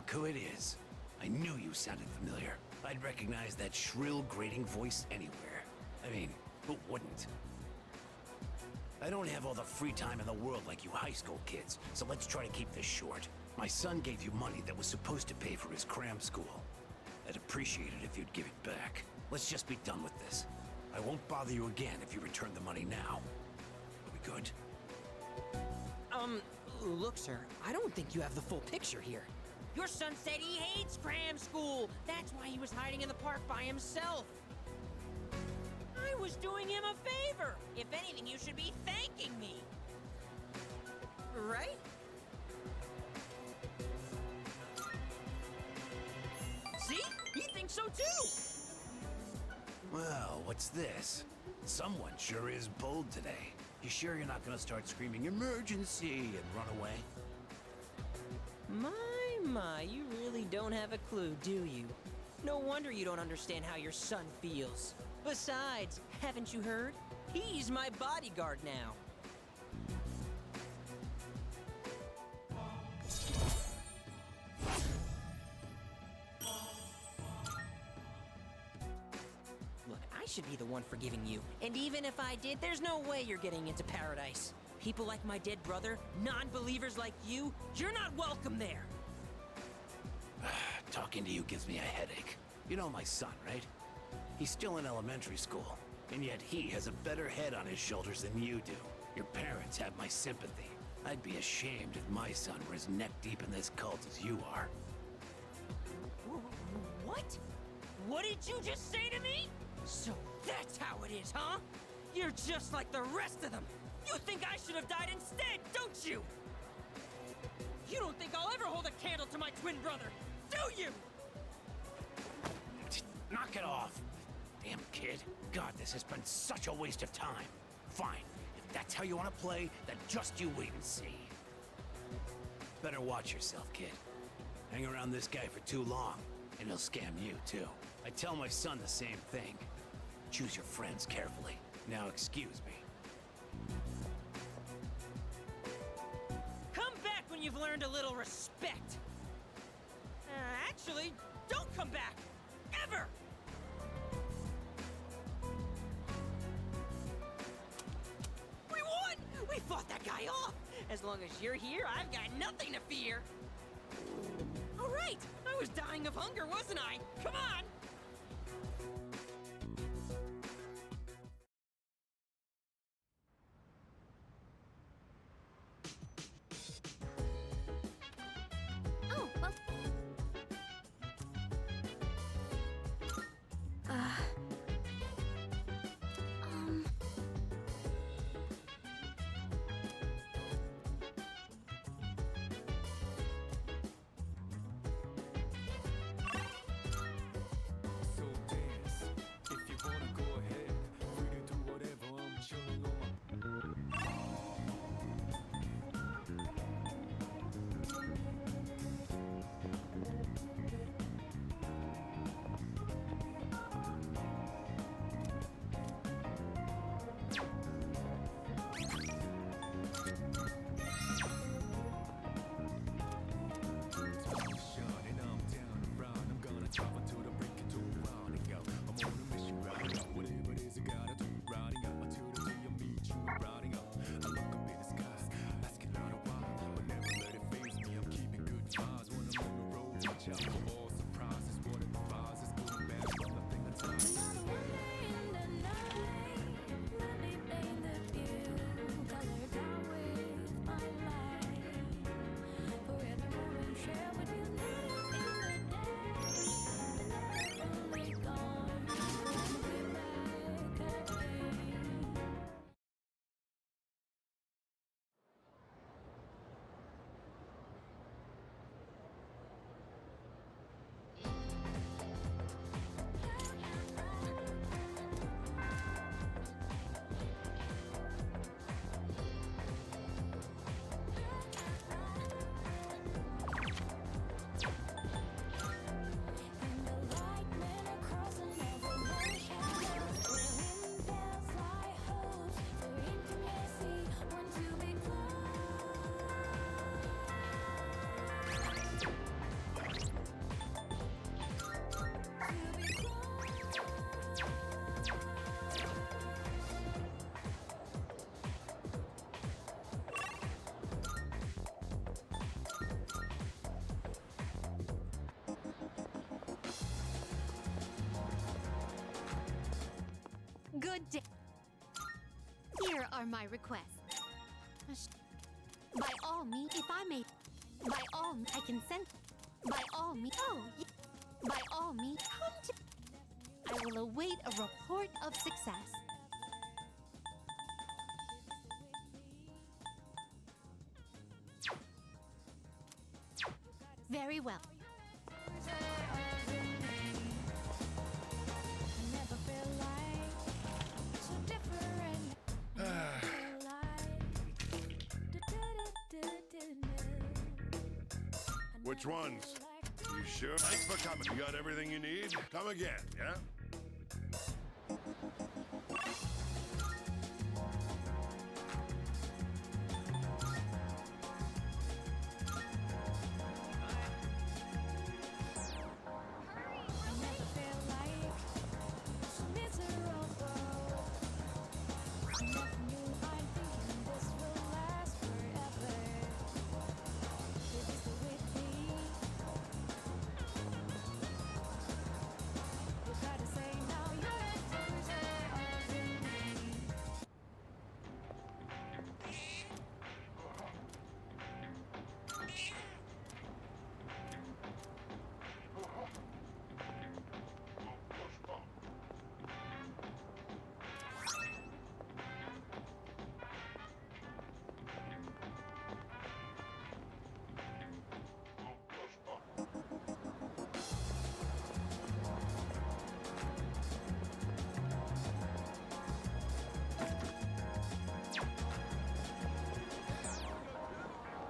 Look who it is. I knew you sounded familiar. I'd recognize that shrill, grating voice anywhere. I mean, who wouldn't? I don't have all the free time in the world like you high school kids, so let's try to keep this short. My son gave you money that was supposed to pay for his cram school. I'd appreciate it if you'd give it back. Let's just be done with this. I won't bother you again if you return the money now. Are we good? Look, sir, I don't think you have the full picture here. Your son said he hates cram school. That's why he was hiding in the park by himself. I was doing him a favor. If anything, you should be thanking me. Right? See? He thinks so too! Well, what's this? Someone sure is bold today. You sure you're not gonna start screaming emergency and run away? My, you really don't have a clue, do you? No wonder you don't understand how your son feels. Besides, haven't you heard? He's my bodyguard now. Look, I should be the one forgiving you. And even if I did, there's no way you're getting into paradise. People like my dead brother, non-believers like you, you're not welcome there. Talking to you gives me a headache. You know my son, right? He's still in elementary school, and yet he has a better head on his shoulders than you do. Your parents have my sympathy. I'd be ashamed if my son were as neck-deep in this cult as you are. What? What did you just say to me? So that's how it is, huh? You're just like the rest of them. You think I should have died instead, don't you? You don't think I'll ever hold a candle to my twin brother, do you? Knock it off! Damn kid. God, this has been such a waste of time. Fine. If that's how you want to play, then just you wait and see. Better watch yourself, kid. Hang around this guy for too long, and he'll scam you, too. I tell my son the same thing. Choose your friends carefully. Now excuse me. Come back when you've learned a little respect. Actually, don't come back! Ever! We won! We fought that guy off! As long as you're here, I've got nothing to fear! All right! I was dying of hunger, wasn't I? Come on! Oh, well. So dance, if you wanna go ahead, free to do whatever, I'm chilling on my... And I'm down and round, I'm gonna travel to the break into round and go. I'm on a mission, riding up, whatever it is I gotta do, riding up until the day I meet you, riding up. I look up in the skies, asking out a while, but never let it faze me. I'm keeping good vibes when I'm on the road. Watch out for all surprises, what it advises, is good and bad, but nothing at times. Another day in the night, let me paint the view, color down with my light. For every moment share with you now in the day, never fully gone, we'll be back again. Good day. Here are my requests. By all means, if I may. By all means, I consent. By all means. Oh, by all means, come to. I will await a report of success. Very well. Never feel like so different. Which ones? You sure? Thanks for coming. You got everything you need? Come again, yeah? Never feel like so miserable. Never knew I'm thinking this will last forever. It is the way it be. You gotta say now you're the of me.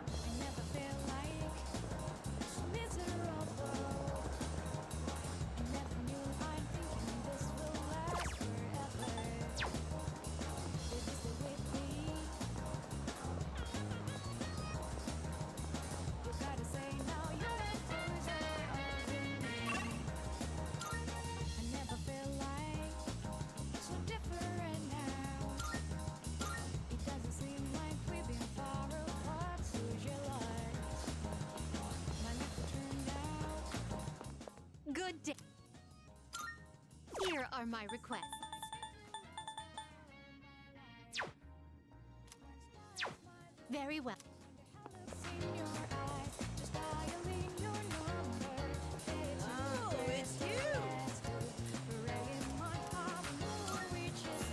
I never feel like so miserable. Never knew I'm thinking this will last forever. It is the way it be. You gotta say now you're the of me. I never feel like so different now. It doesn't seem like we've been far apart. So your life, my life will turn out. Good day. Here are my requests. Very well. In your eyes, just dialing your number. Oh, it's you!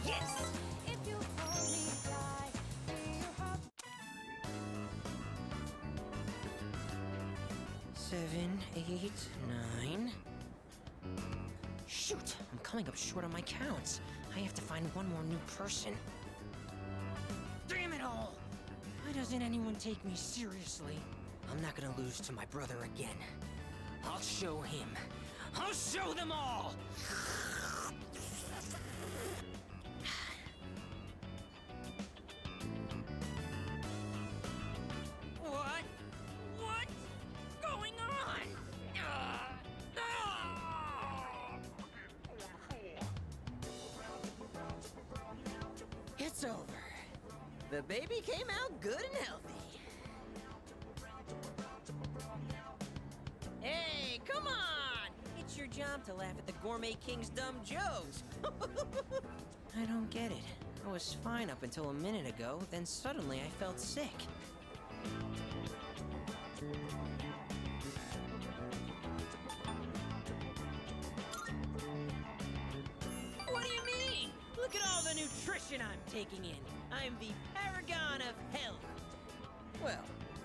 Yes! If you only die, feel how 7, 8, 9. Shoot! I'm coming up short on my counts. I have to find one more new person. Damn it all! Why doesn't anyone take me seriously? I'm not gonna lose to my brother again. I'll show him. I'll show them all! What? What's going on? It's over. The baby came out good and healthy. Hey, come on! It's your job to laugh at the Gourmet King's dumb jokes. I don't get it. I was fine up until a minute ago, then suddenly I felt sick. What do you mean? Look at all the nutrition I'm taking in. I'm the paragon of health. Well,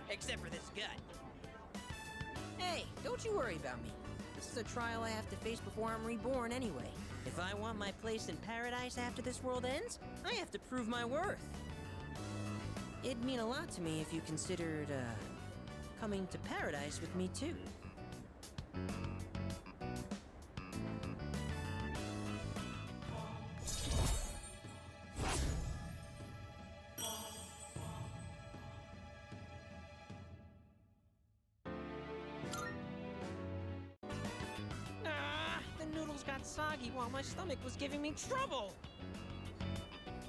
except for this gut. Hey, don't you worry about me. This is a trial I have to face before I'm reborn anyway. If I want my place in paradise after this world ends, I have to prove my worth. It'd mean a lot to me if you considered, coming to paradise with me too. The noodles got soggy while my stomach was giving me trouble.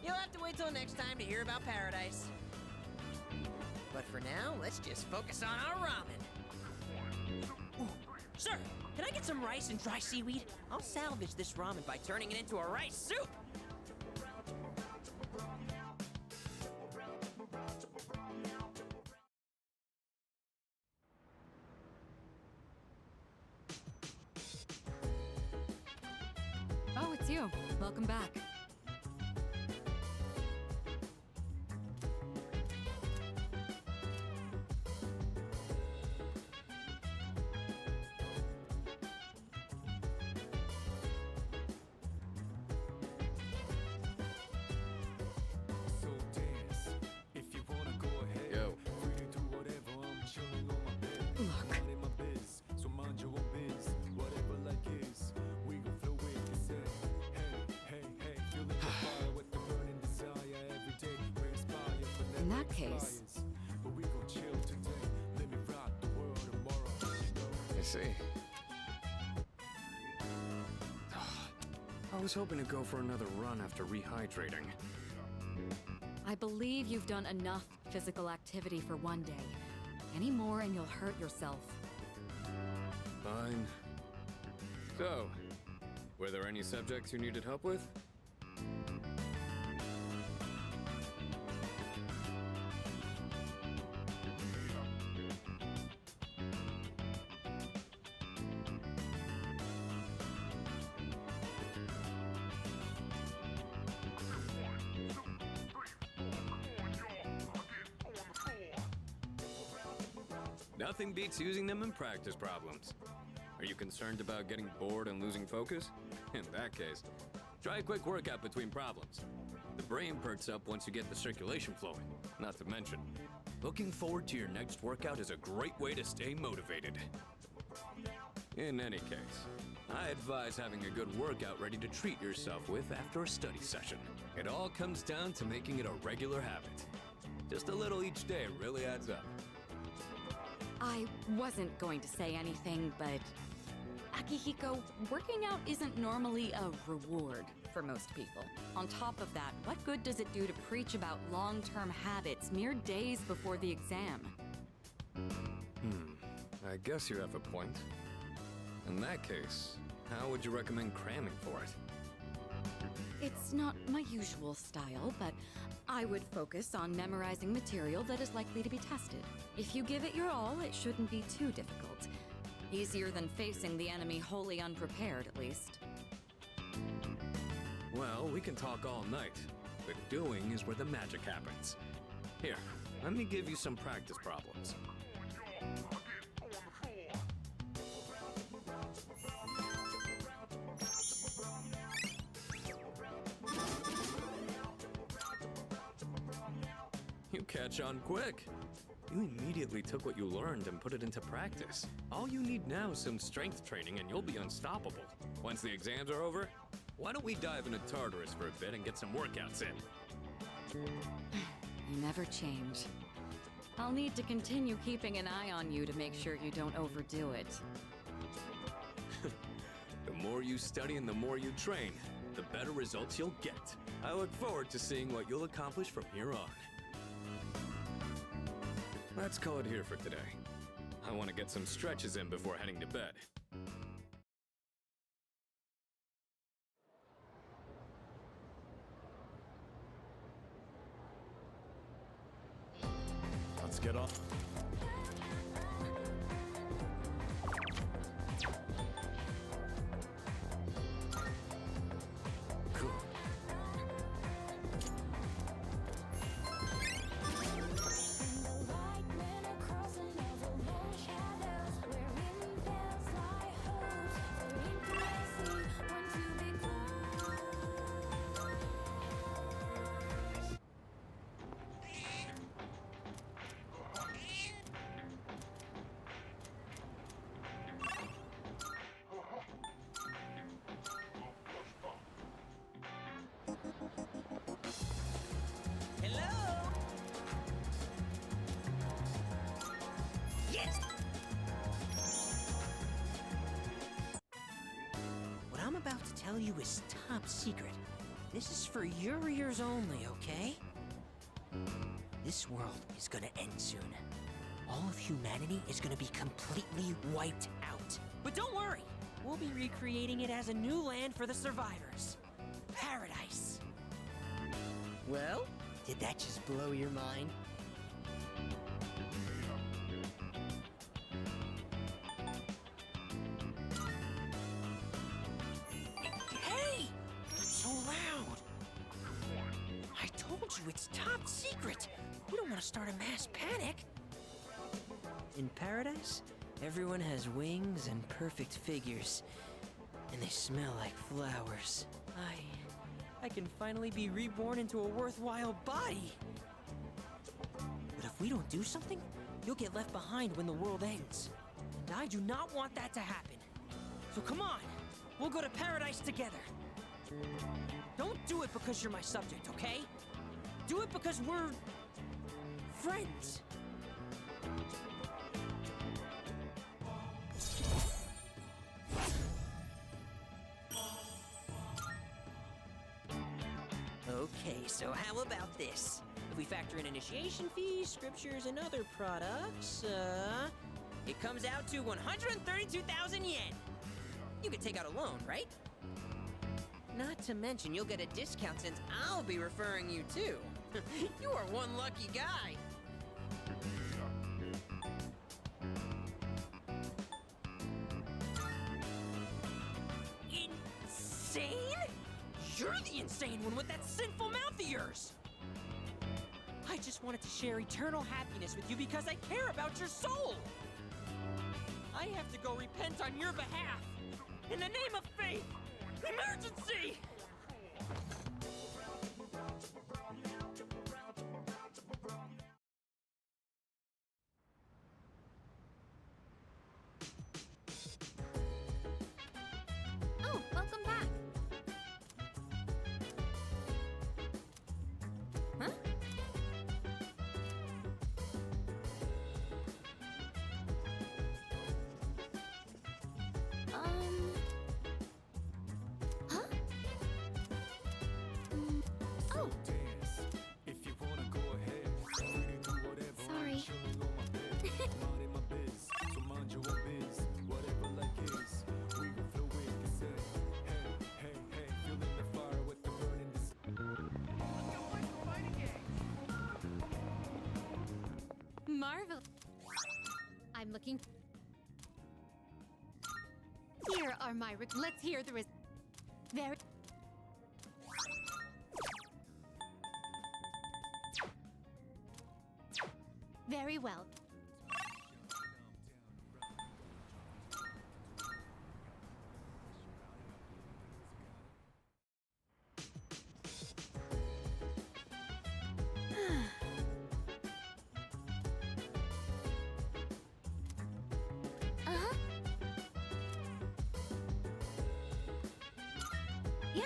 You'll have to wait till next time to hear about paradise. But for now, let's just focus on our ramen. Ooh, sir, can I get some rice and dry seaweed? I'll salvage this ramen by turning it into a rice soup. it's you. Welcome back. So dance. If you wanna go ahead. Yo. Free to do whatever. I'm chilling on my bed. Look. Minding my biz. So mind your own biz. Whatever like is. We gon' flow with the set. Hey, hey, hey. Feeling the fire with the burning desire every day. We inspire for In that never case- expires. But we gon' chill today. Let me rock the world tomorrow. You know? I see. I was hoping to go for another run after rehydrating. I believe you've done enough physical activity for one day. Any more and you'll hurt yourself. Fine. So, were there any subjects you needed help with? Nothing beats using them in practice problems. Are you concerned about getting bored and losing focus? In that case, try a quick workout between problems. The brain perks up once you get the circulation flowing. Not to mention, looking forward to your next workout is a great way to stay motivated. In any case, I advise having a good workout ready to treat yourself with after a study session. It all comes down to making it a regular habit. Just a little each day really adds up. I wasn't going to say anything, but Akihiko, working out isn't normally a reward for most people. On top of that, what good does it do to preach about long-term habits mere days before the exam? I guess you have a point. In that case, how would you recommend cramming for it? It's not my usual style, but I would focus on memorizing material that is likely to be tested. If you give it your all, it shouldn't be too difficult. Easier than facing the enemy wholly unprepared, at least. Well, we can talk all night, but doing is where the magic happens. Here, let me give you some practice problems. You catch on quick. You immediately took what you learned and put it into practice. All you need now is some strength training and you'll be unstoppable. Once the exams are over, why don't we dive into Tartarus for a bit and get some workouts in? You never change. I'll need to continue keeping an eye on you to make sure you don't overdo it. The more you study and the more you train, the better results you'll get. I look forward to seeing what you'll accomplish from here on. Let's call it here for today. I want to get some stretches in before heading to bed. Let's get on. Cool. The light men are crossing over long shadows, wherein there's lie hopes for intimacy. Want to be close. Hello? Yes! What I'm about to tell you is top secret. This is for your ears only, okay? This world is gonna end soon. All of humanity is gonna be completely wiped out. But don't worry, we'll be recreating it as a new land for the survivors. Paradise. Well, did that just blow your mind? Hey! want to start a mass panic. In paradise, everyone has wings and perfect figures. And they smell like flowers. I can finally be reborn into a worthwhile body. But if we don't do something, you'll get left behind when the world ends. And I do not want that to happen. So come on, we'll go to paradise together. Don't do it because you're my subject, okay? Do it because we're friends. Okay, so how about this? If we factor in initiation fees, scriptures, and other products, it comes out to 132,000 yen. You can take out a loan, right? Not to mention, you'll get a discount since I'll be referring you too. You are one lucky guy. Insane? You're the insane one with that sinful mouth of yours! I just wanted to share eternal happiness with you because I care about your soul! I have to go repent on your behalf! In the name of faith! Emergency! Oh, welcome back. Huh? Huh? Oh, Dance. If you wanna go ahead, free to do whatever. sorry. Chilling on my bed, minding my biz. So mind your own biz, whatever like is. We will flow with the set. Hey, hey, hey, feeling the fire with the burning. Marvel. I'm looking. Here are my. Let's hear the. Very. Very well. Uh-huh. Yeah.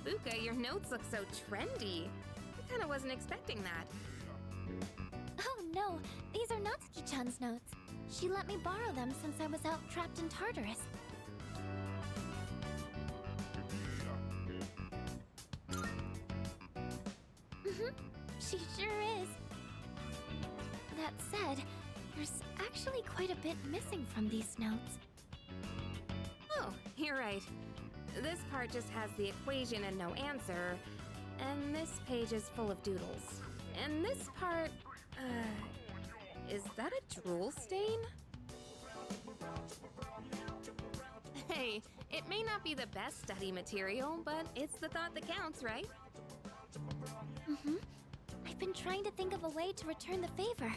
Fuka, your notes look so trendy. I kinda wasn't expecting that. Oh no, these are Natsuki-chan's notes. She let me borrow them since I was out trapped in Tartarus. She sure is. That said, there's actually quite a bit missing from these notes. Oh, you're right. This part just has the equation and no answer, and this page is full of doodles. And this part, is that a drool stain? Hey, it may not be the best study material, but it's the thought that counts, right? I've been trying to think of a way to return the favor.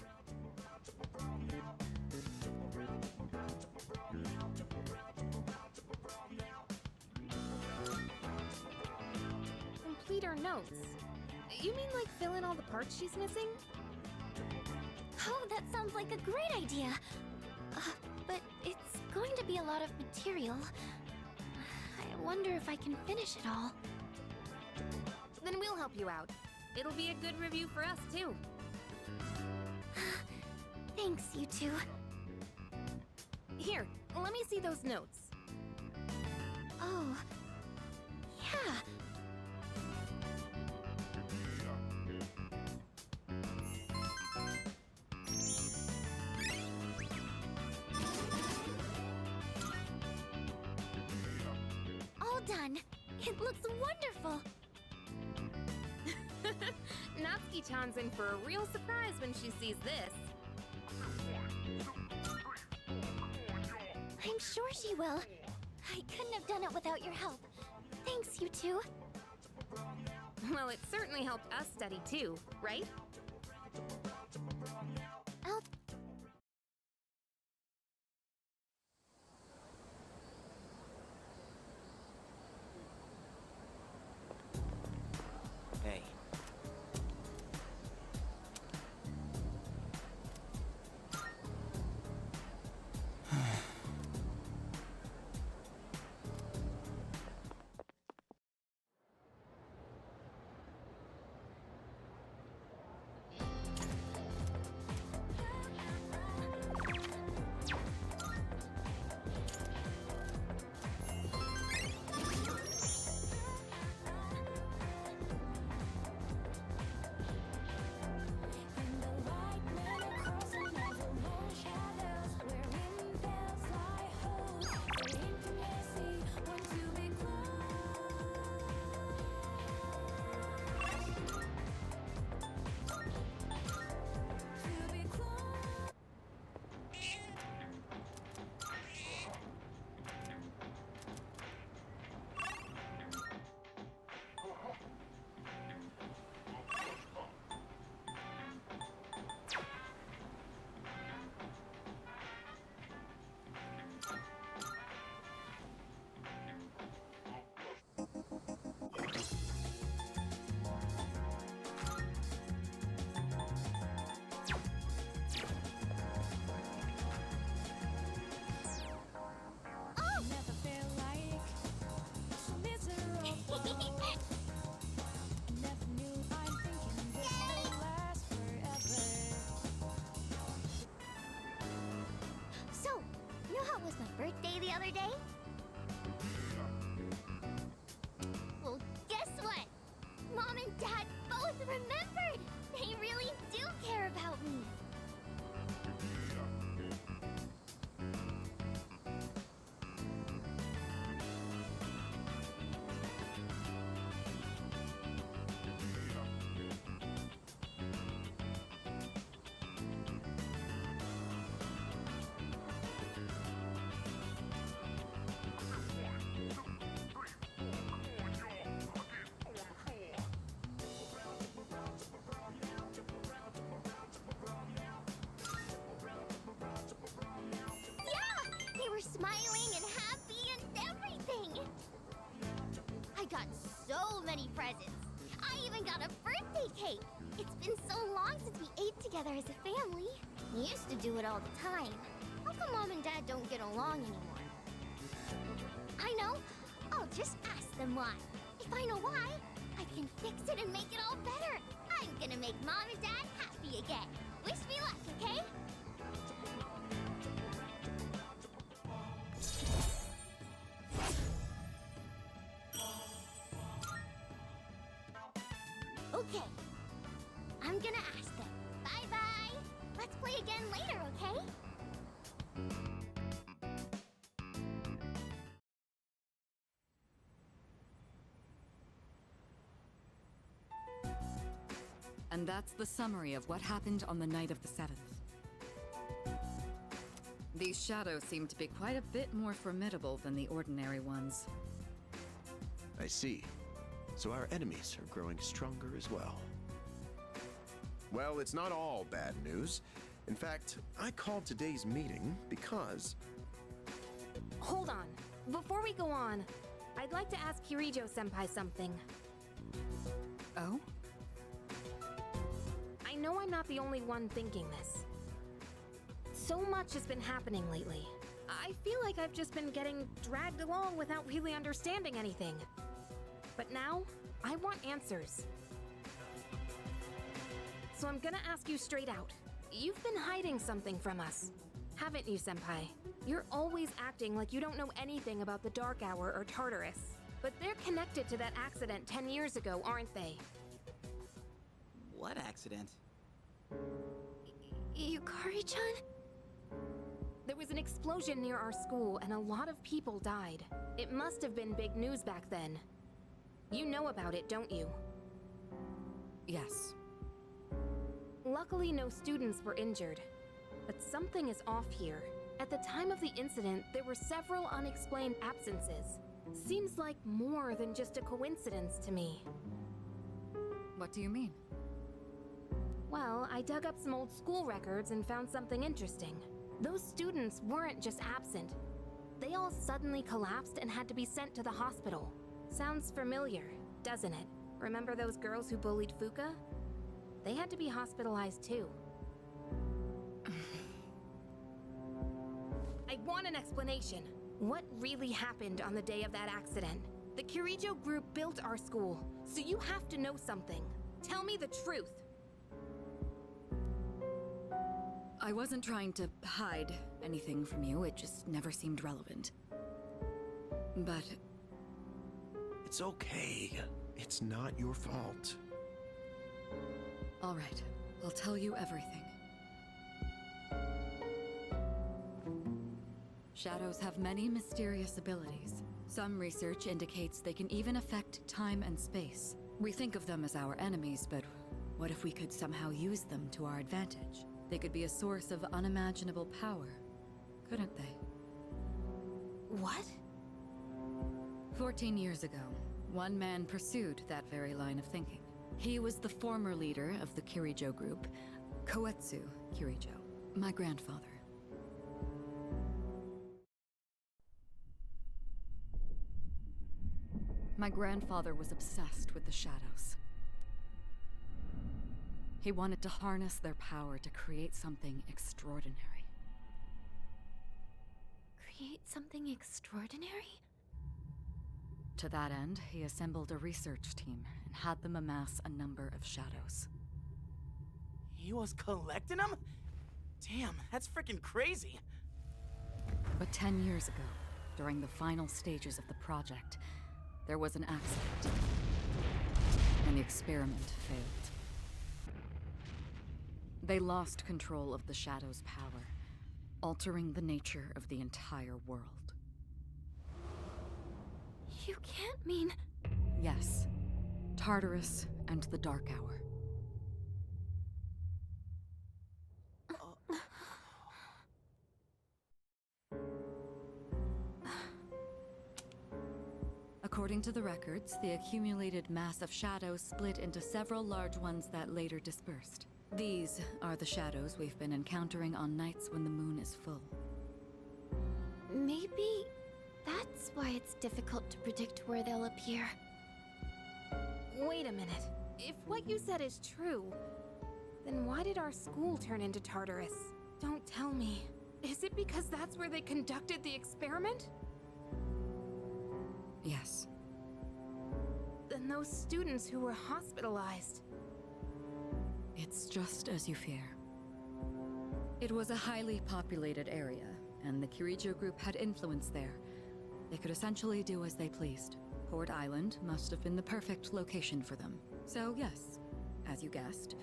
Complete her notes. You mean like fill in all the parts she's missing? Oh, that sounds like a great idea. But it's going to be a lot of material. I wonder if I can finish it all. Then we'll help you out. It'll be a good review for us, too. Thanks, you two. Here, let me see those notes. Oh, yeah. All done. It looks wonderful. Natsuki-chan's in for a real surprise when she sees this. I'm sure she will. I couldn't have done it without your help. Thanks, you two. Well, it certainly helped us study too, right? I'll Hey. In the light, men across and evermore shadows, wherein veils lie holes for intimacy, want to be close. To be close. Never feel like so miserable. Never knew I'm thinking this will last forever. So, you know how it was my birthday the other day? Well, guess what? Mom and Dad both remembered! They really do care about me. Yeah! They were smiling and happy and everything! I got so many presents. I even got a birthday cake. It's been so long since we ate together as a family. We used to do it all the time. How come Mom and Dad don't get along anymore? I know. I'll just ask them why. If I know why, I can fix it and make it all better. I'm gonna make Mom and Dad happy again. Wish me luck, okay? Okay. I'm gonna ask them. Bye-bye. Let's play again later, okay? And that's the summary of what happened on the night of the 7th. These shadows seem to be quite a bit more formidable than the ordinary ones. I see. So our enemies are growing stronger as well. Well, it's not all bad news. In fact, I called today's meeting because... Hold on. Before we go on, I'd like to ask Kirijo-senpai something. Oh? I know I'm not the only one thinking this. So much has been happening lately. I feel like I've just been getting dragged along without really understanding anything. But now, I want answers. So I'm gonna ask you straight out. You've been hiding something from us, haven't you, Senpai? You're always acting like you don't know anything about the Dark Hour or Tartarus. But they're connected to that accident 10 years ago, aren't they? What accident? Yukari-chan? There was an explosion near our school and a lot of people died. It must have been big news back then. You know about it, don't you? Yes. Luckily, no students were injured. But something is off here. At the time of the incident, there were several unexplained absences. Seems like more than just a coincidence to me. What do you mean? Well, I dug up some old school records and found something interesting. Those students weren't just absent. They all suddenly collapsed and had to be sent to the hospital. Sounds familiar, doesn't it? Remember those girls who bullied Fuka? They had to be hospitalized too. I want an explanation. What really happened on the day of that accident? The Kirijo group built our school, so you have to know something. Tell me the truth. I wasn't trying to hide anything from you, it just never seemed relevant. But It's okay. It's not your fault. all right, I'll tell you everything. Shadows have many mysterious abilities. Some research indicates they can even affect time and space. We think of them as our enemies, but what if we could somehow use them to our advantage? They could be a source of unimaginable power, couldn't they? What? 14 years ago, one man pursued that very line of thinking. He was the former leader of the Kirijo group, Koetsu Kirijo, my grandfather. My grandfather was obsessed with the shadows. He wanted to harness their power to create something extraordinary. Create something extraordinary? To that end, he assembled a research team and had them amass a number of shadows. He was collecting them? Damn, that's freaking crazy. But 10 years ago, during the final stages of the project, there was an accident, and the experiment failed. They lost control of the Shadow's power, altering the nature of the entire world. You can't mean... Yes, Tartarus and the Dark Hour. According to the records, the accumulated mass of shadows split into several large ones that later dispersed. These are the shadows we've been encountering on nights when the moon is full. Maybe that's why it's difficult to predict where they'll appear. Wait a minute. If what you said is true, then why did our school turn into Tartarus? Don't tell me. Is it because that's where they conducted the experiment? Yes. Then those students who were hospitalized... It's just as you fear. It was a highly populated area, and the Kirijo group had influence there. They could essentially do as they pleased. Port Island must have been the perfect location for them. So yes, as you guessed,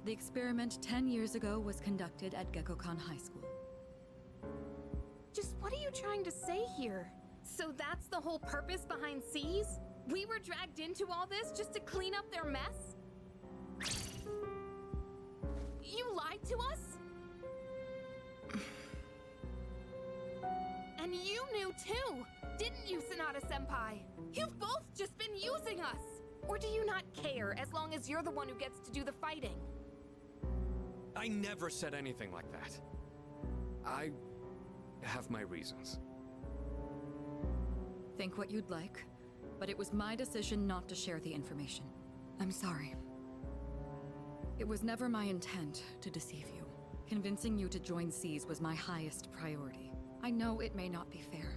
the experiment 10 years ago was conducted at Gekkokan High School. Just what are you trying to say here? So that's the whole purpose behind Seas? We were dragged into all this just to clean up their mess? You lied to us? And you knew too, didn't you, Sanada-senpai? You've both just been using us! Or do you not care as long as you're the one who gets to do the fighting? I never said anything like that. I have my reasons. Think what you'd like, but it was my decision not to share the information. I'm sorry. It was never my intent to deceive you. Convincing you to join Seas was my highest priority. I know it may not be fair,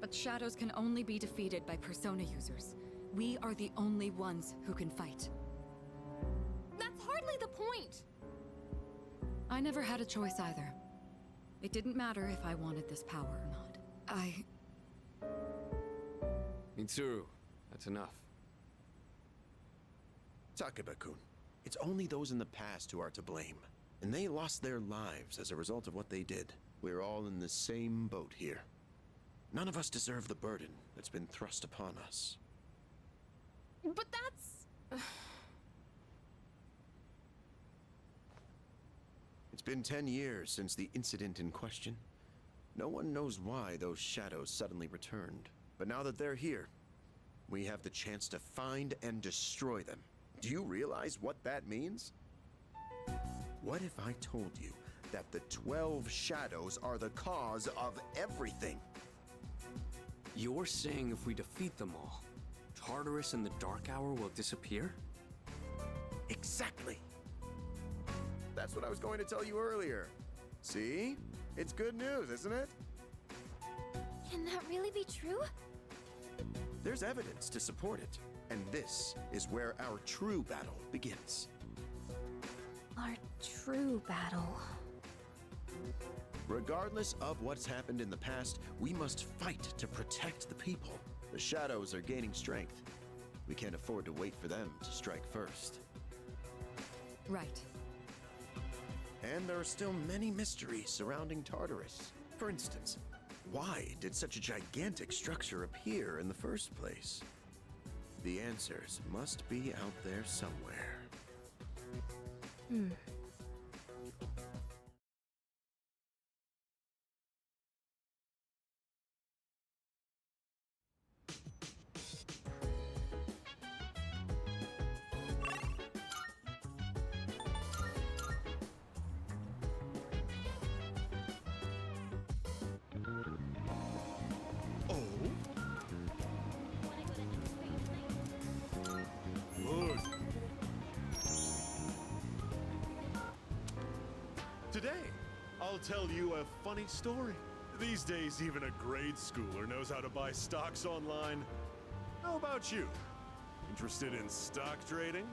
but shadows can only be defeated by Persona users. We are the only ones who can fight. That's hardly the point! I never had a choice either. It didn't matter if I wanted this power or not. Mitsuru, that's enough. Takeba-kun, it's only those in the past who are to blame. And they lost their lives as a result of what they did. We're all in the same boat here. None of us deserve the burden that's been thrust upon us. But that's... It's been 10 years since the incident in question. No one knows why those shadows suddenly returned. But now that they're here, we have the chance to find and destroy them. Do you realize what that means? What if I told you that the 12 shadows are the cause of everything? You're saying if we defeat them all, Tartarus and the Dark Hour will disappear? Exactly. That's what I was going to tell you earlier. See? It's good news, isn't it? Can that really be true? There's evidence to support it. And this is where our true battle begins. Our true battle. Regardless of what's happened in the past, we must fight to protect the people. The shadows are gaining strength. We can't afford to wait for them to strike first. Right. And there are still many mysteries surrounding Tartarus. For instance, why did such a gigantic structure appear in the first place? The answers must be out there somewhere. Good. Today, I'll tell you a funny story. These days, even a grade schooler knows how to buy stocks online. How about you? Interested in stock trading?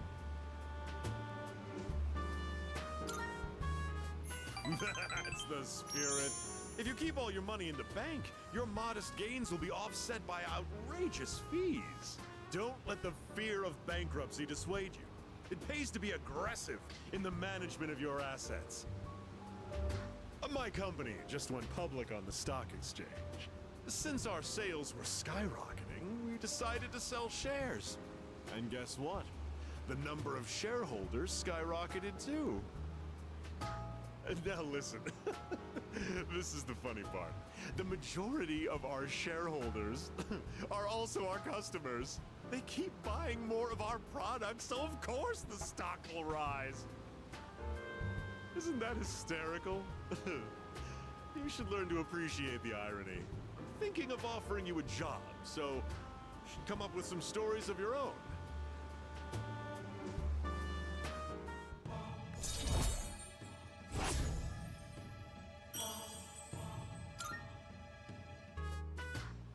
That's the spirit. If you keep all your money in the bank, your modest gains will be offset by outrageous fees. Don't let the fear of bankruptcy dissuade you. It pays to be aggressive in the management of your assets. My company just went public on the stock exchange. Since our sales were skyrocketing, we decided to sell shares. And guess what? The number of shareholders skyrocketed too. Now listen, this is the funny part. The majority of our shareholders are also our customers. They keep buying more of our products, so of course the stock will rise. Isn't that hysterical? You should learn to appreciate the irony. I'm thinking of offering you a job, so you should come up with some stories of your own.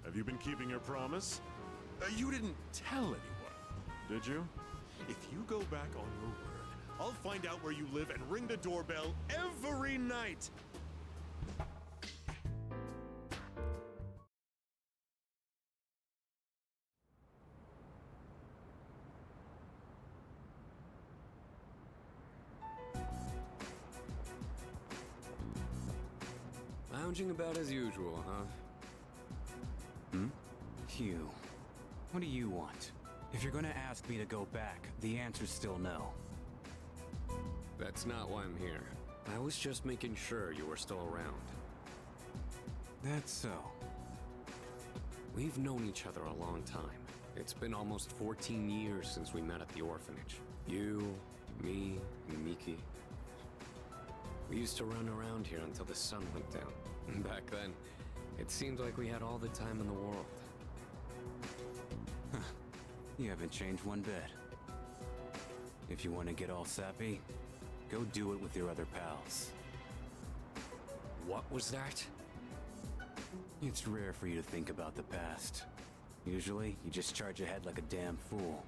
Have you been keeping your promise? You didn't tell anyone, did you? If you go back on your word, I'll find out where you live and ring the doorbell every night. Lounging about as usual, huh? Hugh, what do you want? If you're gonna ask me to go back, the answer's still no. That's not why I'm here. I was just making sure you were still around. That's so. We've known each other a long time. It's been almost 14 years since we met at the orphanage. You, me, and Miki. We used to run around here until the sun went down. Back then, it seemed like we had all the time in the world. You haven't changed one bit. If you want to get all sappy, go do it with your other pals. What was that? It's rare for you to think about the past. Usually, you just charge ahead like a damn fool.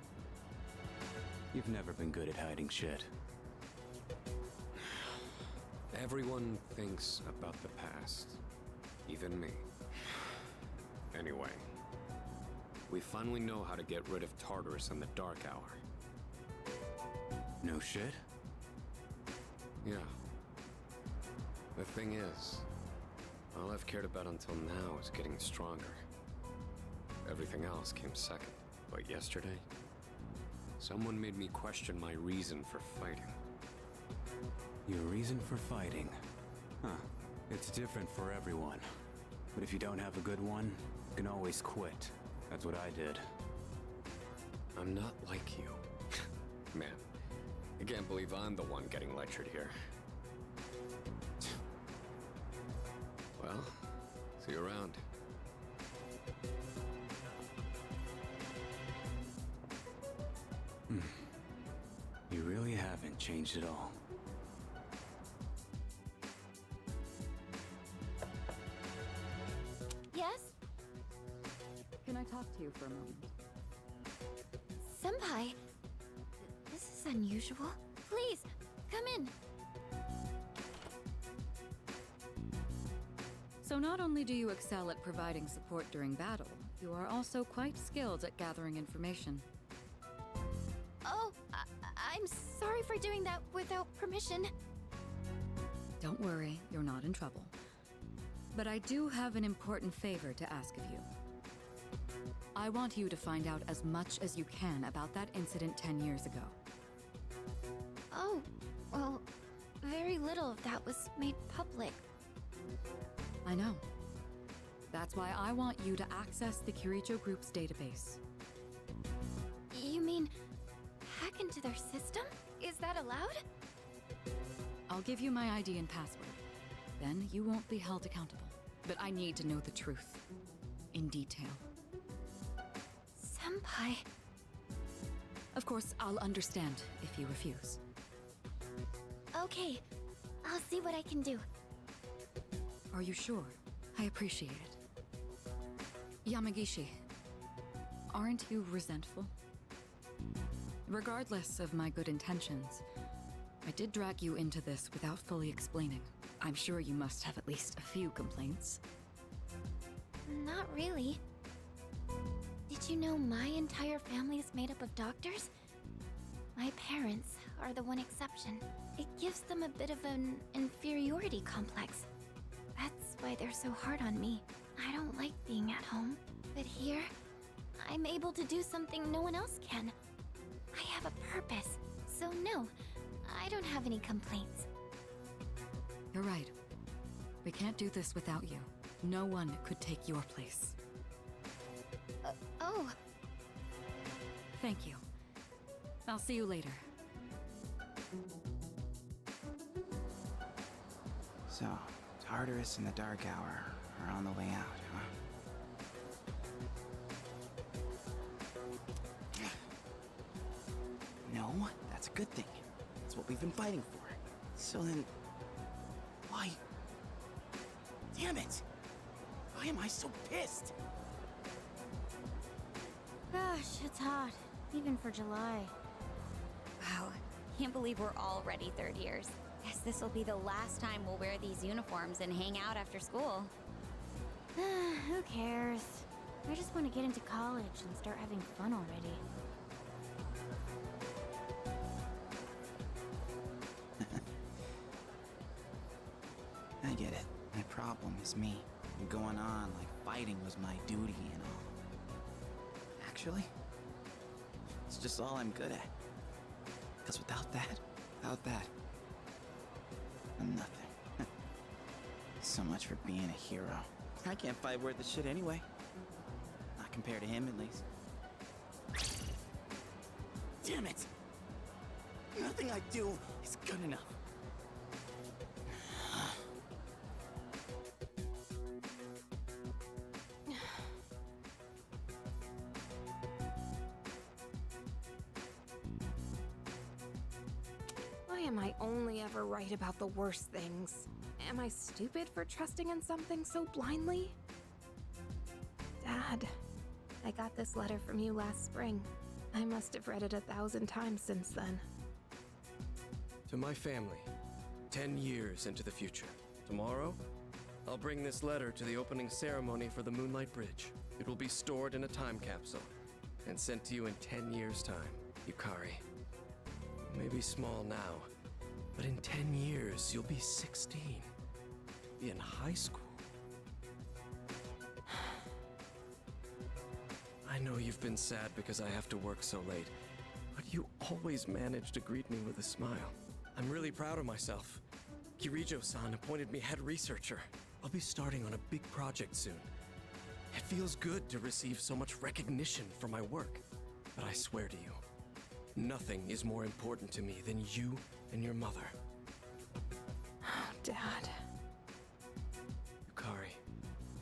You've never been good at hiding shit. Everyone thinks about the past. Even me. Anyway, we finally know how to get rid of Tartarus and the Dark Hour. No shit? Yeah. The thing is, all I've cared about until now is getting stronger. Everything else came second. But yesterday, someone made me question my reason for fighting. Your reason for fighting? Huh. It's different for everyone. But if you don't have a good one, you can always quit. That's what I did. I'm not like you. Man, I can't believe I'm the one getting lectured here. Well, see you around. You really haven't changed at all. Yes? Can I talk to you for a moment? Senpai, this is unusual. Please, come in. So not only do you excel at providing support during battle, you are also quite skilled at gathering information. Oh, I'm sorry for doing that without permission. Don't worry, you're not in trouble. But I do have an important favor to ask of you. I want you to find out as much as you can about that incident 10 years ago. Oh, well, very little of that was made public. I know. That's why I want you to access the Kirijo Group's database. You mean hack into their system? Is that allowed? I'll give you my ID and password. Then you won't be held accountable. But I need to know the truth. In detail. Senpai. Of course, I'll understand if you refuse. Okay, I'll see what I can do. Are you sure? I appreciate it. Yamagishi, aren't you resentful? Regardless of my good intentions, I did drag you into this without fully explaining. I'm sure you must have at least a few complaints. Not really. Did you know my entire family is made up of doctors? My parents are the one exception. It gives them a bit of an inferiority complex. That's why they're so hard on me. I don't like being at home. But here, I'm able to do something no one else can. I have a purpose. So no, I don't have any complaints. You're right. We can't do this without you. No one could take your place. Oh, Thank you. I'll see you later. So, Tartarus and the Dark Hour are on the way out, huh? No, that's a good thing. That's what we've been fighting for. So then, why? Damn it! Why am I so pissed? Gosh, it's hot. Even for July. Wow, can't believe we're already third years. Guess this will be the last time we'll wear these uniforms and hang out after school. Who cares? I just want to get into college and start having fun already. I get it. My problem is me. I'm going on like fighting was my duty and all. Actually, it's just all I'm good at. Because without that, I'm nothing. So much for being a hero. I can't fight worth the shit anyway. Not compared to him, at least. Damn it! Nothing I do is good enough. Why am I only ever right about the worst things? Am I stupid for trusting in something so blindly? Dad, I got this letter from you last spring. I must have read it 1,000 times since then. To my family, 10 years into the future. Tomorrow, I'll bring this letter to the opening ceremony for the Moonlight Bridge. It will be stored in a time capsule and sent to you in 10 years' time, Yukari. You may be small now, but in 10 years, you'll be 16. Be in high school. I know you've been sad because I have to work so late, but you always manage to greet me with a smile. I'm really proud of myself. Kirijo-san appointed me head researcher. I'll be starting on a big project soon. It feels good to receive so much recognition for my work, but I swear to you, Nothing is more important to me than you and your mother. Oh, Dad. Yukari,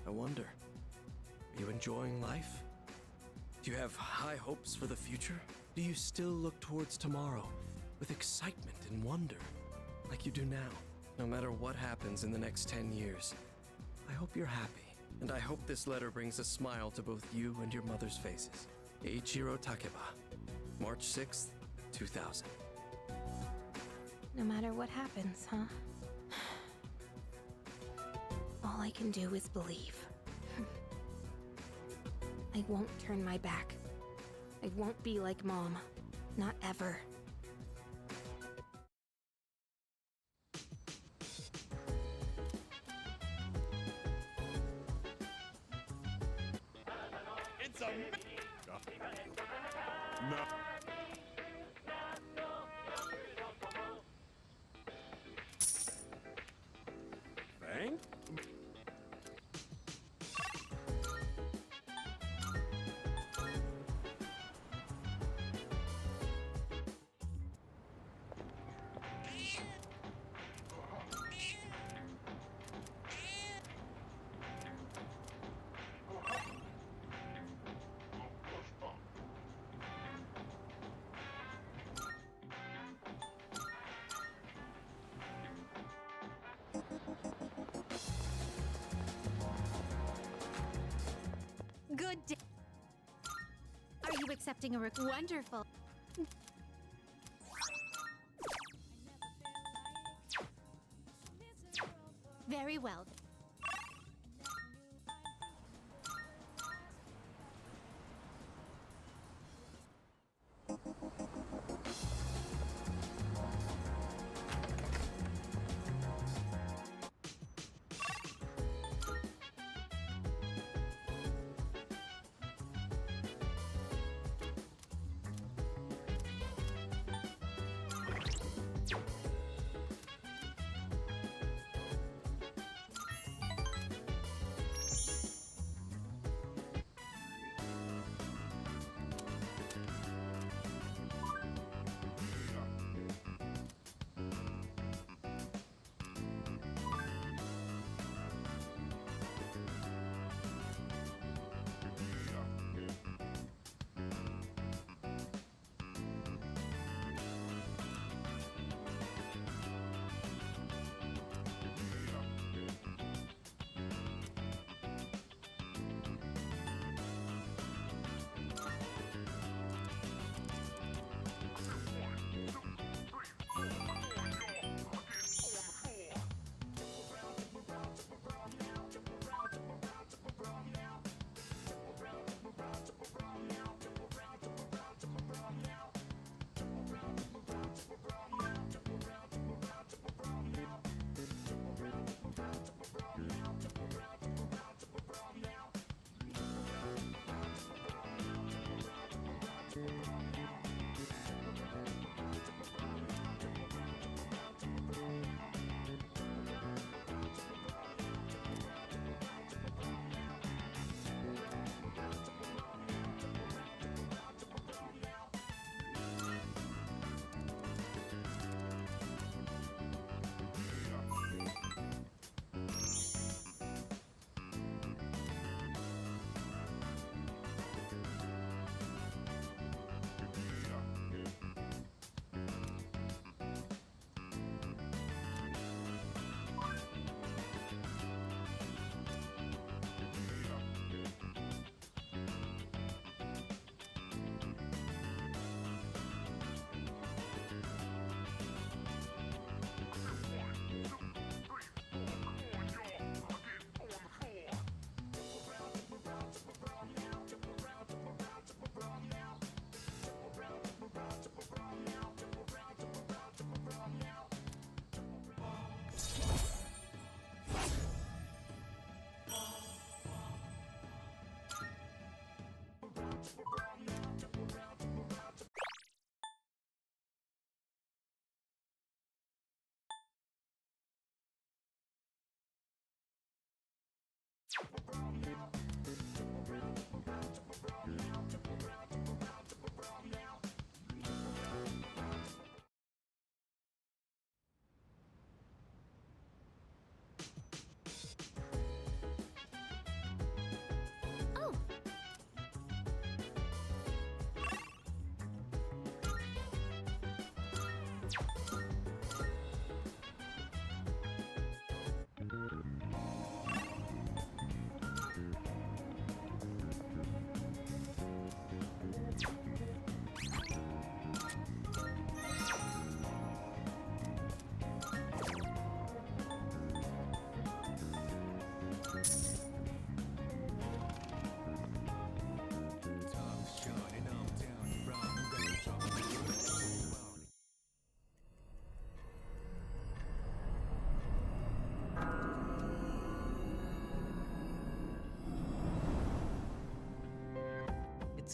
I wonder, are you enjoying life? Do you have high hopes for the future? Do you still look towards tomorrow with excitement and wonder, like you do now? No matter what happens in the next 10 years, I hope you're happy, and I hope this letter brings a smile to both you and your mother's faces. Eiichiro Takeba, March 6th, 2000. No matter what happens, huh? All I can do is believe. I won't turn my back. I won't be like Mom. Not ever. It's a... No. Thank? Good day. Are you accepting a wonderful? Very well.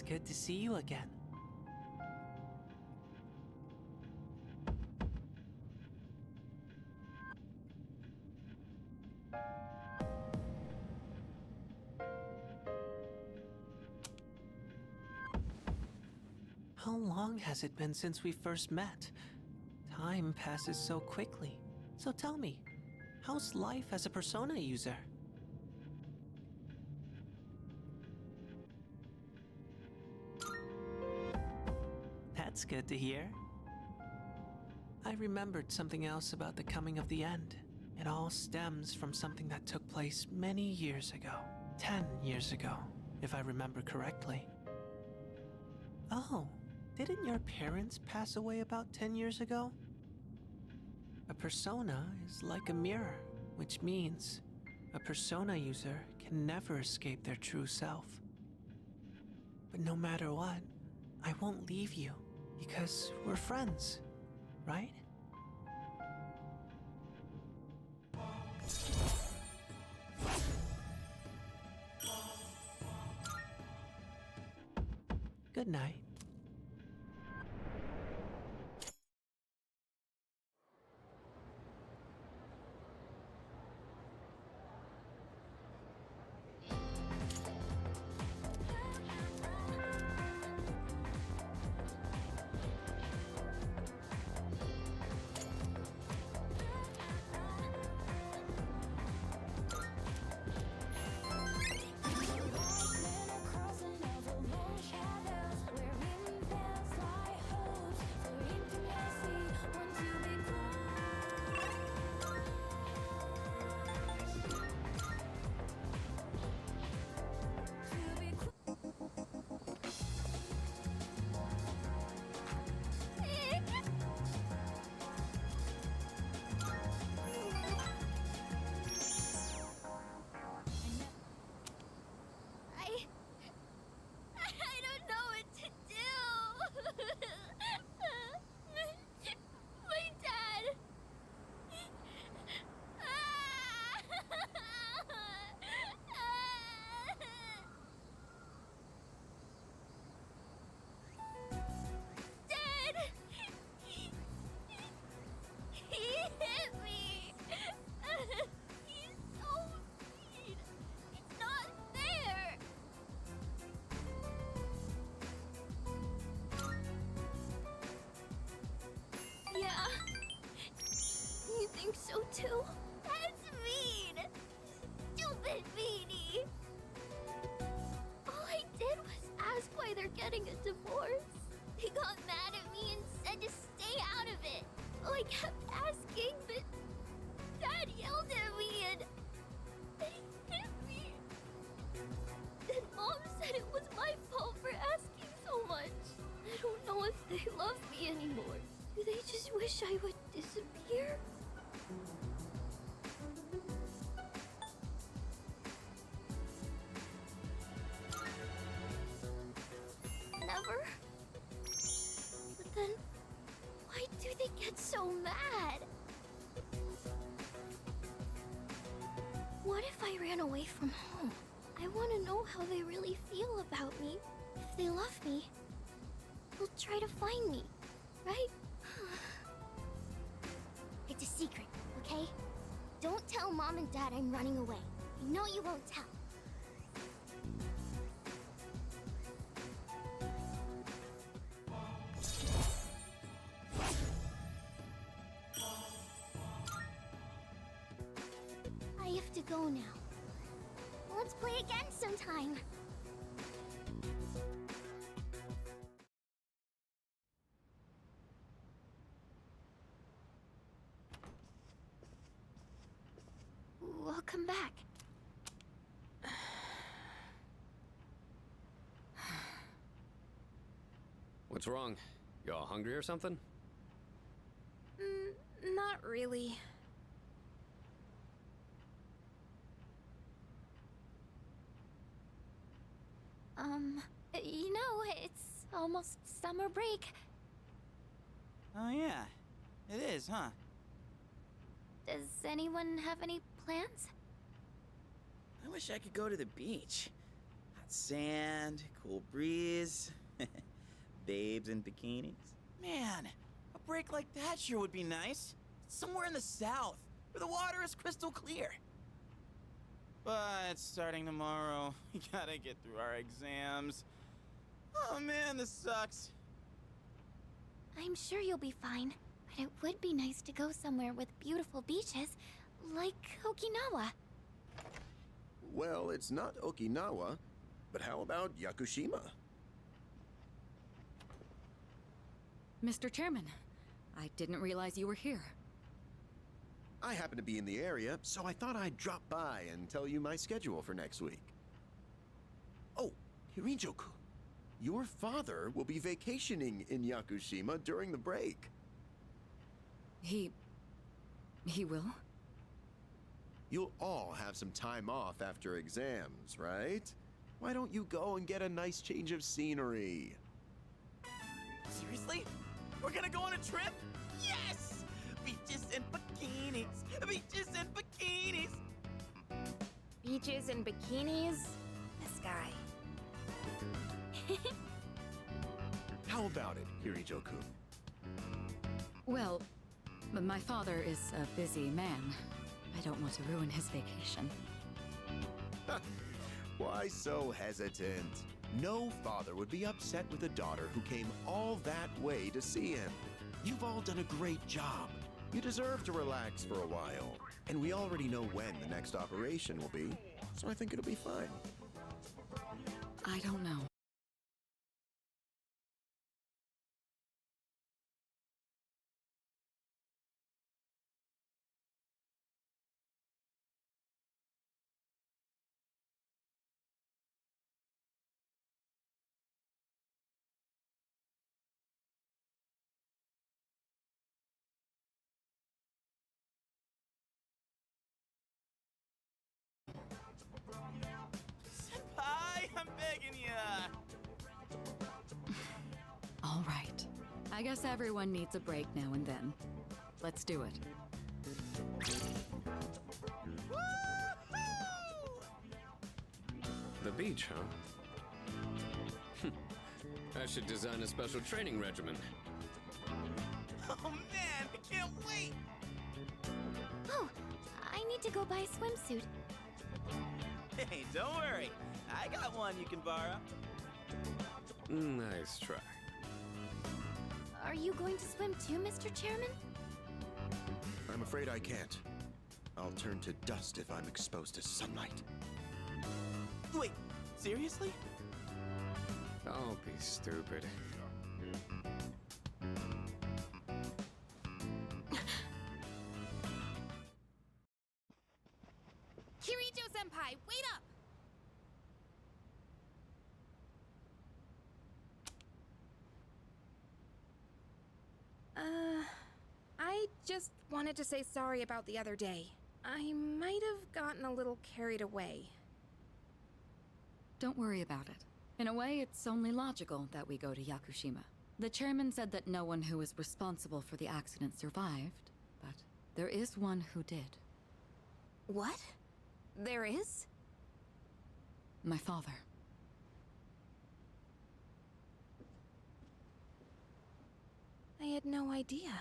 It's good to see you again. How long has it been since we first met? Time passes so quickly. So tell me, how's life as a Persona user? That's good to hear. I remembered something else about the coming of the end. It all stems from something that took place many years ago. 10 years ago, if I remember correctly. Oh, didn't your parents pass away about 10 years ago? A persona is like a mirror, which means a persona user can never escape their true self. But no matter what, I won't leave you, because we're friends, right? Good night. I don't know what to do. My dad. Dad. He hit me. He's so mean. It's not fair. Yeah. You think so too? That's mean. Stupid meanie. All I did was ask why they're getting a divorce. He got mad at me and said to stay out of it. So I kept asking, but Dad yelled at me and he hit me. Then Mom said it was my fault for asking so much. I don't know if they love me anymore. Do they just wish I would disappear? Never. But then, why do they get so mad? What if I ran away from home? I want to know how they really feel about me. If they love me, they'll try to find me, right? It's a secret, okay? Don't tell Mom and Dad I'm running away. I know you won't tell. I have to go now. Let's play again sometime. Welcome back. What's wrong? You all hungry or something? Not really. You know, it's almost summer break. Oh, yeah. It is, huh? Does anyone have any plans? I wish I could go to the beach. Sand, cool breeze, babes in bikinis. Man, a break like that sure would be nice. Somewhere in the south, where the water is crystal clear. But starting tomorrow, we gotta get through our exams. Oh man, this sucks. I'm sure you'll be fine, but it would be nice to go somewhere with beautiful beaches, like Okinawa. Well, it's not Okinawa, but how about Yakushima? Mr. Chairman, I didn't realize you were here. I happen to be in the area, so I thought I'd drop by and tell you my schedule for next week. Oh, Hirijo-kun, your father will be vacationing in Yakushima during the break. He will? You'll all have some time off after exams, right? Why don't you go and get a nice change of scenery? Seriously? We're gonna go on a trip? Yes! Beaches and bikinis! Beaches and bikinis! Beaches and bikinis? This guy. How about it, Hirijo-kun? Well, my father is a busy man. I don't want to ruin his vacation. Why so hesitant? No father would be upset with a daughter who came all that way to see him. You've all done a great job. You deserve to relax for a while. And we already know when the next operation will be, so I think it'll be fine. I don't know. Senpai, I'm begging ya! All right. I guess everyone needs a break now and then. Let's do it. The beach, huh? I should design a special training regimen. Oh man, I can't wait! Oh, I need to go buy a swimsuit. Hey, don't worry. I got one you can borrow. Nice try. Are you going to swim too, Mr. Chairman? I'm afraid I can't. I'll turn to dust if I'm exposed to sunlight. Wait, seriously? Don't be stupid. Kirijo-senpai, wait up! I just wanted to say sorry about the other day. I might have gotten a little carried away. Don't worry about it. In a way, it's only logical that we go to Yakushima. The chairman said that no one who was responsible for the accident survived, but there is one who did. What? There is? My father. I had no idea.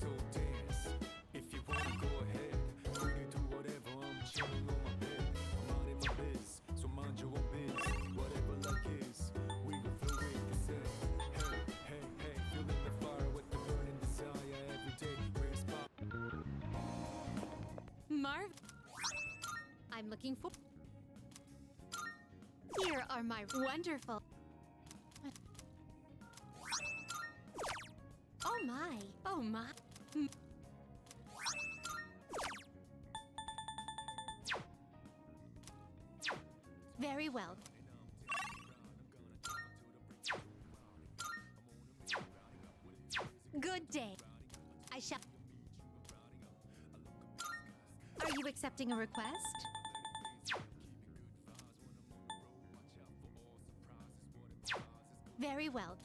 So dance. If you wanna go ahead, freely do whatever. I'm chilling on my bed. I'm out in my biz, so mind your own biz. Whatever luck is, we will flow with the set. Hey, hey, hey, feeling the fire with the burning desire every day. Where's pop? Marv, I'm looking for. Here are my wonderful. Oh my! Oh my! Very well. good day. I shall. Are you accepting a request? Very well.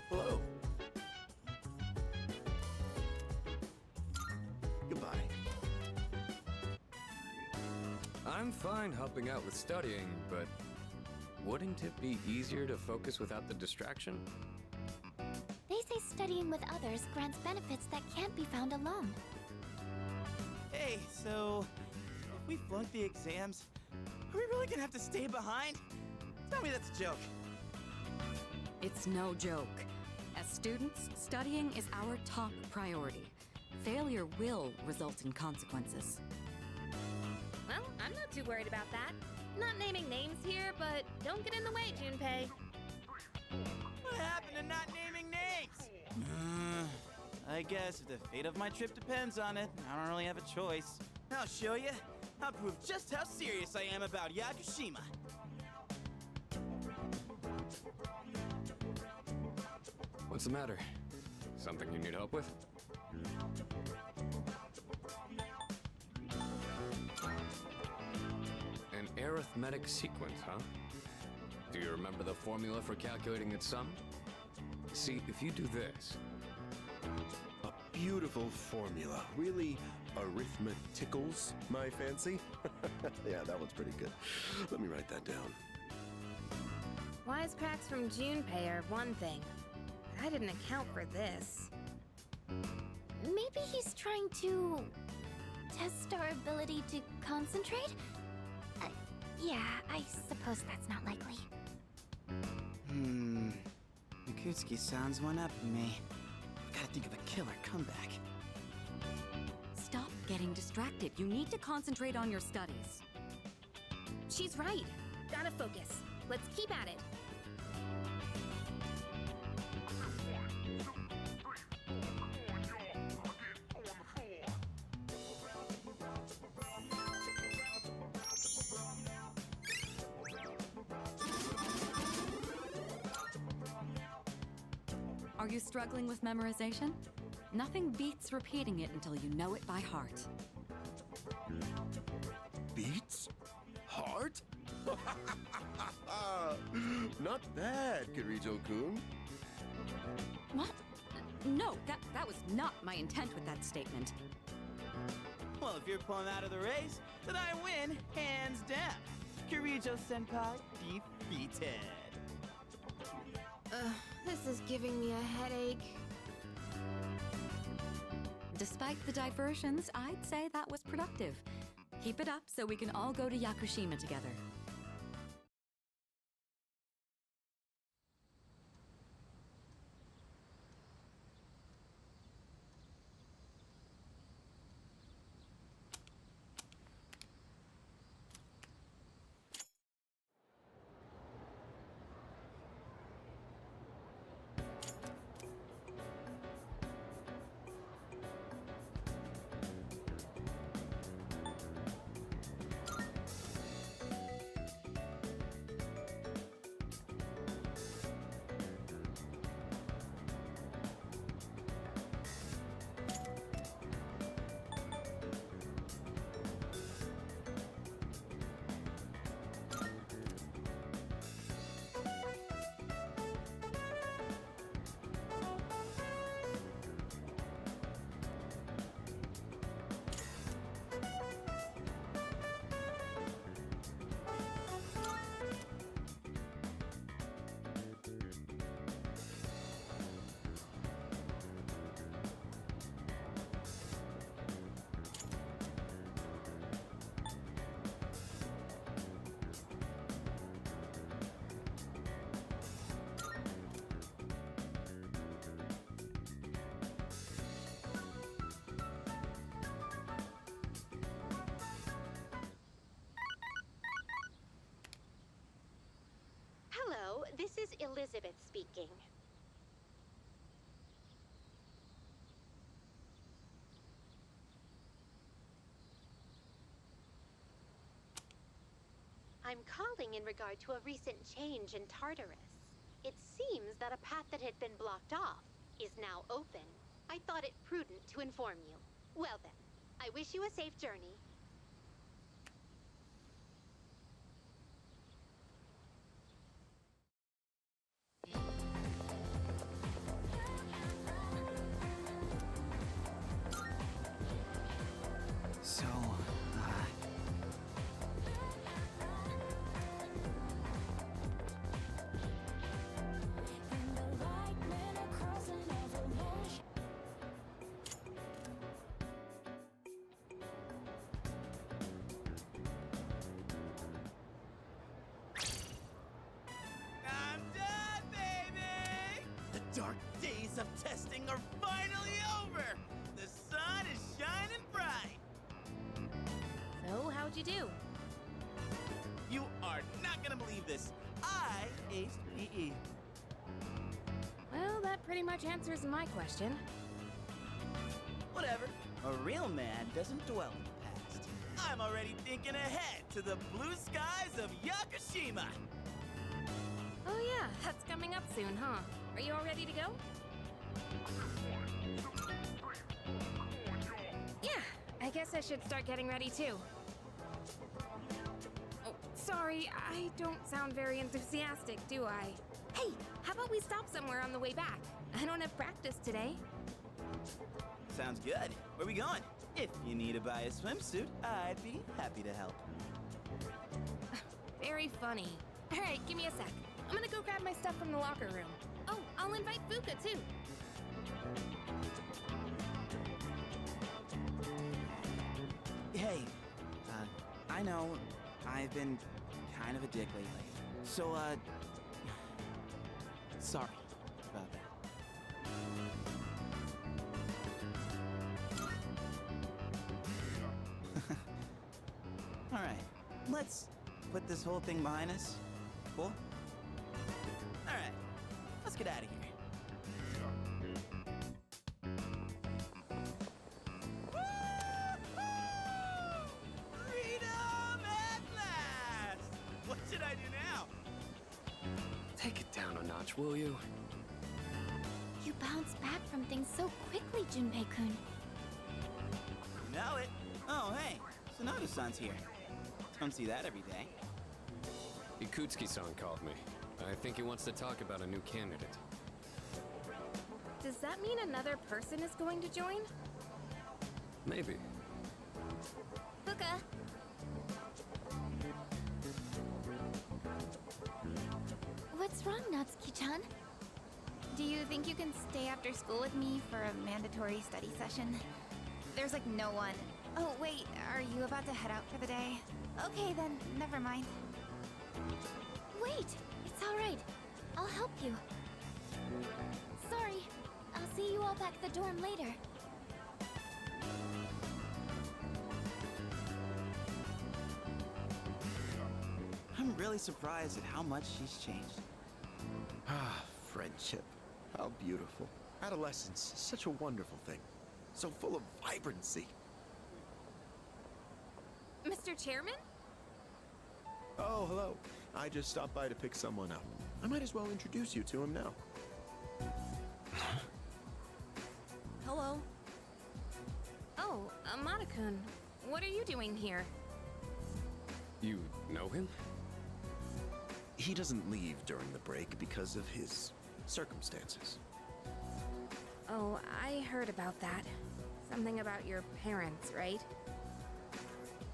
Hello. Goodbye. I'm fine helping out with studying, but wouldn't it be easier to focus without the distraction? They say studying with others grants benefits that can't be found alone. Hey, so if we flunk the exams, are we really gonna have to stay behind? Tell me that's a joke. It's no joke. As students, studying is our top priority. Failure will result in consequences. Well, I'm not too worried about that. Not naming names here, but don't get in the way, Junpei. What happened to not naming names? I guess if the fate of my trip depends on it, I don't really have a choice. I'll show you. I'll prove just how serious I am about Yakushima. What's the matter? Something you need help with? An arithmetic sequence, huh? Do you remember the formula for calculating its sum? See, if you do this... A beautiful formula. Really arithmeticals my fancy. Yeah, that one's pretty good. Let me write that down. Wisecracks from Junpei are one thing. I didn't account for this. Maybe he's trying to test our ability to concentrate? Yeah, I suppose that's not likely. Yakutsuki sounds one up on me. Gotta think of a killer comeback. Stop getting distracted. You need to concentrate on your studies. She's right. Gotta focus. Let's keep at it. Are you struggling with memorization? Nothing beats repeating it until you know it by heart. Beats? Heart? Not bad, Kirito-kun. What? No, that was not my intent with that statement. Well, if you're pulling out of the race, then I win, hands down. Kirito-senpai defeated. This is giving me a headache. Despite the diversions, I'd say that was productive. Keep it up so we can all go to Yakushima together. Hello, this is Elizabeth speaking. I'm calling in regard to a recent change in Tartarus. It seems that a path that had been blocked off is now open. I thought it prudent to inform you. Well then, I wish you a safe journey. So, I'm done, baby! The dark days of testing are finally over! The sun is shining bright! So, how'd you do? You are not gonna believe this. I aced PE. Well, that pretty much answers my question. Whatever. A real man doesn't dwell in the past. I'm already thinking ahead to the blue skies of Yakushima. Oh yeah, that's coming up soon, huh? Are you all ready to go? Yeah, I guess I should start getting ready too. Oh, sorry, I don't sound very enthusiastic, do I? Hey, how about we stop somewhere on the way back? I don't have practice today. Sounds good. Where we going? If you need to buy a swimsuit, I'd be happy to help. Very funny. All right, give me a sec. I'm gonna go grab my stuff from the locker room. Oh, I'll invite Fuka too. hey, I know I've been kind of a dick lately. So, sorry about that. All right, let's put this whole thing behind us. Cool? All right, let's get out of here. Freedom at last! What should I do now? Take it down a notch, will you? You bounce back from things so quickly, Junpei-kun. You know it. Oh, hey, Sonoda-san's here. Don't see that every day. Ikutsuki-san called me. I think he wants to talk about a new candidate. Does that mean another person is going to join? Maybe. Fuka. What's wrong, Natsuki-chan? Do you think you can stay after school with me for a mandatory study session? There's like no one. Oh, wait, are you about to head out for the day? Okay, then, never mind. Wait, it's all right. I'll help you. Sorry, I'll see you all back at the dorm later. I'm really surprised at how much she's changed. Ah, friendship. How beautiful. Adolescence, such a wonderful thing. So full of vibrancy. Mr. Chairman? Oh, hello. I just stopped by to pick someone up. I might as well introduce you to him now. Hello. Oh, Amada-kun, what are you doing here? You know him? He doesn't leave during the break because of his circumstances. Oh, I heard about that. Something about your parents, right?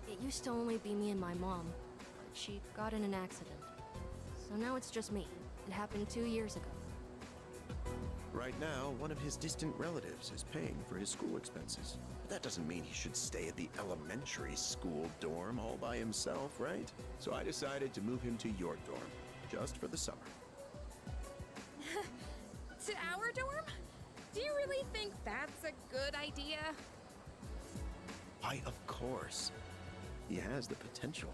It used to only be me and my mom, but she got in an accident. So now it's just me. It happened 2 years ago. Right now, one of his distant relatives is paying for his school expenses. But that doesn't mean he should stay at the elementary school dorm all by himself, right? So I decided to move him to your dorm, just for the summer. To our dorm? Do you really think that's a good idea? Why, of course. He has the potential.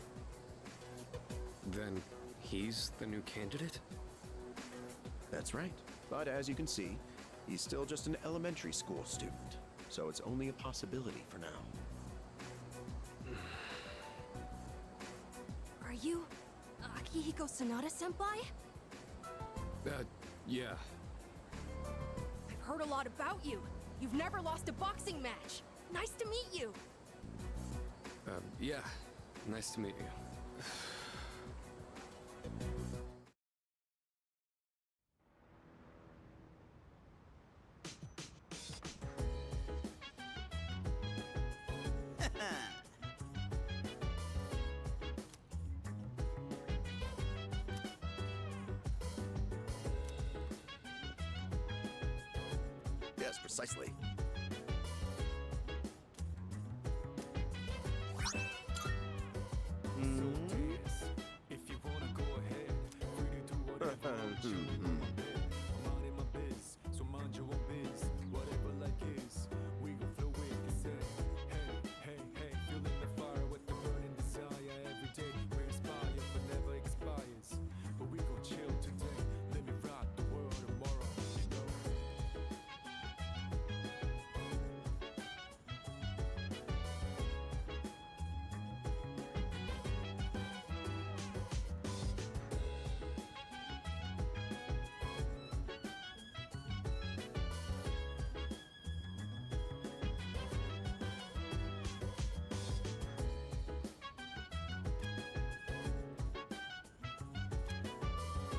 Then he's the new candidate? That's right. But as you can see, he's still just an elementary school student. So it's only a possibility for now. Are you Akihiko Sanada-senpai? Yeah. I've heard a lot about you. You've never lost a boxing match. Nice to meet you. Yeah. Nice to meet you. Yes, precisely. If you wanna go ahead, free to do whatever I want you to do my bed. I'm minding my biz, so mind your own biz. Whatever like is, we gon' flow with the set. Hey, hey, hey, feeling the fire with the burning desire every day. We inspire but never expires. But we gon' chill today. Let me rock the world tomorrow, you know.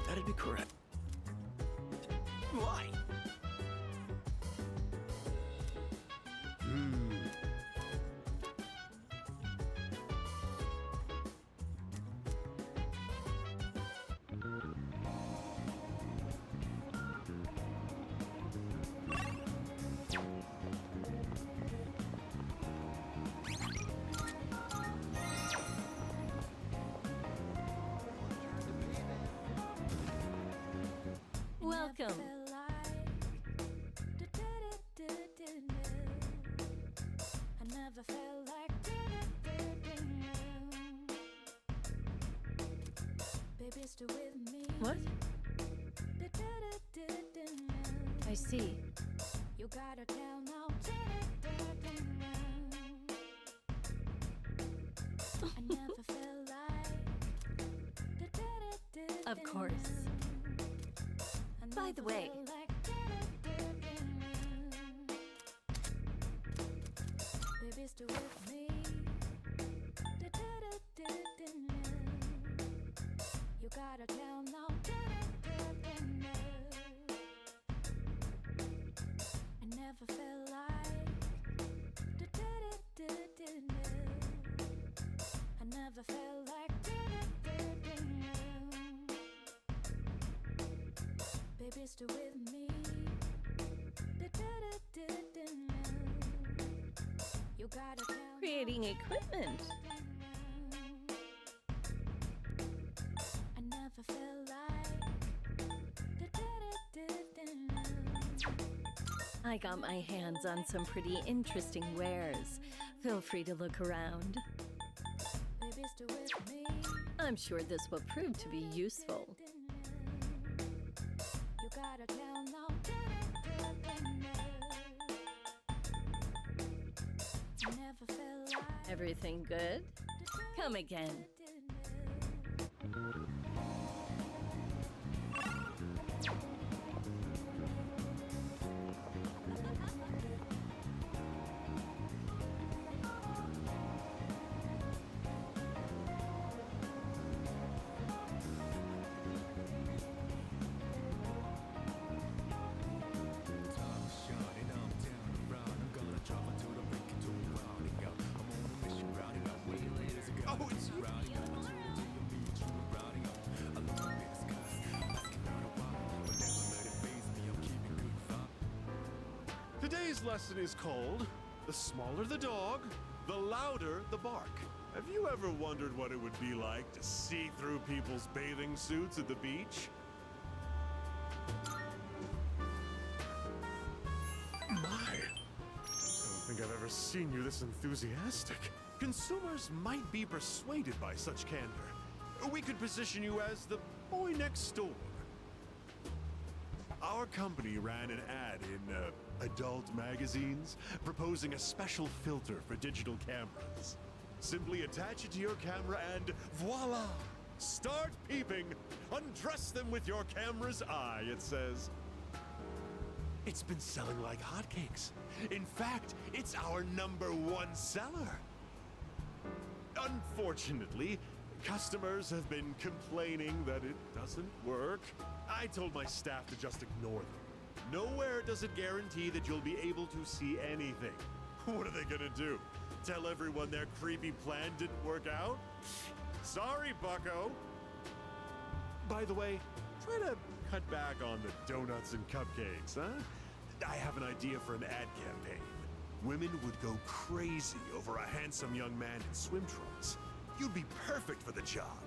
That'd be correct. Why? Welcome. I never felt like baby, stay with me. What? I see. You gotta tell now. I never felt like Of course. By the way, baby, stay with me. You gotta tell now. I never felt like I never felt like baby, stay with me. You gotta tell creating equipment. I never felt like I got my hands on some pretty interesting wares. Feel free to look around. baby, stay with me. I'm sure this will prove to be useful. You gotta tell now. I never felt like Everything good? Come again. Oh, it's you. Today's lesson is called The Smaller the Dog, the Louder the Bark. Have you ever wondered what it would be like to see through people's bathing suits at the beach? My, I don't think I've ever seen you this enthusiastic. Consumers might be persuaded by such candor. We could position you as the boy next door. Our company ran an ad in adult magazines proposing a special filter for digital cameras. Simply attach it to your camera and voila! Start peeping. Undress them with your camera's eye, it says. It's been selling like hotcakes. In fact, it's our #1 seller. Unfortunately, customers have been complaining that it doesn't work. I told my staff to just ignore them. Nowhere does it guarantee that you'll be able to see anything. What are they gonna do? Tell everyone their creepy plan didn't work out? Sorry, bucko. By the way, try to cut back on the donuts and cupcakes, huh? I have an idea for an ad campaign. Women would go crazy over a handsome young man in swim trunks. You'd be perfect for the job.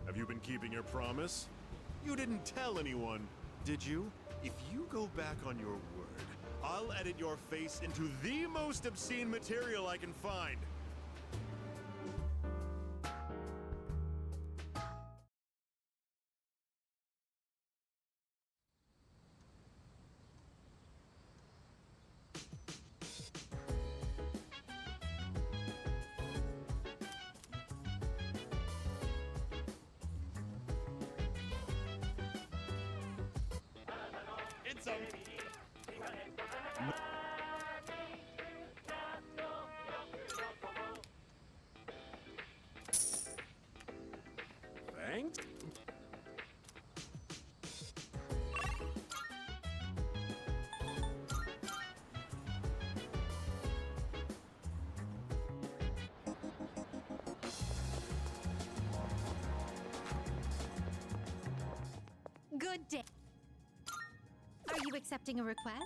Have you been keeping your promise? You didn't tell anyone, did you? If you go back on your word, I'll edit your face into the most obscene material I can find. It's a... Thanks. Good day. Are you accepting a request?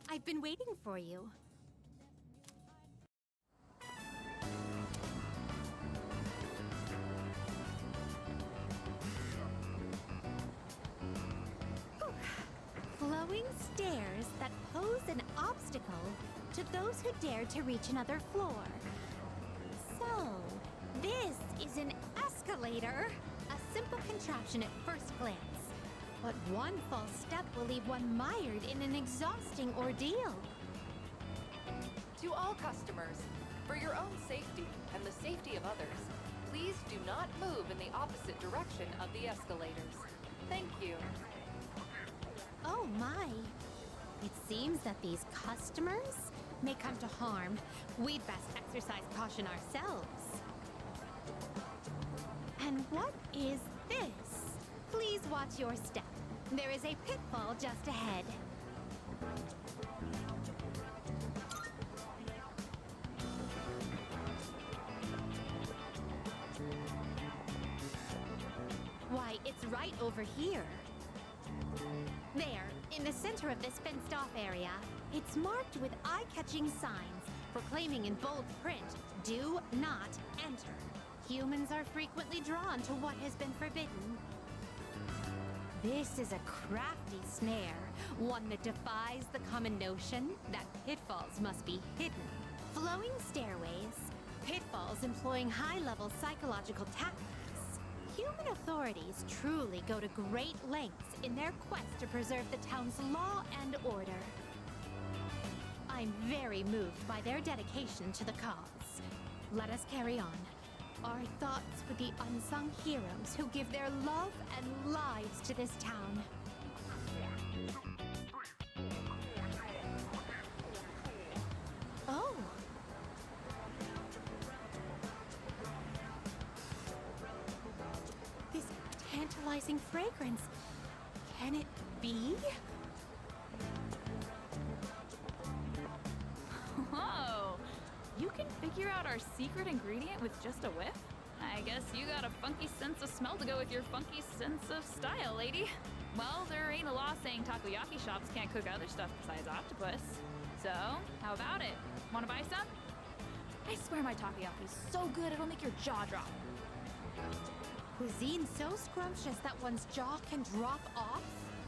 I've been waiting for you. Flowing stairs that pose an obstacle to those who dare to reach another floor. So, this is an escalator, a simple contraption at first glance. But one false step will leave one mired in an exhausting ordeal. To all customers, for your own safety and the safety of others, please do not move in the opposite direction of the escalators. Thank you. Oh my. It seems that these customers may come to harm. We'd best exercise caution ourselves. And what is this? Please watch your step. There is a pitfall just ahead. Why, it's right over here. There, in the center of this fenced-off area, it's marked with eye-catching signs proclaiming in bold print, "Do not enter." Humans are frequently drawn to what has been forbidden. This is a crafty snare, one that defies the common notion that pitfalls must be hidden. Flowing stairways, pitfalls employing high-level psychological tactics. Human authorities truly go to great lengths in their quest to preserve the town's law and order. I'm very moved by their dedication to the cause. Let us carry on. Our thoughts with the unsung heroes who give their love and lives to this town. Oh. This tantalizing fragrance. Can it be? Whoa! You can figure out our secret ingredient with just a whiff? I guess you got a funky sense of smell to go with your funky sense of style, lady. Well, there ain't a law saying takoyaki shops can't cook other stuff besides octopus. So, how about it? Wanna buy some? I swear my takoyaki's so good it'll make your jaw drop. Cuisine so scrumptious that one's jaw can drop off?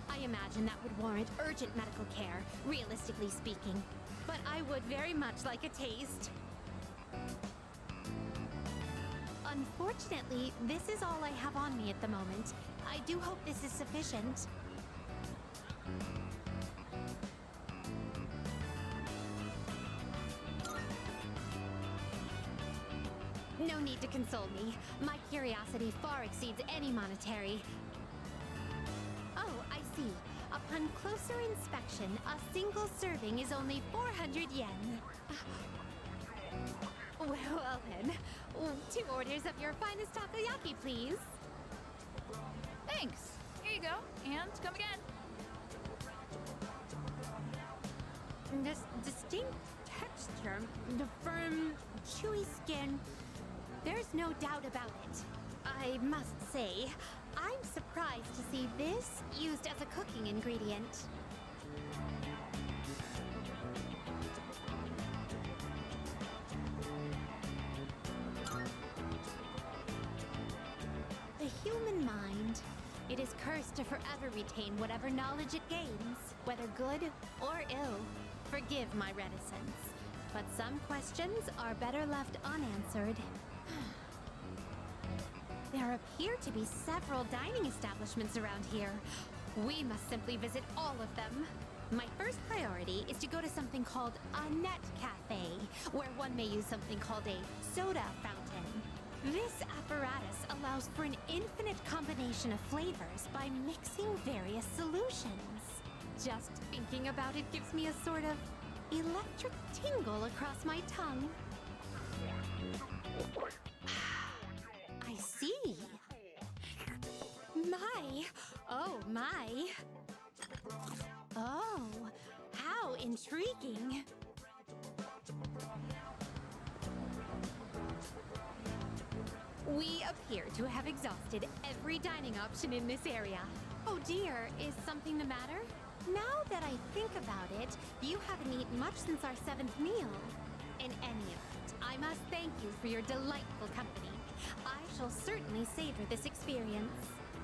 I imagine that would warrant urgent medical care, realistically speaking. But I would very much like a taste. Unfortunately, this is all I have on me at the moment. I do hope this is sufficient. No need to console me. My curiosity far exceeds any monetary. Oh, I see. Upon closer inspection, a single serving is only 400 yen. Well then, 2 orders of your finest takoyaki, please. Thanks. Here you go. And come again. This distinct texture, the firm, chewy skin. There's no doubt about it. I must say, I'm surprised to see this used as a cooking ingredient. The human mind. It is cursed to forever retain whatever knowledge it gains, whether good or ill. Forgive my reticence, but some questions are better left unanswered. There appear to be several dining establishments around here. We must simply visit all of them. My first priority is to go to something called a net cafe, where one may use something called a soda fountain. This apparatus allows for an infinite combination of flavors by mixing various solutions. Just thinking about it gives me a sort of electric tingle across my tongue. I see. My. Oh, my. Oh, how intriguing. We appear to have exhausted every dining option in this area. Oh dear, is something the matter? Now that I think about it, you haven't eaten much since our 7th meal. In any event, I must thank you for your delightful company. I shall certainly savor this experience.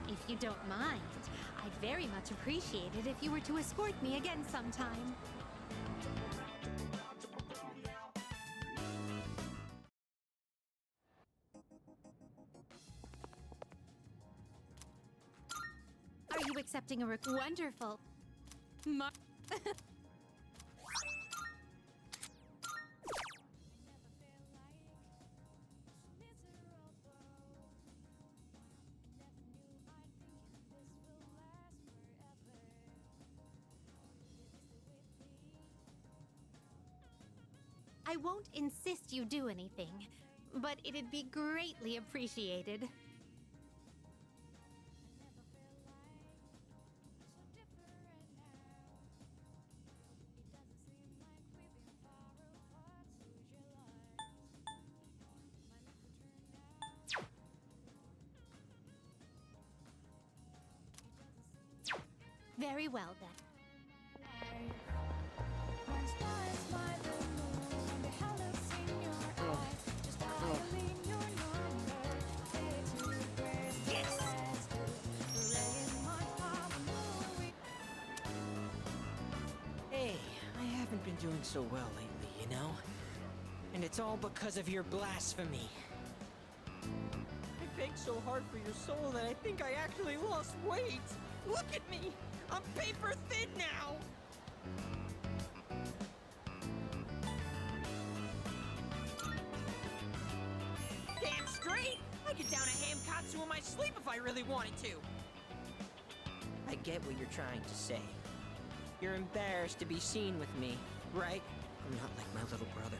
If you don't mind, I'd very much appreciate it if you were to escort me again sometime. Are you accepting a wonderful? I won't insist you do anything, but it'd be greatly appreciated. Very well then. Hey, I haven't been doing so well lately, you know? And it's all because of your blasphemy. I begged so hard for your soul that I think I actually lost weight. Look at me! I'm paper thin now! Damn straight! I could down a ham katsu in my sleep if I really wanted to! I get what you're trying to say. You're embarrassed to be seen with me, right? I'm not like my little brother.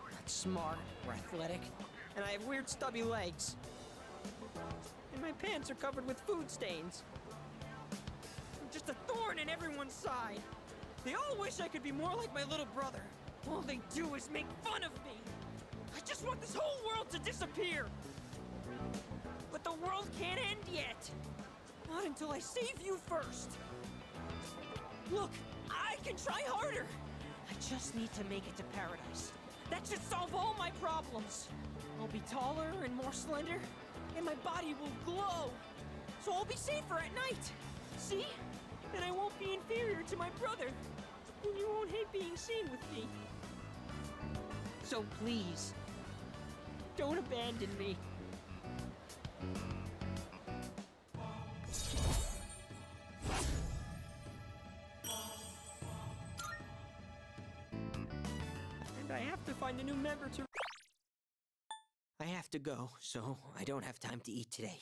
I'm not smart or athletic, and I have weird stubby legs. And my pants are covered with food stains. I'm just a thorn in everyone's side. They all wish I could be more like my little brother. All they do is make fun of me. I just want this whole world to disappear. But the world can't end yet. Not until I save you first. Look, I can try harder. I I just need to make it to paradise. That should solve all my problems. I'll be taller and more slender, and my body will glow. So I'll be safer at night. See? And I won't be inferior to my brother. And you won't hate being seen with me. So please, don't abandon me. And I have to find a new member to... I have to go, so I don't have time to eat today.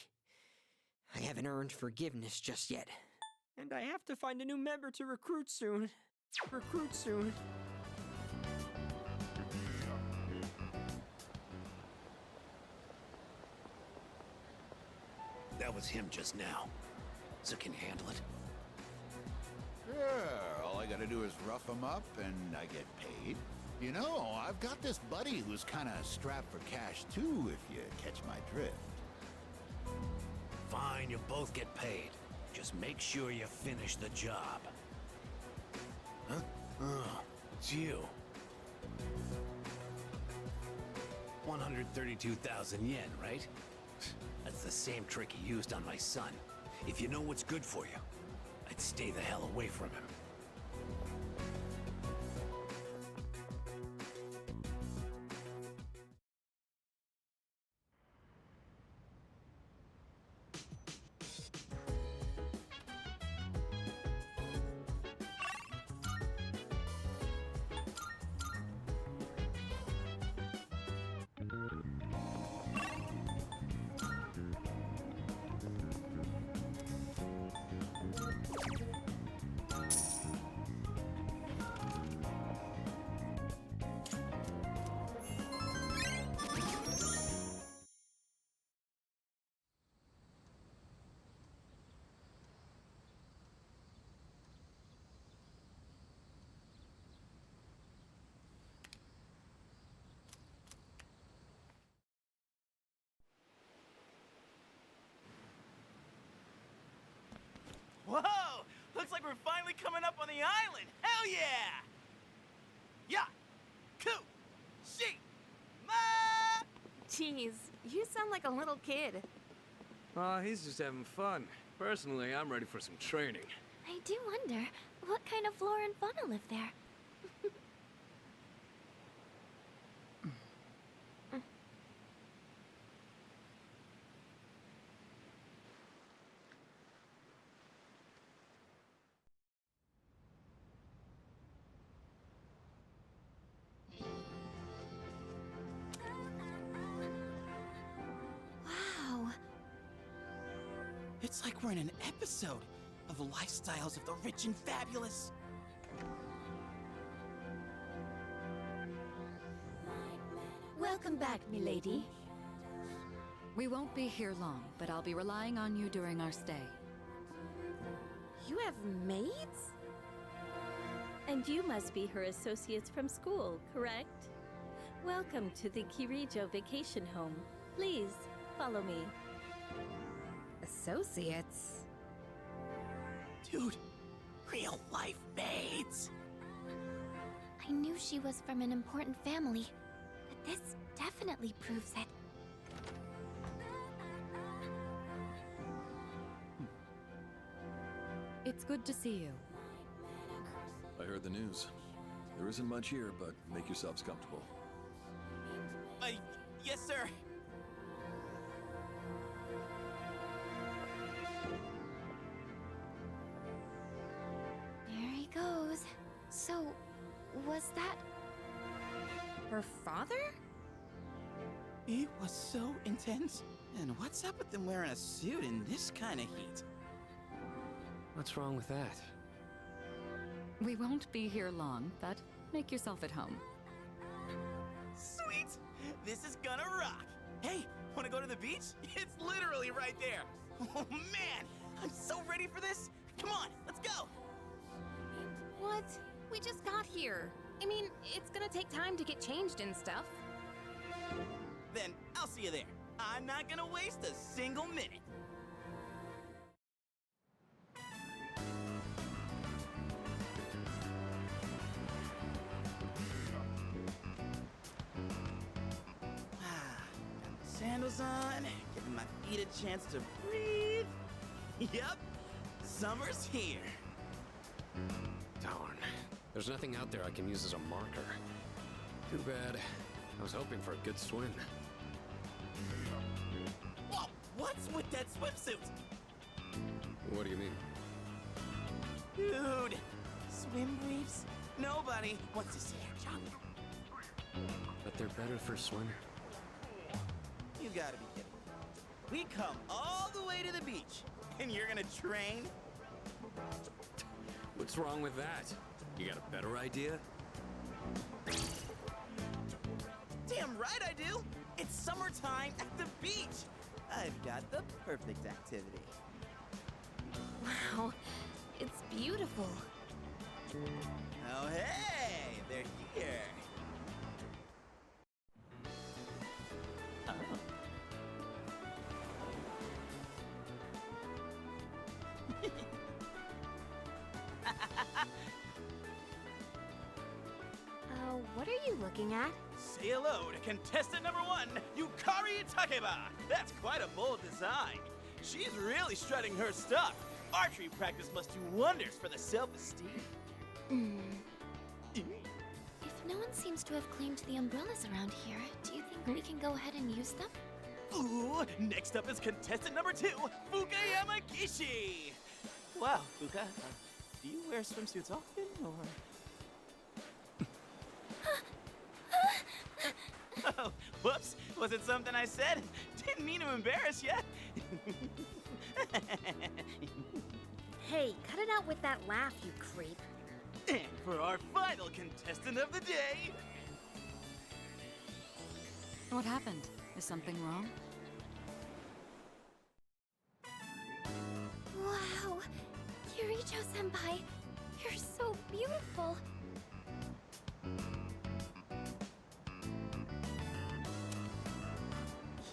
I haven't earned forgiveness just yet. And I have to find a new member to recruit soon. Recruit soon. That was him just now. So can you handle it? Sure, all I gotta do is rough him up and I get paid. You know, I've got this buddy who's kinda strapped for cash too, if you catch my drift. Fine, you'll both get paid. Just make sure you finish the job. Huh? Oh, it's you. 132,000 yen, right? That's the same trick he used on my son. If you know what's good for you, I'd stay the hell away from him. Whoa! Looks like we're finally coming up on the island! Hell yeah! Yeah! Coo! She! Ma! Jeez, you sound like a little kid. He's just having fun. Personally, I'm ready for some training. I do wonder, what kind of flora and fauna live there? Wow. It's like we're in an episode of the lifestyles of the rich and fabulous. Welcome back, milady. We won't be here long, but I'll be relying on you during our stay. You have maids? And you must be her associates from school, correct? Welcome to the Kirijo vacation home. Please, follow me. Associates? Dude, real life maids. I knew she was from an important family, but this definitely proves it. It's good to see you. I heard the news. There isn't much here, but make yourselves comfortable. Yes, sir. There he goes. So, was that her father? It was so intense. And what's up with them wearing a suit in this kind of heat? What's wrong with that? We won't be here long, but make yourself at home. Sweet! This is gonna rock! Hey, wanna go to the beach? It's literally right there! Oh man! I'm so ready for this! Come on, let's go! What? We just got here. I mean, it's gonna take time to get changed and stuff. Then I'll see you there. I'm not gonna waste a single minute. clothes on, giving my feet a chance to breathe. Yep, summer's here. Darn. There's nothing out there I can use as a marker. Too bad. I was hoping for a good swim. Whoa, what's with that swimsuit? What do you mean? Dude, swim briefs? Nobody wants to see your junk. But they're better for swimmer. You gotta be kidding me. We come all the way to the beach, and you're gonna train? What's wrong with that? You got a better idea? Damn right I do! It's summertime at the beach! I've got the perfect activity. Wow, it's beautiful. Oh, hey! They're here! Oh. What are you looking at? Say hello to contestant number 1, Yukari Takeba! That's quite a bold design. She's really strutting her stuff. Archery practice must do wonders for the self-esteem. If no one seems to have claimed the umbrellas around here, do you think we can go ahead and use them? Ooh, next up is contestant number 2, Fuka Yamagishi! Wow, Fuka, do you wear swimsuits often, or...? Oh, whoops, was it something I said? Didn't mean to embarrass you. Hey, cut it out with that laugh, you creep. And for our final contestant of the day... What happened? Is something wrong? Wow! Kirijo-senpai, you're so beautiful!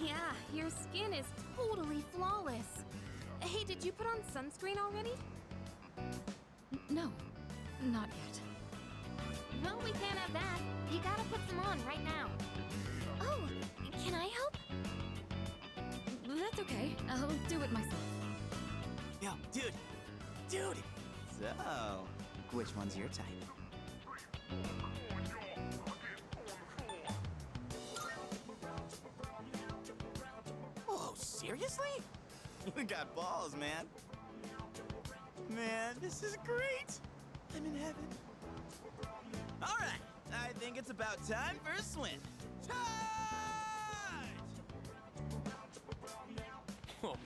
Yeah, your skin is totally flawless. Hey, did you put on sunscreen already? No, not yet. Well, we can't have that. You gotta put some on right now. Oh, can I help? That's okay. I'll do it myself. Yo, dude! So, which one's your type? Whoa, seriously? You got balls, man. Man, this is great. I'm in heaven. All right, I think it's about time for a swim. Charge! Oh,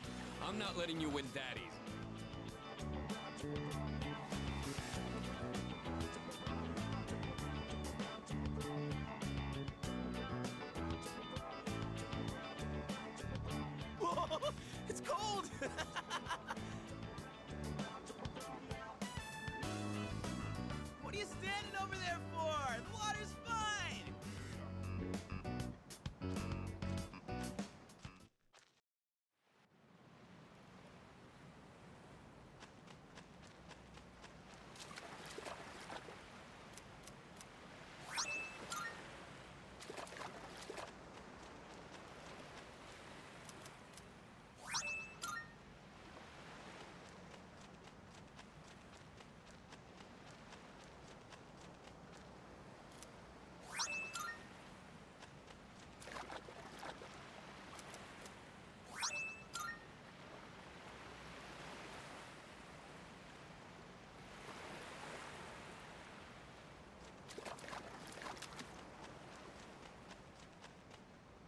I'm not letting you win that easy. Whoa, it's cold! What are you standing over there for? The water's fine!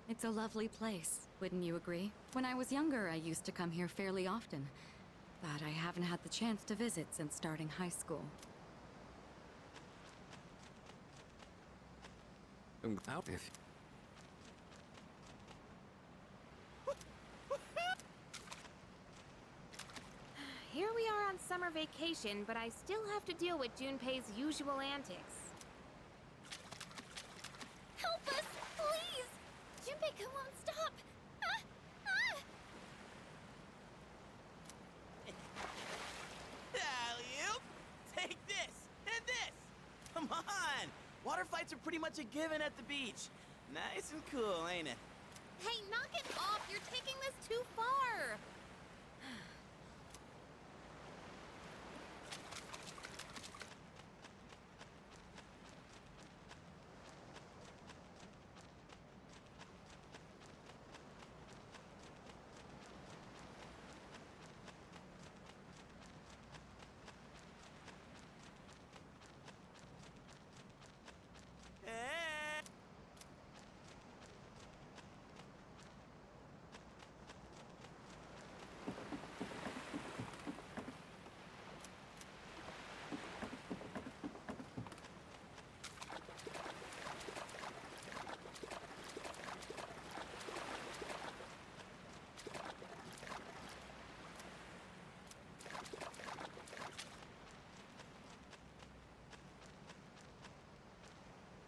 It's a lovely place, wouldn't you agree? When I was younger, I used to come here fairly often, but I haven't had the chance to visit since starting high school. Out if Here we are on summer vacation, but I still have to deal with Junpei's usual antics. Help us, please! Junpei won't stop! Alley-oop! Take this! And this! Come on! Water fights are pretty much a given at the beach. Nice and cool, ain't it? Hey, knock it off! You're taking this too far!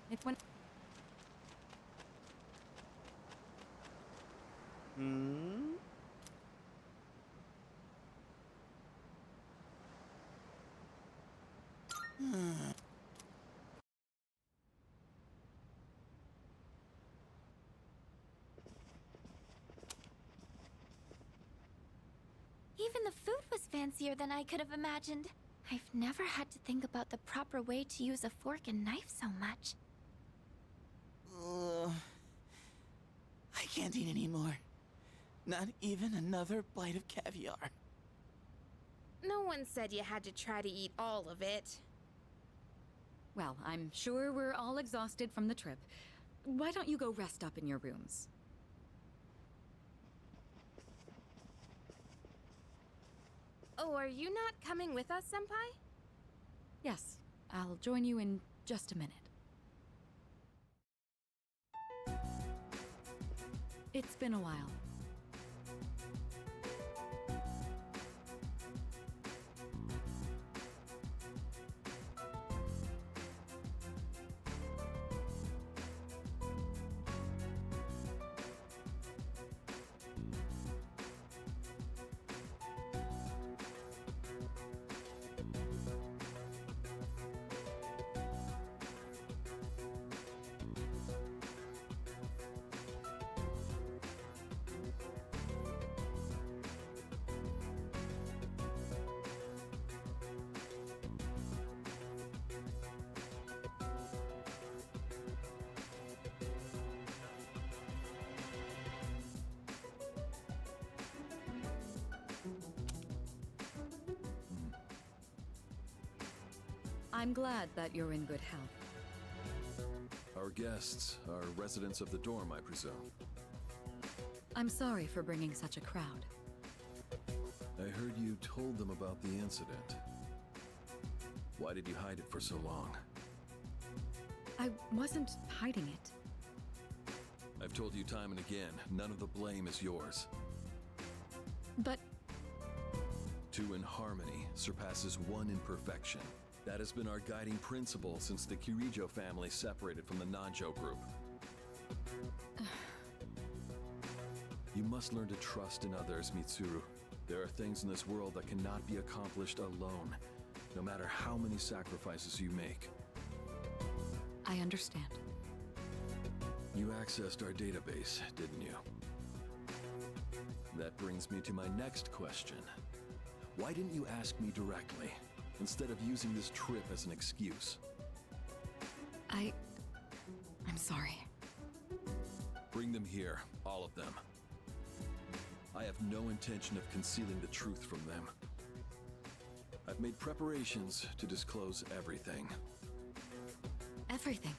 It's when. Even the food was fancier than I could have imagined. I've never had to think about the proper way to use a fork and knife so much. I can't eat anymore. Not even another bite of caviar. No one said you had to try to eat all of it. Well, I'm sure we're all exhausted from the trip. Why don't you go rest up in your rooms? Oh, are you not coming with us, Senpai? Yes, I'll join you in just a minute. It's been a while. I'm glad that you're in good health. Our guests are residents of the dorm, I presume. I'm sorry for bringing such a crowd. I heard you told them about the incident. Why did you hide it for so long? I wasn't hiding it. I've told you time and again, none of the blame is yours. But two in harmony surpasses one in perfection. That has been our guiding principle since the Kirijo family separated from the Nanjo group. You must learn to trust in others, Mitsuru. There are things in this world that cannot be accomplished alone, no matter how many sacrifices you make. I understand. You accessed our database, didn't you? That brings me to my next question. Why didn't you ask me directly, instead of using this trip as an excuse? I'm sorry. Bring them here, all of them. I have no intention of concealing the truth from them. I've made preparations to disclose everything. Everything?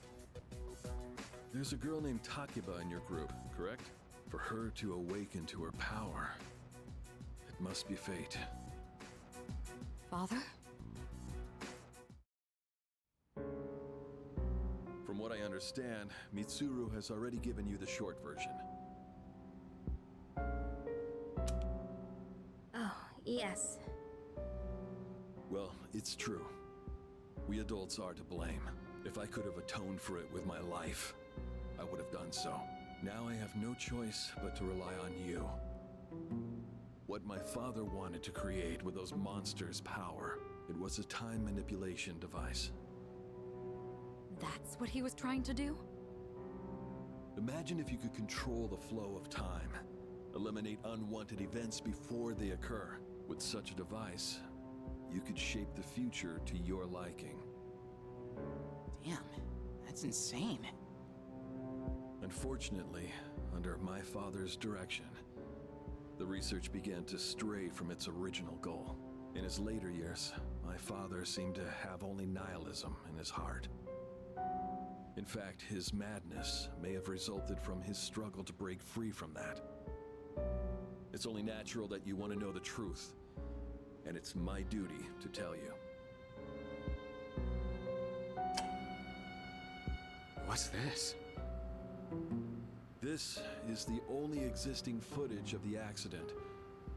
There's a girl named Takiba in your group, correct? For her to awaken to her power, it must be fate. Father? From what I understand, Mitsuru has already given you the short version. Oh, yes. Well, it's true. We adults are to blame. If I could have atoned for it with my life, I would have done so. Now I have no choice but to rely on you. What my father wanted to create with those monsters' power, it was a time manipulation device. That's what he was trying to do? Imagine if you could control the flow of time, eliminate unwanted events before they occur. With such a device, you could shape the future to your liking. Damn, that's insane. Unfortunately, under my father's direction, the research began to stray from its original goal. In his later years, my father seemed to have only nihilism in his heart. In fact, his madness may have resulted from his struggle to break free from that. It's only natural that you want to know the truth, and it's my duty to tell you. What's this? This is the only existing footage of the accident,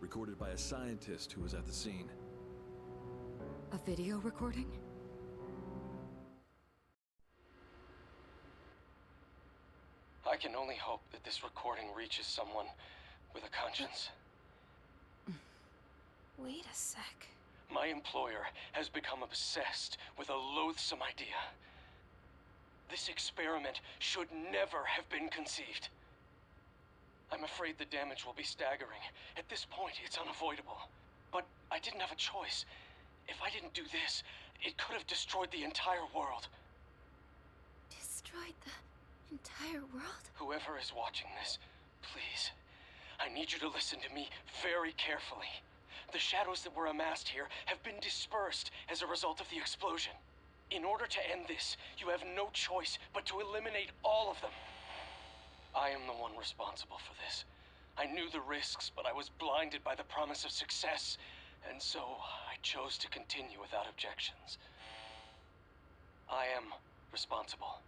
recorded by a scientist who was at the scene. A video recording? I can only hope that this recording reaches someone with a conscience. Wait a sec. My employer has become obsessed with a loathsome idea. This experiment should never have been conceived. I'm afraid the damage will be staggering. At this point, it's unavoidable. But I didn't have a choice. If I didn't do this, it could have destroyed the entire world. Destroyed the entire world? Whoever is watching this, please, I need you to listen to me very carefully. The shadows that were amassed here have been dispersed as a result of the explosion. In order to end this, you have no choice but to eliminate all of them. I am the one responsible for this. I knew the risks, but I was blinded by the promise of success, and so I chose to continue without objections. I am responsible.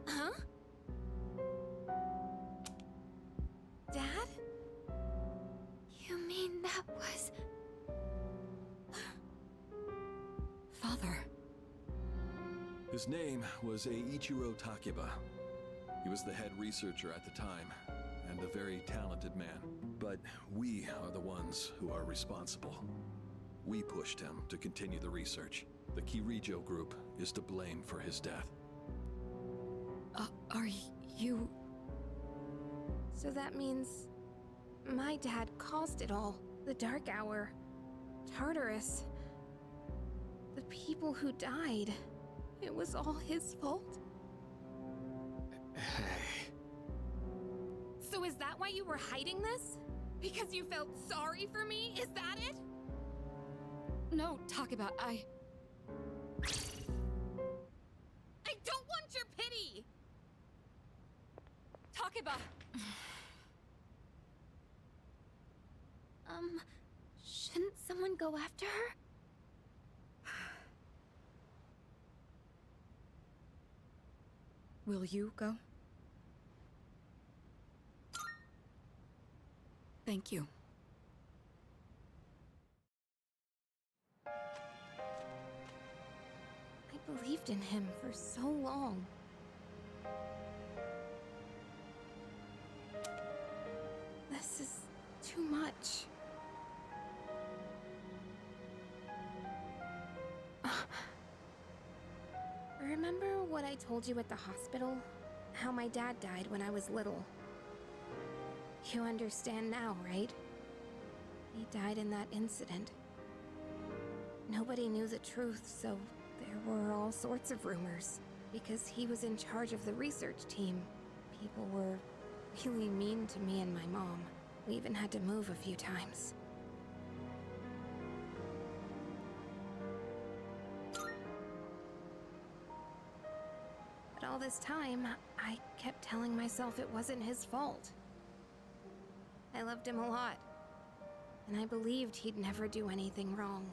Huh? Dad? You mean that was... Father. His name was Eiichiro Takeba. He was the head researcher at the time, and a very talented man. But we are the ones who are responsible. We pushed him to continue the research. The Kirijo group is to blame for his death. Are you... So that means my dad caused it all. The Dark Hour, Tartarus, the people who died. It was all his fault. So is that why you were hiding this? Because you felt sorry for me? Is that it? No, Takeba, I don't want your pity! Takeba! Shouldn't someone go after her? Will you go? Thank you. I believed in him for so long. This is too much. Remember what I told you at the hospital? How my dad died when I was little. You understand now, right? He died in that incident. Nobody knew the truth, so there were all sorts of rumors. Because he was in charge of the research team, people were really mean to me and my mom. We even had to move a few times. But all this time, I kept telling myself it wasn't his fault. I loved him a lot, and I believed he'd never do anything wrong.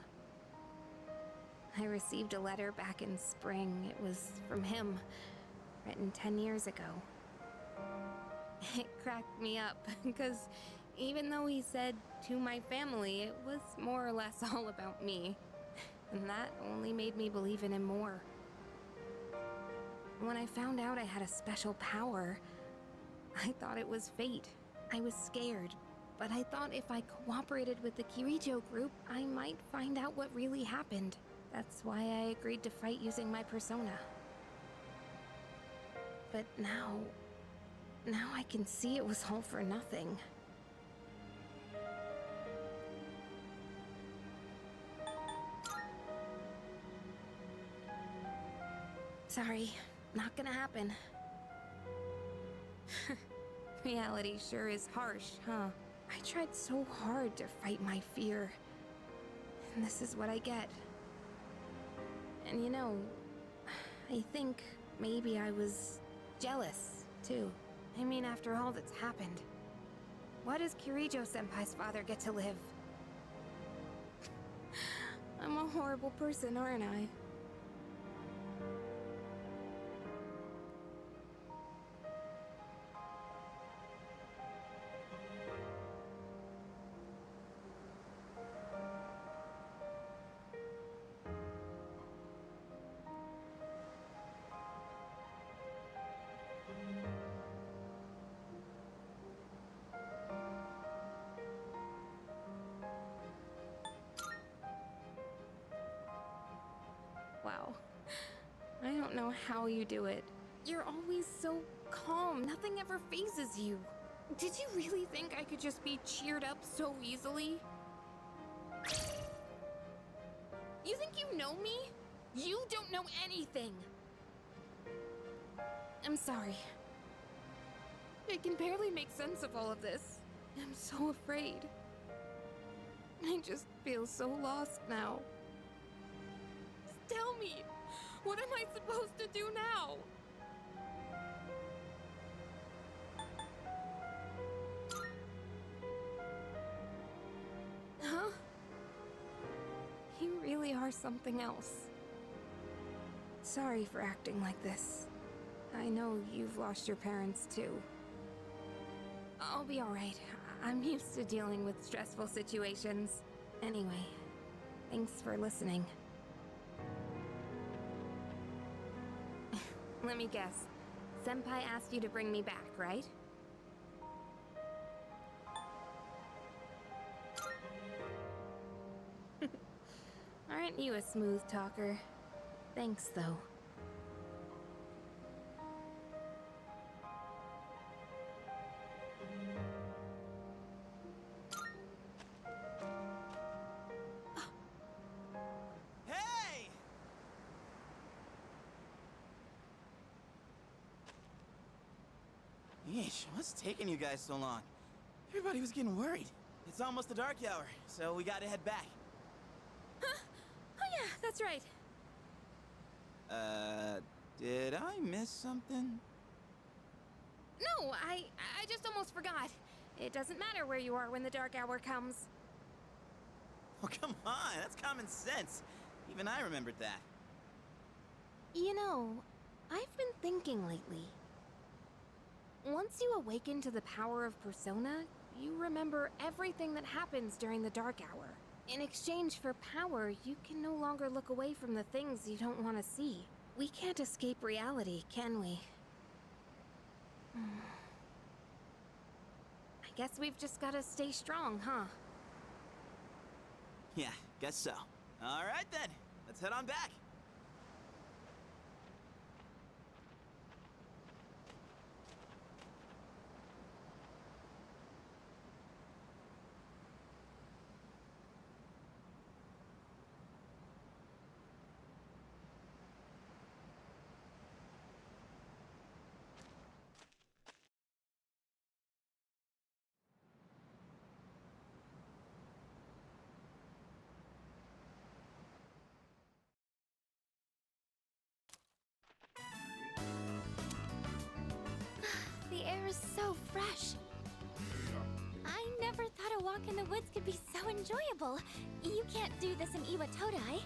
I received a letter back in spring. It was from him, written 10 years ago. It cracked me up, because even though he said to my family, it was more or less all about me. And that only made me believe in him more. When I found out I had a special power, I thought it was fate. I was scared, but I thought if I cooperated with the Kirijo group, I might find out what really happened. That's why I agreed to fight using my persona. But now I can see it was all for nothing. Sorry, not gonna happen. Reality sure is harsh, huh? I tried so hard to fight my fear. And this is what I get. And you know, I think maybe I was jealous, too. I mean, after all that's happened, why does Kirijo-senpai's father get to live? I'm a horrible person, aren't I? Wow. I don't know how you do it. You're always so calm. Nothing ever phases you. Did you really think I could just be cheered up so easily? You think you know me? You don't know anything. I'm sorry. I can barely make sense of all of this. I'm so afraid. I just feel so lost now. Tell me, what am I supposed to do now? Huh? You really are something else. Sorry for acting like this. I know you've lost your parents too. I'll be alright. I'm used to dealing with stressful situations. Anyway, thanks for listening. Let me guess. Senpai asked you to bring me back, right? Aren't you a smooth talker? Thanks, though. Hey! Yeesh, what's taking you guys so long? Everybody was getting worried. It's almost the dark hour, so we gotta head back. Huh? Oh yeah, that's right. Did I miss something? No, I just almost forgot. It doesn't matter where you are when the dark hour comes. Oh, come on, that's common sense. Even I remembered that. You know, I've been thinking lately. Once you awaken to the power of Persona, you remember everything that happens during the dark hour. In exchange for power, you can no longer look away from the things you don't want to see. We can't escape reality, can we? I guess we've just gotta stay strong, huh? Yeah, guess so. All right then, let's head on back. The air is so fresh. I never thought a walk in the woods could be so enjoyable. You can't do this in Iwatodai.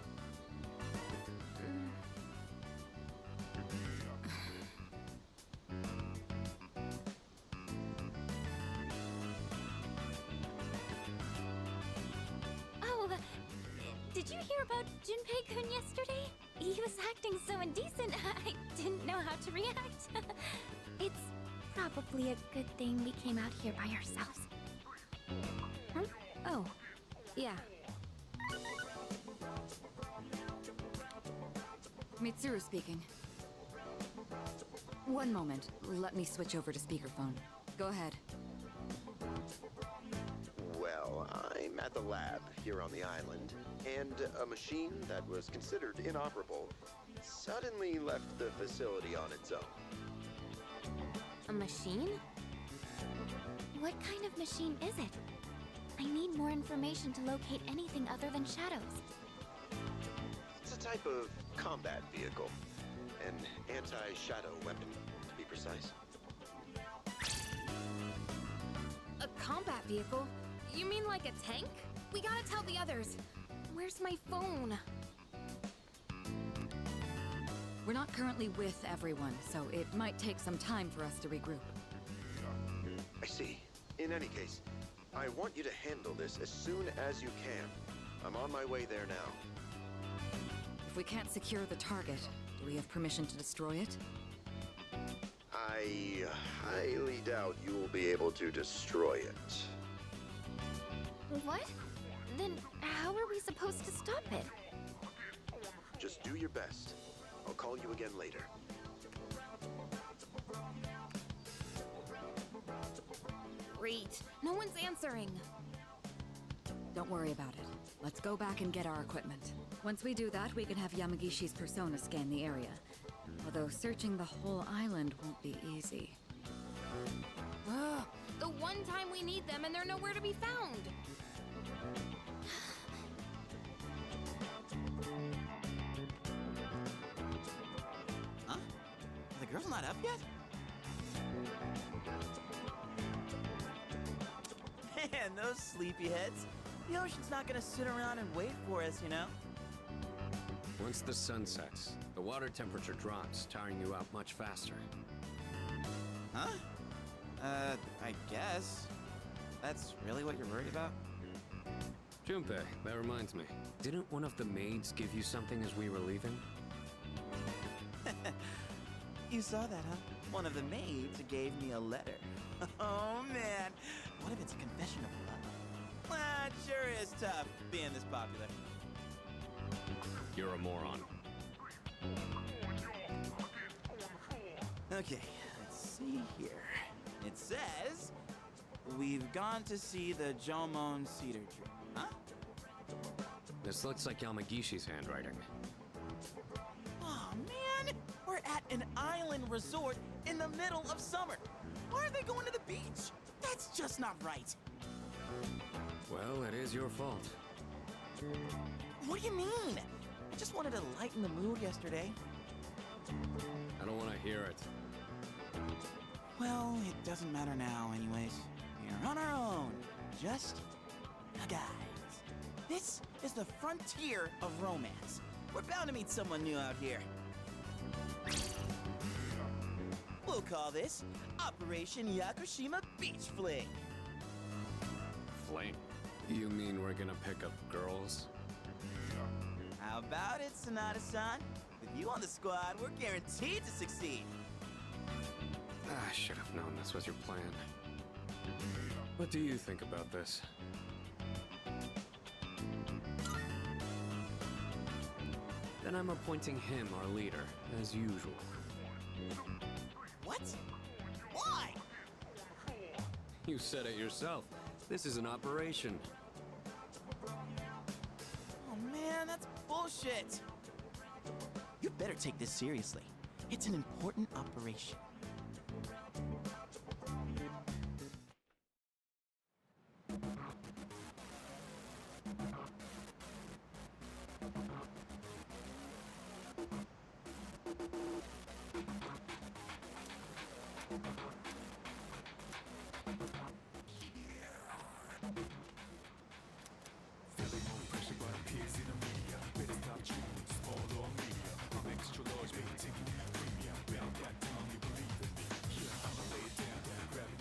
Oh, did you hear about Junpei-kun yesterday? He was acting so indecent, I didn't know how to react. It's probably a good thing we came out here by ourselves. Huh? Oh, yeah. Mitsuru speaking. One moment. Let me switch over to speakerphone. Go ahead. Well, I'm at the lab here on the island, and a machine that was considered inoperable suddenly left the facility on its own. A machine? What kind of machine is it? I need more information to locate anything other than shadows. It's a type of combat vehicle. An anti-shadow weapon, to be precise. A combat vehicle? You mean like a tank? We gotta tell the others. Where's my phone? We're not currently with everyone, so it might take some time for us to regroup. I see. In any case, I want you to handle this as soon as you can. I'm on my way there now. If we can't secure the target, do we have permission to destroy it? I highly doubt you will be able to destroy it. What? Then how are we supposed to stop it? Just do your best. I'll call you again later. Great. No one's answering. Don't worry about it. Let's go back and get our equipment. Once we do that, we can have Yamagishi's persona scan the area. Although searching the whole island won't be easy. Ugh, the one time we need them and they're nowhere to be found. Huh? The girl's not up yet? Man, those sleepyheads. The ocean's not gonna sit around and wait for us, you know? Once the sun sets, the water temperature drops, tiring you out much faster. Huh? I guess. That's really what you're worried about? Junpei, that reminds me. Didn't one of the maids give you something as we were leaving? You saw that, huh? One of the maids gave me a letter. Oh, man. What if it's a confession of love? Well, it sure is tough being this popular. You're a moron. Okay, let's see here. It says, we've gone to see the Jomon cedar tree. Huh? This looks like Yamagishi's handwriting. Oh, man! We're at an island resort in the middle of summer. Why are they going to the beach? That's just not right. Well, it is your fault. What do you mean? I just wanted to lighten the mood yesterday. I don't want to hear it. Well, it doesn't matter now anyways. We're on our own. Just a guys. This is the frontier of romance. We're bound to meet someone new out here. We'll call this Operation Yakushima Beach Fling. Fling? You mean we're gonna pick up girls? How about it, Sonata-san? With you on the squad, we're guaranteed to succeed. I should have known this was your plan. What do you think about this? Then I'm appointing him our leader, as usual. What? Why? You said it yourself. This is an operation. Oh man, that's bullshit. You better take this seriously. It's an important operation.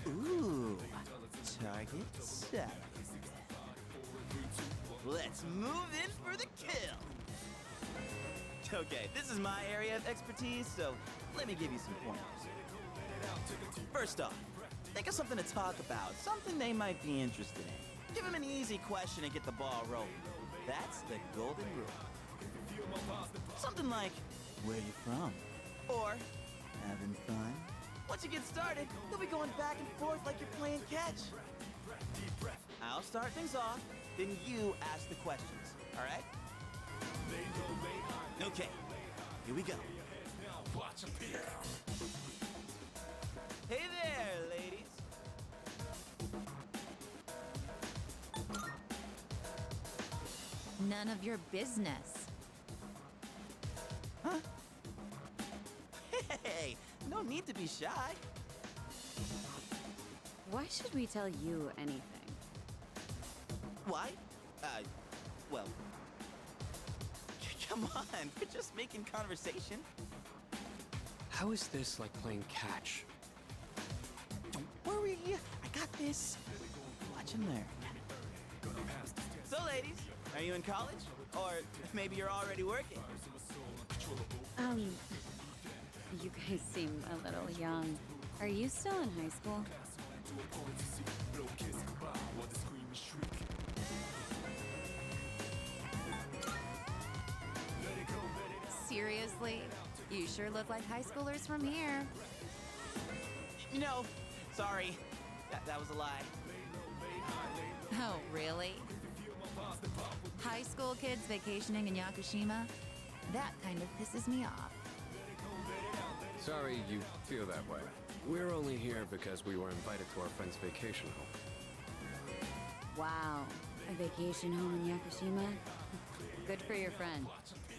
Ooh, target set. Let's move in for the kill. Okay, this is my area of expertise, so let me give you some pointers. First off, think of something to talk about, something they might be interested in. Give them an easy question and get the ball rolling. That's the golden rule. Something like, Where you from? Or having fun? Once you get started, you'll be going back and forth like you're playing catch. I'll start things off, then you ask the questions, all right? Okay, here we go. Hey there, ladies. None of your business. Huh? Hey, no need to be shy. Why should we tell you anything? Why? Well... Come on, we're just making conversation. How is this like playing catch? Don't worry, I got this. Watch and learn. So, ladies, are you in college? Or maybe you're already working? You guys seem a little young. Are you still in high school? Seriously? You sure look like high schoolers from here. No, sorry. That was a lie. Oh, really? High school kids vacationing in Yakushima? That kind of pisses me off. Sorry you feel that way. We're only here because we were invited to our friend's vacation home. Wow, a vacation home in Yakushima? Good for your friend.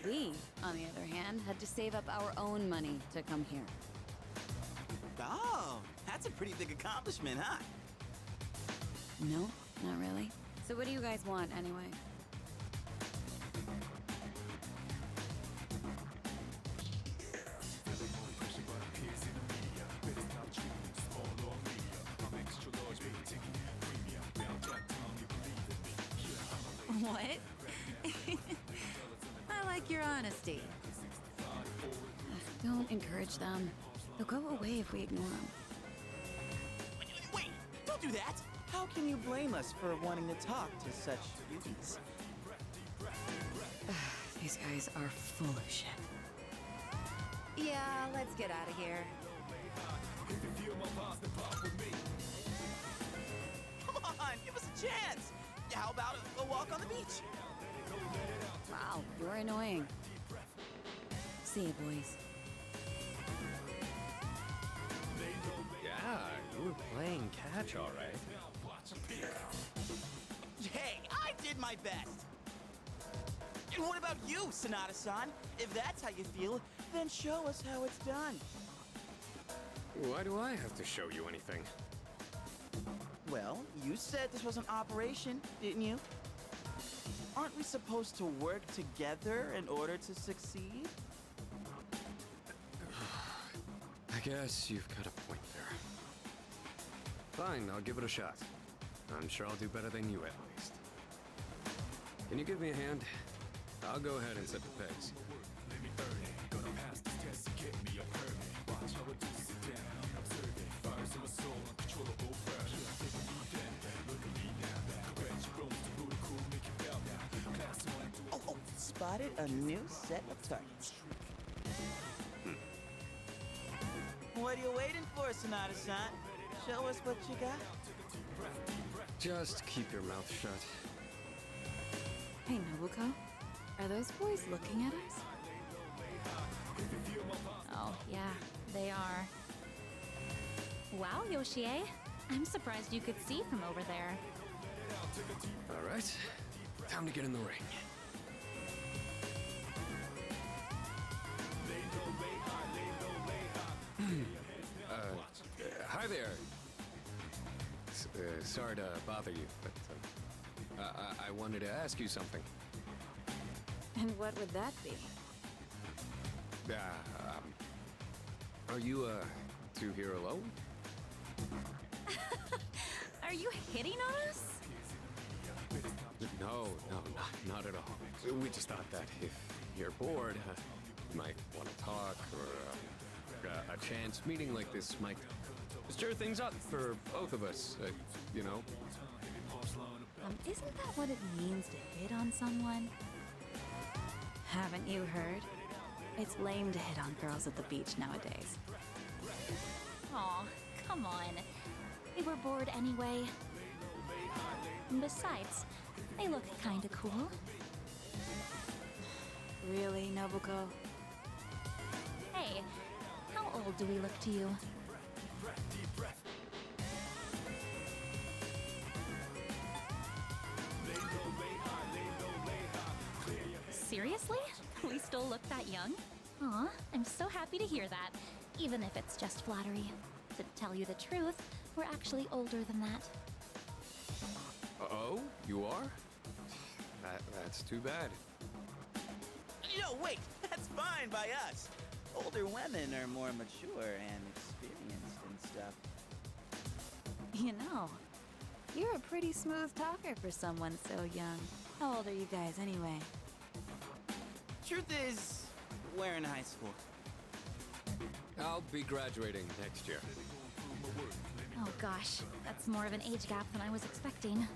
We, on the other hand, had to save up our own money to come here. Oh, that's a pretty big accomplishment, huh? No, not really. So what do you guys want, anyway? What? I like your honesty. Don't encourage them. They'll go away if we ignore them. Wait, don't do that! How can you blame us for wanting to talk to such beauties? These guys are full of shit. Yeah, let's get out of here. Come on, give us a chance! How about a walk on the beach? Wow, you're annoying. See you, boys. Yeah, you were playing catch, all right. Hey, I did my best! And what about you, Sonata-san? If that's how you feel, then show us how it's done. Why do I have to show you anything? Well, you said this was an operation, didn't you? Aren't we supposed to work together in order to succeed? I guess you've got a point there. Fine, I'll give it a shot. I'm sure I'll do better than you at least. Can you give me a hand? I'll go ahead and set the pace. Oh, spotted a new set of targets. What are you waiting for, Sonata-san? Show us what you got. Just keep your mouth shut. Hey, Nobuko. Are those boys looking at us? Oh, yeah, they are. Wow, Yoshie. I'm surprised you could see from over there. All right, time to get in the ring. Hi there. Sorry to bother you, but I wanted to ask you something. And what would that be? Are you, two here alone? Are you hitting on us? No, not at all. We just thought that if you're bored, you might want to talk, or a chance meeting like this might stir things up for both of us, you know? Isn't that what it means to hit on someone? Haven't you heard? It's lame to hit on girls at the beach nowadays. Aw, come on. They were bored anyway. And besides, they look kinda cool. Really, Nobuko? Hey, how old do we look to you? Seriously? We still look that young? Aw, I'm so happy to hear that, even if it's just flattery. To tell you the truth, we're actually older than that. Oh, you are? That's too bad. No, wait, that's fine by us. Older women are more mature and experienced and stuff. You know, you're a pretty smooth talker for someone so young. How old are you guys anyway? Truth is, we're in high school. I'll be graduating next year. Oh gosh, that's more of an age gap than I was expecting.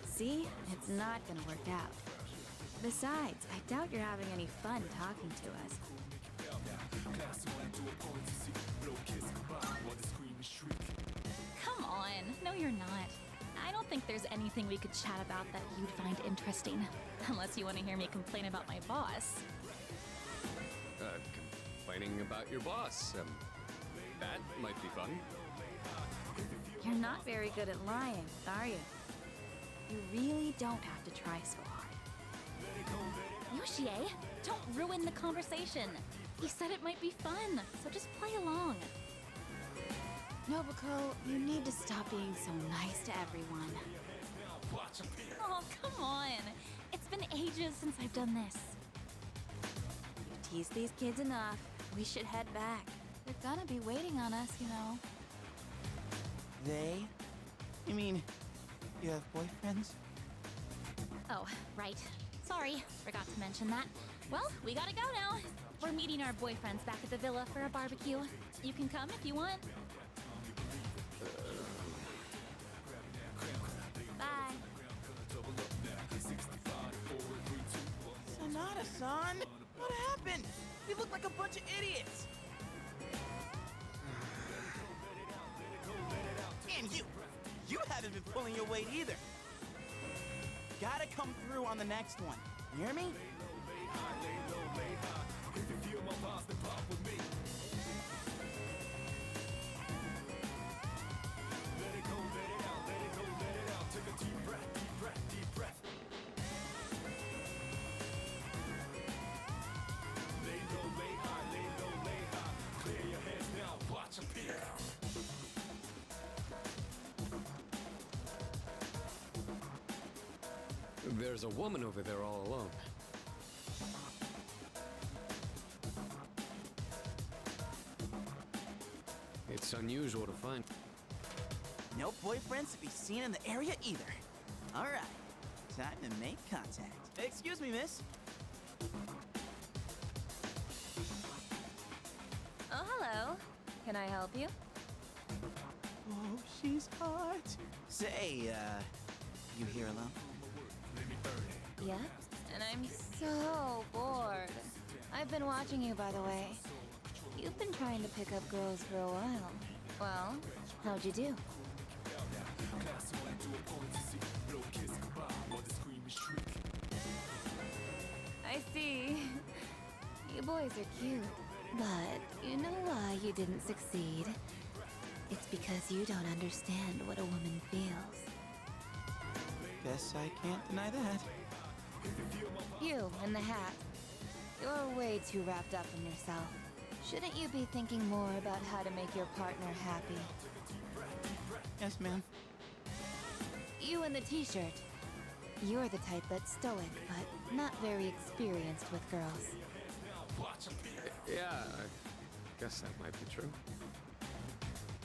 See? It's not gonna work out. Besides, I doubt you're having any fun talking to us. Come on, no you're not. I don't think there's anything we could chat about that you'd find interesting. Unless you want to hear me complain about my boss. Complaining about your boss. That might be fun. You're not very good at lying, are you? You really don't have to try so hard. Yoshie, don't ruin the conversation. He said it might be fun, so just play along. Nobuko, you need to stop being so nice to everyone. Oh, come on. It's been ages since I've done this. You've teased these kids enough. We should head back. They're gonna be waiting on us, you know. They? You mean, you have boyfriends? Oh, right. Sorry, forgot to mention that. Well, we gotta go now. We're meeting our boyfriends back at the villa for a barbecue. You can come if you want. Bye. Sonata-san, what happened? We look like a bunch of idiots. And you haven't been pulling your weight either. Gotta come through on the next one. You hear me? There's a woman over there all alone. It's unusual to find. No boyfriends to be seen in the area either. All right, time to make contact. Excuse me, miss. Oh, hello. Can I help you? Oh, she's hot. Say, you here alone? Yeah? And I'm so bored. I've been watching you, by the way. You've been trying to pick up girls for a while. Well, how'd you do? I see. You boys are cute. But you know why you didn't succeed? It's because you don't understand what a woman feels. Guess I can't deny that. You in the hat. You're way too wrapped up in yourself. Shouldn't you be thinking more about how to make your partner happy? Yes, ma'am. You in the t-shirt. You're the type that's stoic, but not very experienced with girls. Yeah, I guess that might be true.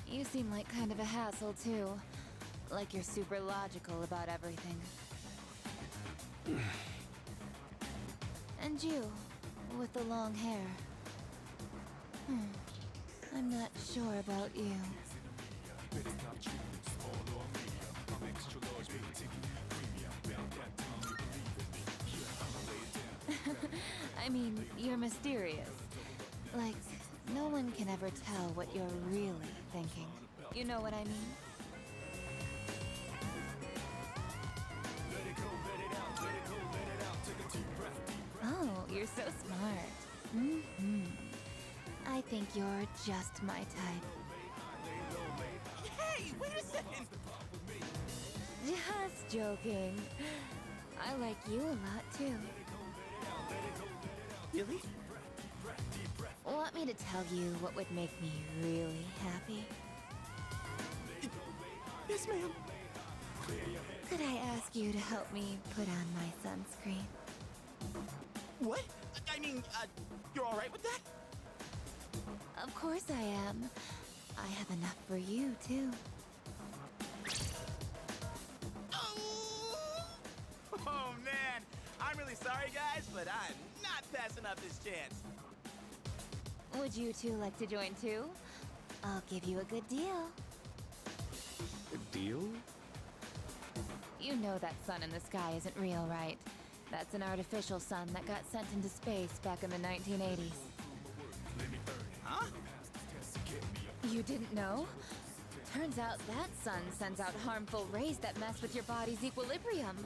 You seem like kind of a hassle, too. Like you're super logical about everything. And you, with the long hair. I'm not sure about you. I mean, you're mysterious. Like, no one can ever tell what you're really thinking. You know what I mean? Oh, you're so smart. Mm-hmm. I think you're just my type. Hey, wait a second! Just joking. I like you a lot, too. Really? Want me to tell you what would make me really happy? Yes, ma'am. Could I ask you to help me put on my sunscreen? What? I mean, you're alright with that? Of course I am. I have enough for you, too. Oh, man. I'm really sorry, guys, but I'm not passing up this chance. Would you two like to join, too? I'll give you a good deal. A deal? You know that sun in the sky isn't real, right? That's an artificial sun that got sent into space back in the 1980s. Huh? You didn't know? Turns out that sun sends out harmful rays that mess with your body's equilibrium.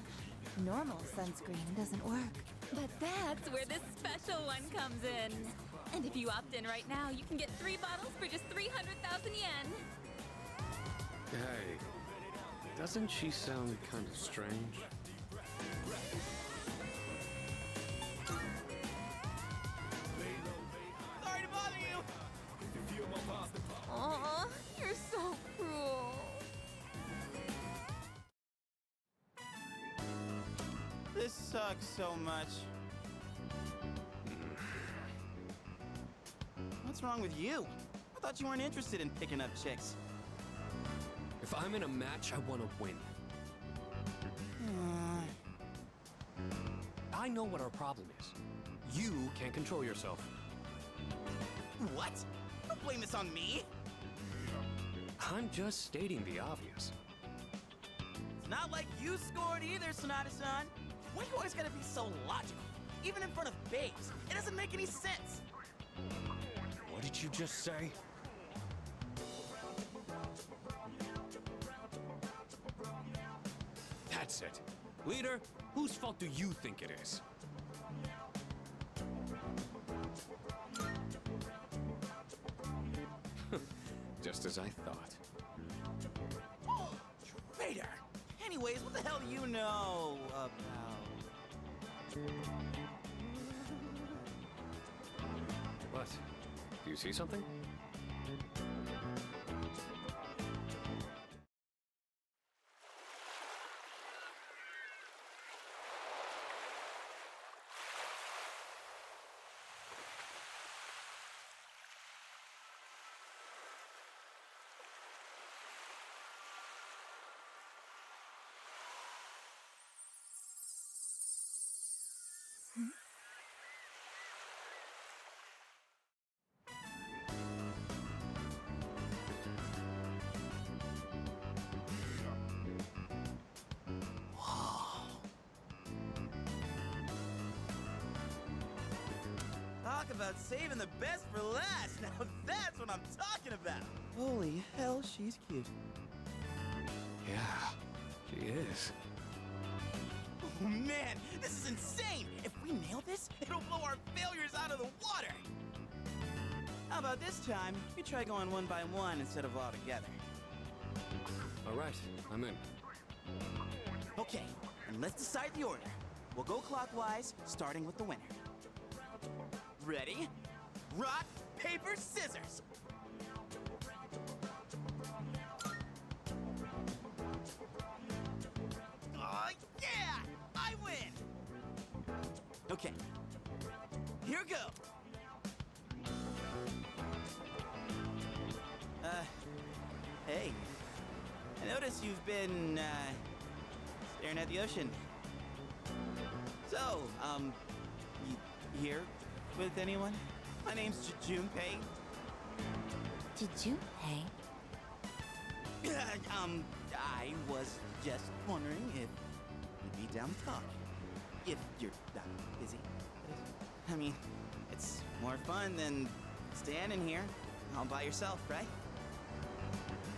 Normal sunscreen doesn't work. But that's where this special one comes in. And if you opt in right now, you can get 3 bottles for just 300,000 yen. Hey, doesn't she sound kind of strange? Sorry to bother you! Aw, you're so cruel. This sucks so much. What's wrong with you? I thought you weren't interested in picking up chicks. If I'm in a match, I want to win. I know what our problem is. You can't control yourself. What? Don't blame this on me. I'm just stating the obvious. It's not like you scored either, Sonata-san. Why you always gotta be so logical? Even in front of babes. It doesn't make any sense. What did you just say? That's it. Leader, whose fault do you think it is? Just as I thought. Traitor! Anyways, what the hell do you know about... What? Do you see something? Talk about saving the best for last. Now that's what I'm talking about. Holy hell, she's cute. Yeah, she is. Oh man, this is insane. If we nail this, it'll blow our failures out of the water. How about this time, we try going one by one instead of all together? All right, I'm in. Okay, and let's decide the order. We'll go clockwise, starting with the winner. Ready? Rock, paper, scissors! Oh, yeah! I win! Okay. Here we go! Hey. I notice you've been, staring at the ocean. So, you here with anyone? My name's Junpei. Junpei? I was just wondering if you'd be down to talk. If you're not busy, that is. I mean, it's more fun than standing here all by yourself, right?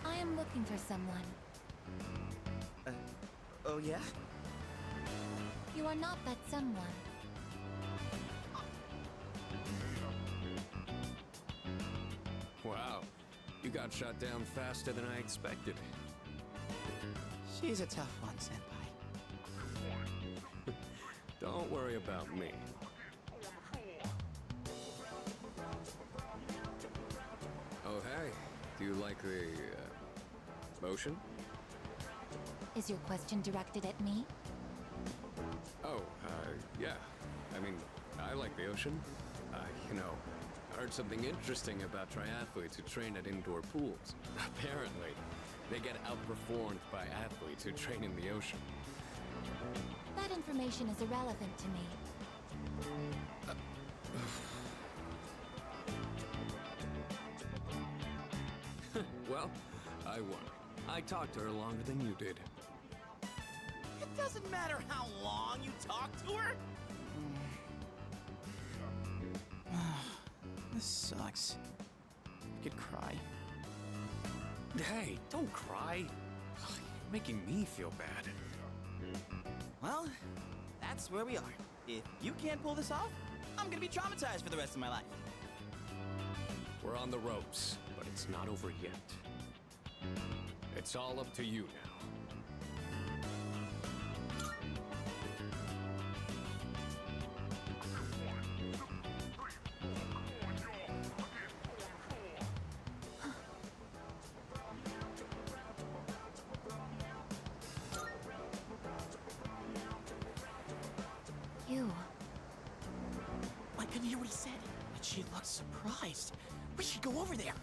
I am looking for someone. Oh yeah? You are not that someone. Wow, you got shot down faster than I expected. She's a tough one, Senpai. Don't worry about me. Oh, hey. Do you like the, motion? Is your question directed at me? Oh, yeah. I mean, I like the ocean. You know, I heard something interesting about triathletes who train at indoor pools. Apparently, they get outperformed by athletes who train in the ocean. That information is irrelevant to me. Well, I won. I talked to her longer than you did. It doesn't matter how long you talk to her. This sucks. I could cry. Hey, don't cry. Ugh, you're making me feel bad. Well, that's where we are. If you can't pull this off, I'm gonna be traumatized for the rest of my life. We're on the ropes, but it's not over yet. It's all up to you now. You. I couldn't hear what he said, but she looked surprised. We should go over there.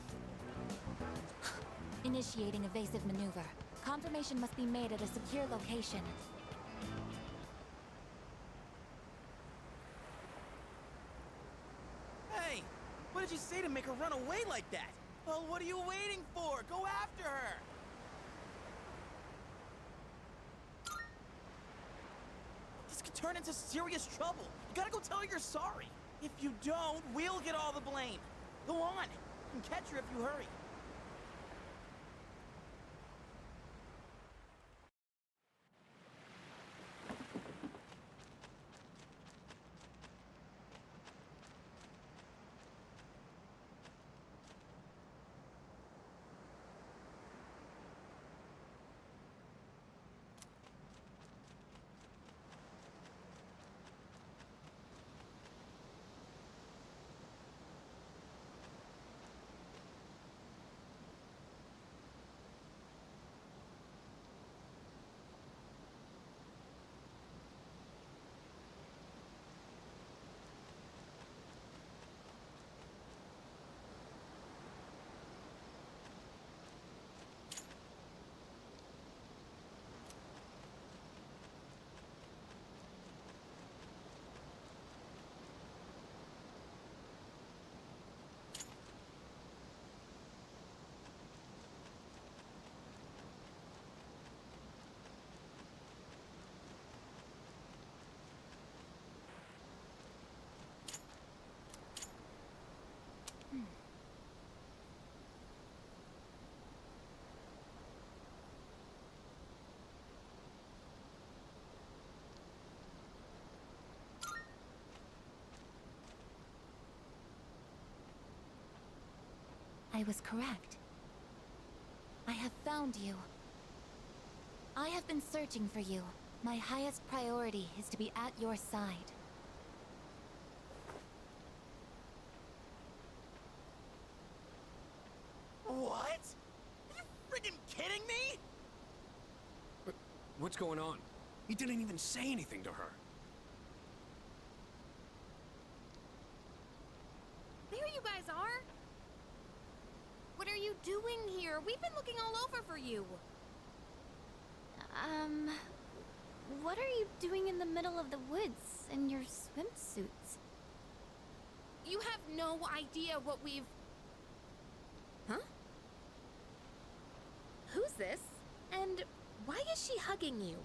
Initiating evasive maneuver. Confirmation must be made at a secure location. Hey, what did you say to make her run away like that? Well, what are you waiting for? Go after her! This could turn into serious trouble. You gotta go tell her you're sorry. If you don't, we'll get all the blame. Go on. You can catch her if you hurry. I was correct. I have found you. I have been searching for you. My highest priority is to be at your side. What? Are you friggin' kidding me? What's going on? He didn't even say anything to her. There you guys are! What are you doing here? We've been looking all over for you. What are you doing in the middle of the woods in your swimsuits? You have no idea what we've... Huh? Who's this? And why is she hugging you?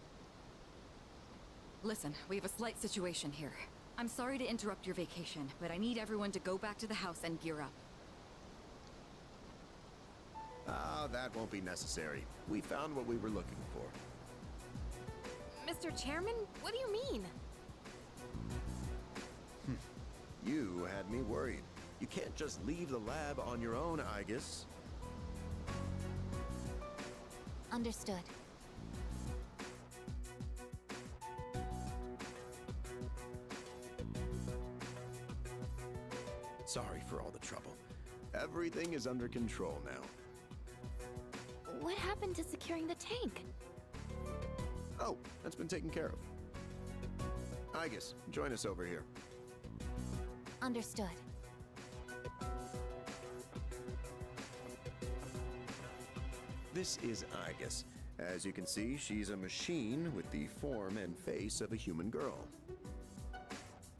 Listen, we have a slight situation here. I'm sorry to interrupt your vacation, but I need everyone to go back to the house and gear up. Ah, that won't be necessary. We found what we were looking for. Mr. Chairman, what do you mean? You had me worried. You can't just leave the lab on your own, Aigis. Understood. Sorry for all the trouble. Everything is under control now. What happened to securing the tank? Oh, that's been taken care of. Aigis, join us over here. Understood. This is Aigis. As you can see, she's a machine with the form and face of a human girl.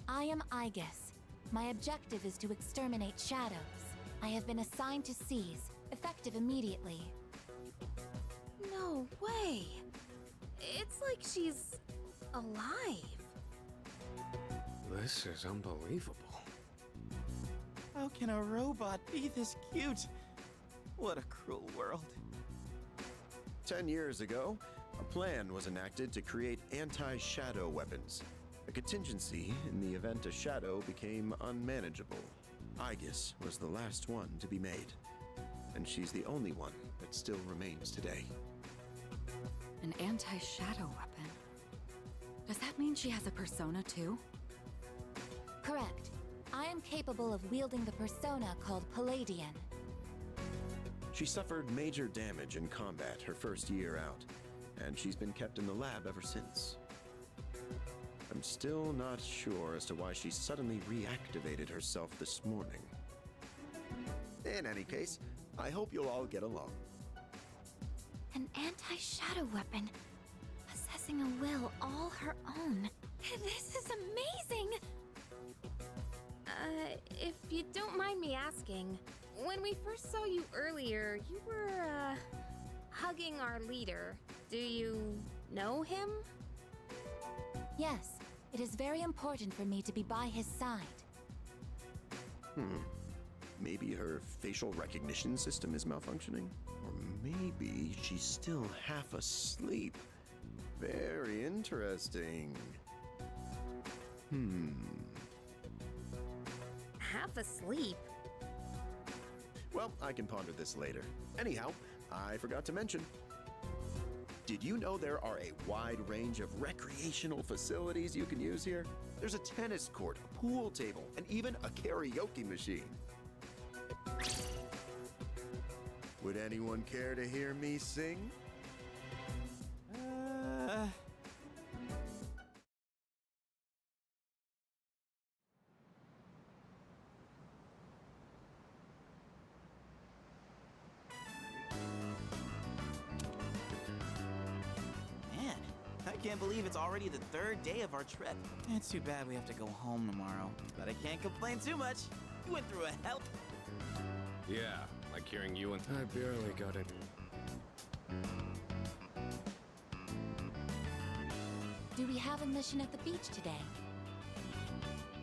I am Aigis. My objective is to exterminate shadows. I have been assigned to seize, effective immediately. No way. It's like she's alive. This is unbelievable. How can a robot be this cute? What a cruel world. 10 years ago, a plan was enacted to create anti-shadow weapons. A contingency in the event a shadow became unmanageable. Aigis was the last one to be made. And she's the only one that still remains today. An anti-shadow weapon? Does that mean she has a persona too? Correct. I am capable of wielding the persona called Palladian. She suffered major damage in combat her first year out, and she's been kept in the lab ever since. I'm still not sure as to why she suddenly reactivated herself this morning. In any case, I hope you'll all get along. An anti-shadow weapon. Possessing a will all her own. This is amazing! If you don't mind me asking, when we first saw you earlier, you were, hugging our leader. Do you know him? Yes, it is very important for me to be by his side. Maybe her facial recognition system is malfunctioning? Or maybe she's still half asleep. Very interesting. Half asleep? Well, I can ponder this later. Anyhow, I forgot to mention. Did you know there are a wide range of recreational facilities you can use here? There's a tennis court, a pool table, and even a karaoke machine. Would anyone care to hear me sing? Man, I can't believe it's already the third day of our trip. It's too bad we have to go home tomorrow, but I can't complain too much. You went through a hell. Yeah, like hearing you and I barely got it. Do we have a mission at the beach today?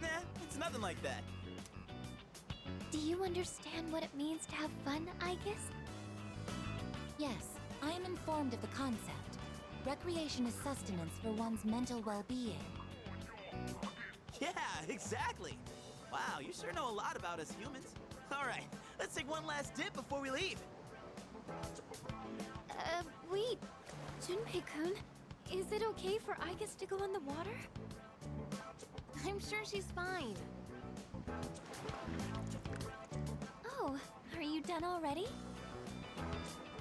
Nah, it's nothing like that. Do you understand what it means to have fun, Aigis? Yes, I am informed of the concept. Recreation is sustenance for one's mental well-being. Yeah, exactly. Wow, you sure know a lot about us humans. All right, let's take one last dip before we leave. Wait. Junpei-kun, is it okay for Aigis to go on the water? I'm sure she's fine. Oh, are you done already?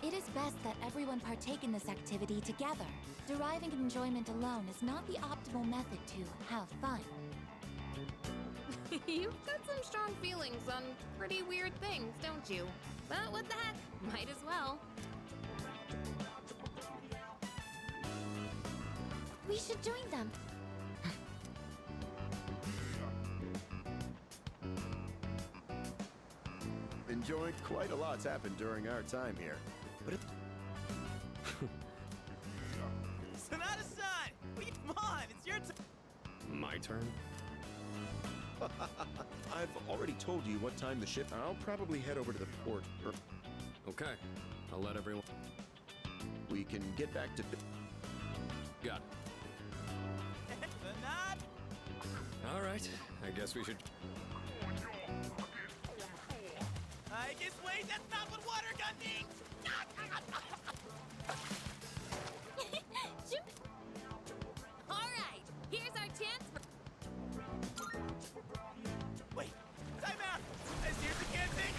It is best that everyone partake in this activity together. Deriving enjoyment alone is not the optimal method to have fun. You've got some strong feelings on pretty weird things, don't you? But what the heck? Might as well. We should join them. Enjoyed quite a lot's happened during our time here. But Sonata-san! Come on, it's your turn. My turn? I've already told you what time the ship. I'll probably head over to the port. Okay, I'll let everyone. We can get back to. Got it. All right, I guess we should. I guess wait, that's not what water gun means! Alright, here's our chance for. Wait, time out! I seriously can't think!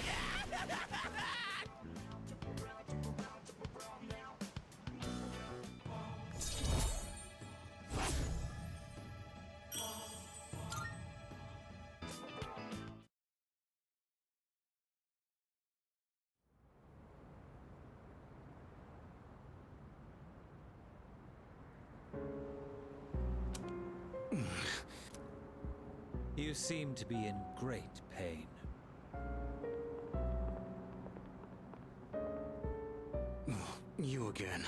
You seem to be in great pain. You again.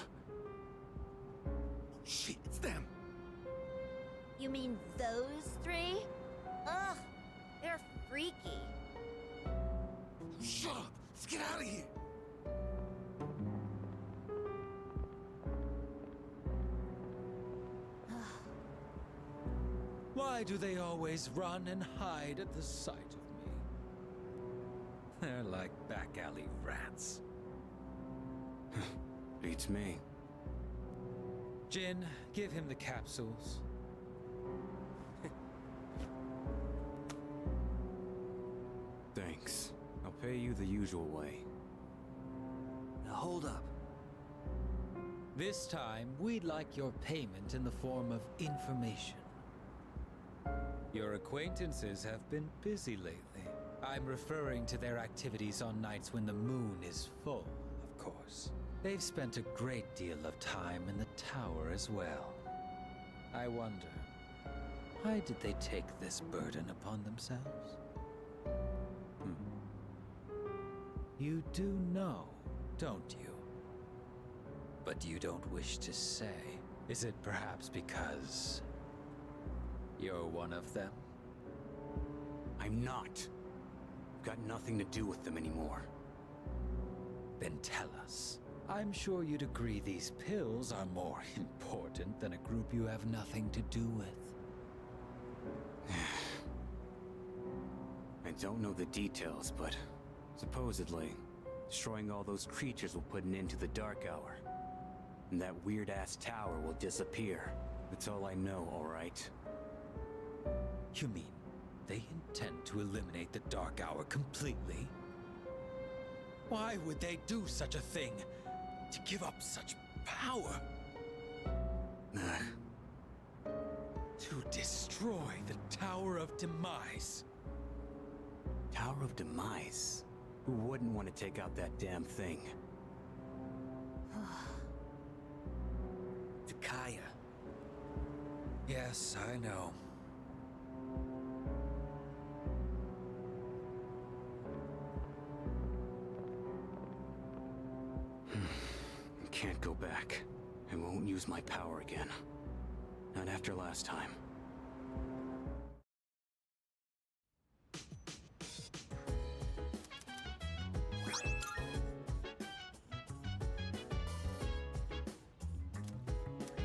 Shit, it's them. You mean those three? Ugh, they're freaky. Shut up! Let's get out of here! Why do they always run and hide at the sight of me? They're like back alley rats. Beats me. Jin, give him the capsules. Thanks. I'll pay you the usual way. Now hold up. This time, we'd like your payment in the form of information. Your acquaintances have been busy lately. I'm referring to their activities on nights when the moon is full, of course. They've spent a great deal of time in the tower as well. I wonder, why did they take this burden upon themselves? You do know, don't you? But you don't wish to say. Is it perhaps because you're one of them? I'm not. I've got nothing to do with them anymore. Then tell us. I'm sure you'd agree these pills are more important than a group you have nothing to do with. I don't know the details, but supposedly, destroying all those creatures will put an end to the Dark Hour. And that weird-ass tower will disappear. That's all I know, alright? You mean they intend to eliminate the Dark Hour completely? Why would they do such a thing? To give up such power? To destroy the Tower of Demise. Tower of Demise? Who wouldn't want to take out that damn thing? Takaya. Yes, I know. Can't go back. I won't use my power again. Not after last time.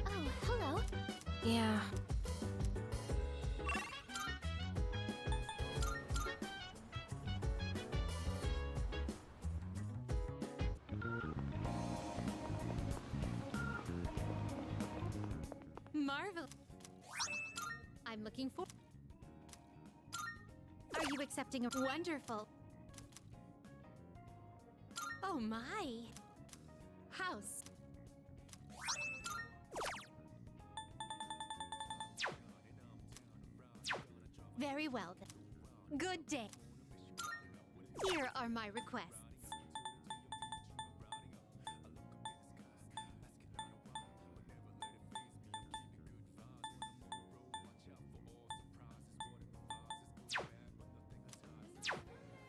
Oh, hello. Yeah. Marvel. I'm looking for. Are you accepting a wonderful? Oh my. House. Very well then. Good day. Here are my requests.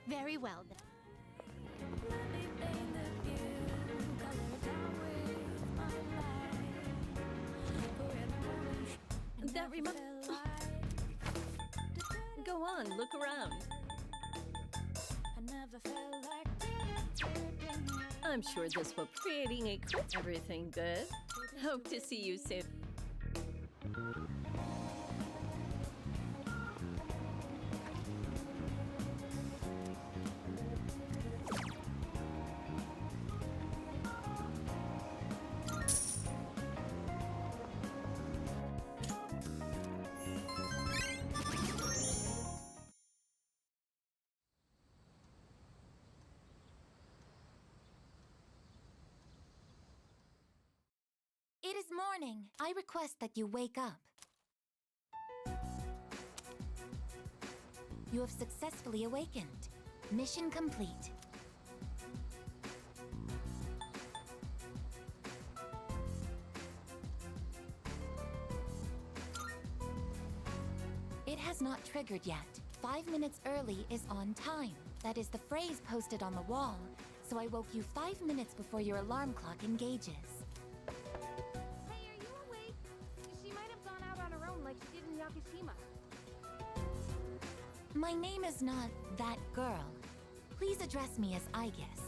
Very well then. That reminds. on, look around. I never felt like I'm sure this will creating a everything good. Hope to see you soon. It is morning. I request that you wake up. You have successfully awakened. Mission complete. It has not triggered yet. 5 minutes early is on time. That is the phrase posted on the wall, so I woke you 5 minutes before your alarm clock engages. Hey, are you awake? She might have gone out on her own like she did in Yakushima. My name is not that girl. Please address me as Aigis.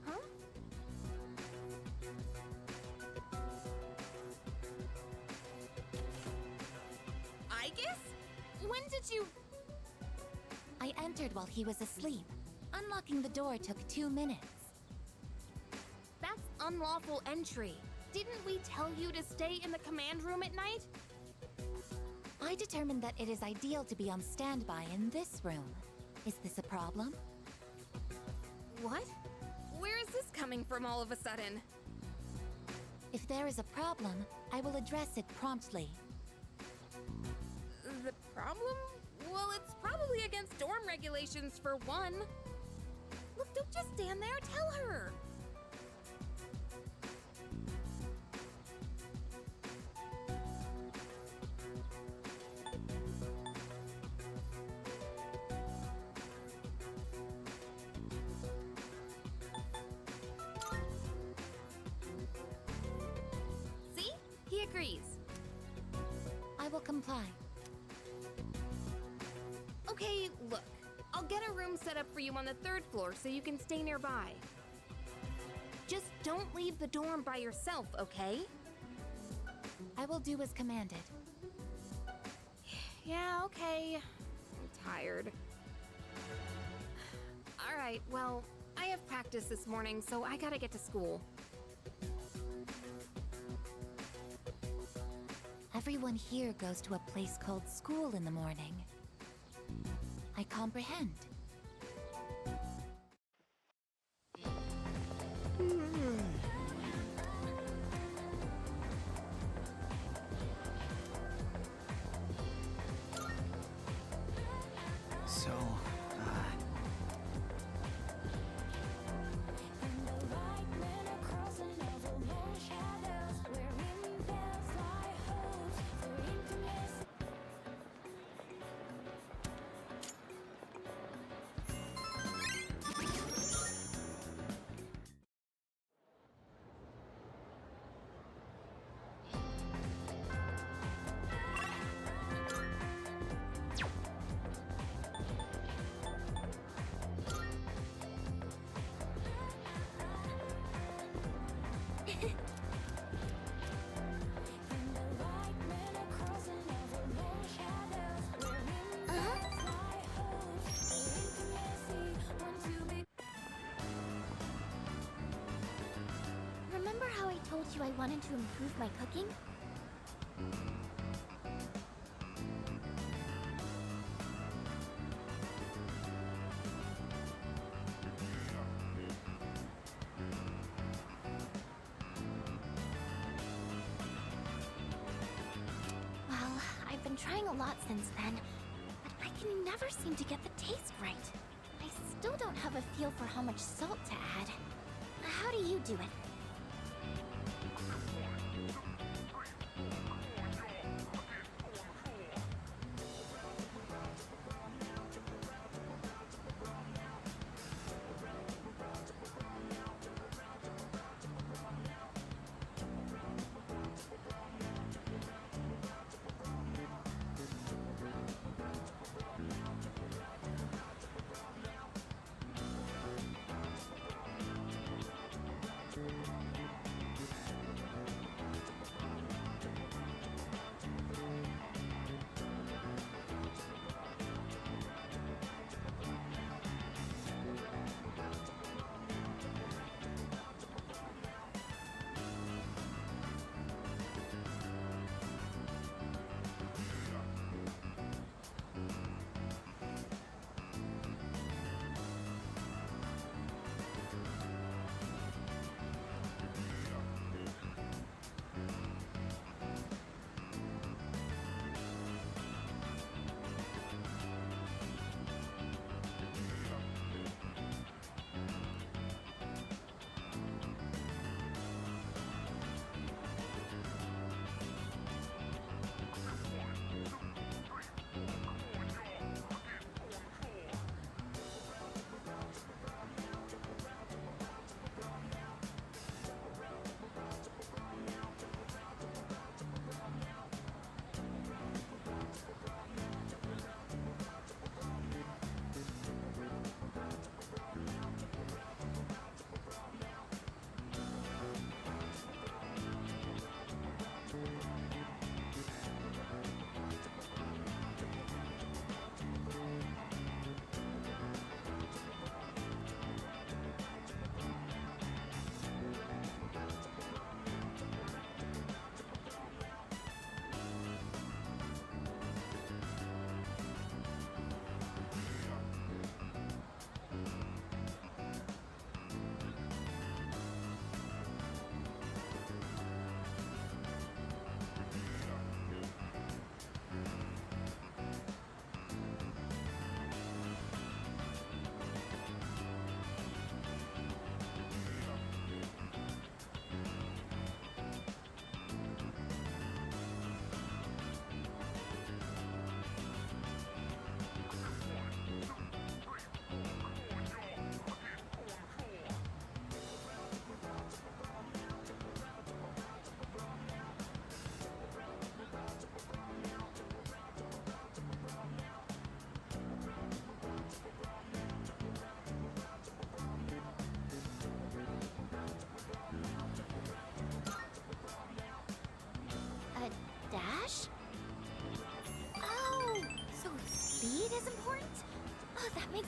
Huh? Aigis? When did you... I entered while he was asleep. Unlocking the door took 2 minutes. That's unlawful entry. Didn't we tell you to stay in the command room at night? I determined that it is ideal to be on standby in this room. Is this a problem? What? Where is this coming from all of a sudden? If there is a problem, I will address it promptly. The problem? Well, it's probably against dorm regulations for one. Look, don't just stand there, tell her! See? He agrees. I will comply. Okay, look. I'll get a room set up for you on the 3rd floor so you can stay nearby. Just don't leave the dorm by yourself, okay? I will do as commanded. Yeah, okay. I'm tired. Alright, well, I have practice this morning, so I gotta get to school. Everyone here goes to a place called school in the morning. I comprehend. So, Remember how I told you I wanted to improve my cooking? Well, I've been trying a lot since then, but I can never seem to get the taste right. I still don't have a feel for how much salt to add. How do you do it?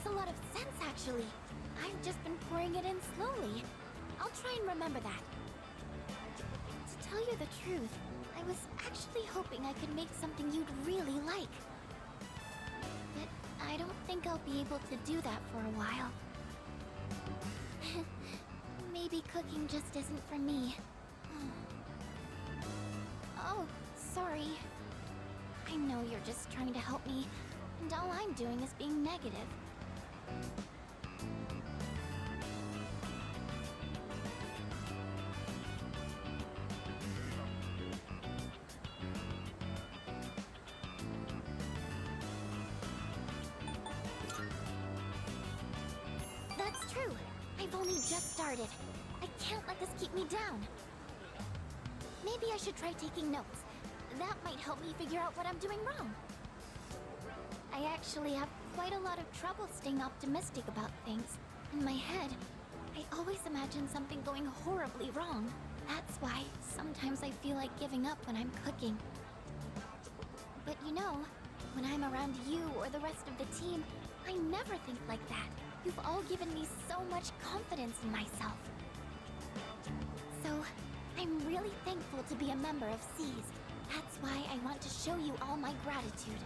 a lot of sense, actually. I've just been pouring it in slowly. I'll try and remember that. To tell you the truth, I was actually hoping I could make something you'd really like. But I don't think I'll be able to do that for a while. Maybe cooking just isn't for me. Oh, sorry. I know you're just trying to help me, and all I'm doing is being negative. That's true. I've only just started. I can't let this keep me down. Maybe I should try taking notes. That might help me figure out what I'm doing wrong. I actually have quite a lot of trouble staying optimistic about things. In my head, I always imagine something going horribly wrong. That's why sometimes I feel like giving up when I'm cooking. But you know, when I'm around you or the rest of the team, I never think like that. You've all given me so much confidence in myself. So, I'm really thankful to be a member of SEAS. That's why I want to show you all my gratitude.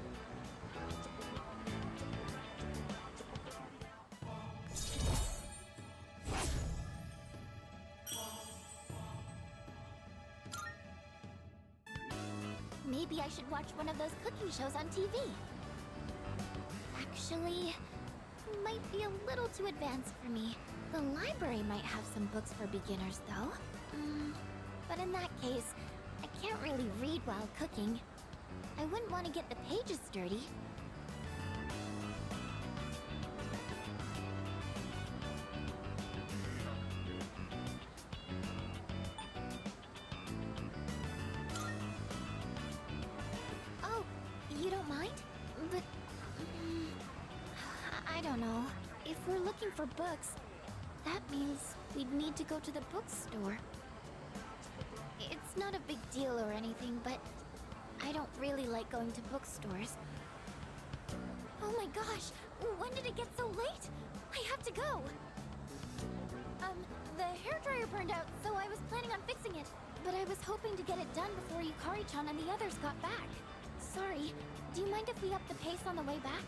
Maybe I should watch one of those cooking shows on TV. Actually, might be a little too advanced for me. The library might have some books for beginners, though. But in that case, I can't really read while cooking. I wouldn't want to get the pages dirty. Oh, you don't mind? But... I don't know. If we're looking for books, that means we'd need to go to the bookstore. It's not a big deal or anything, but I don't really like going to bookstores. Oh my gosh! When did it get so late? I have to go! The hairdryer burned out, so I was planning on fixing it. But I was hoping to get it done before Yukari-chan and the others got back. Sorry, do you mind if we up the pace on the way back?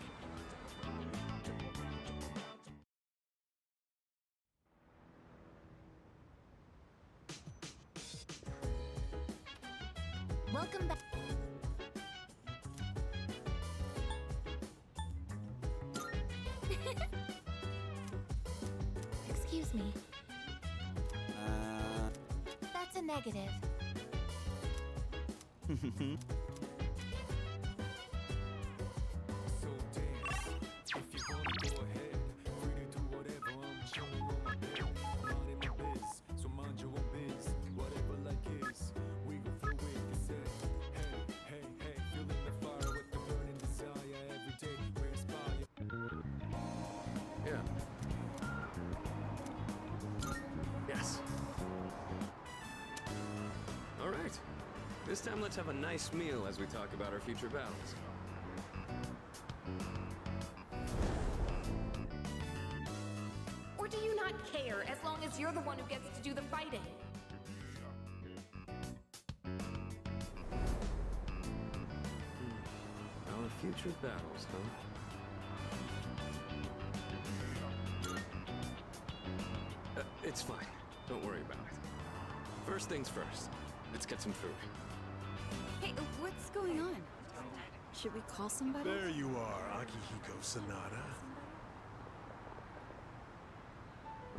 Welcome back. Excuse me. That's a negative. Yeah. Yes. All right. This time let's have a nice meal as we talk about our future battles. Or do you not care as long as you're the one who gets to do the fighting? Our future battles, huh? It's fine. Don't worry about it. First things first. Let's get some food. Hey, what's going on? Should we call somebody? There you are, Akihiko Sanada.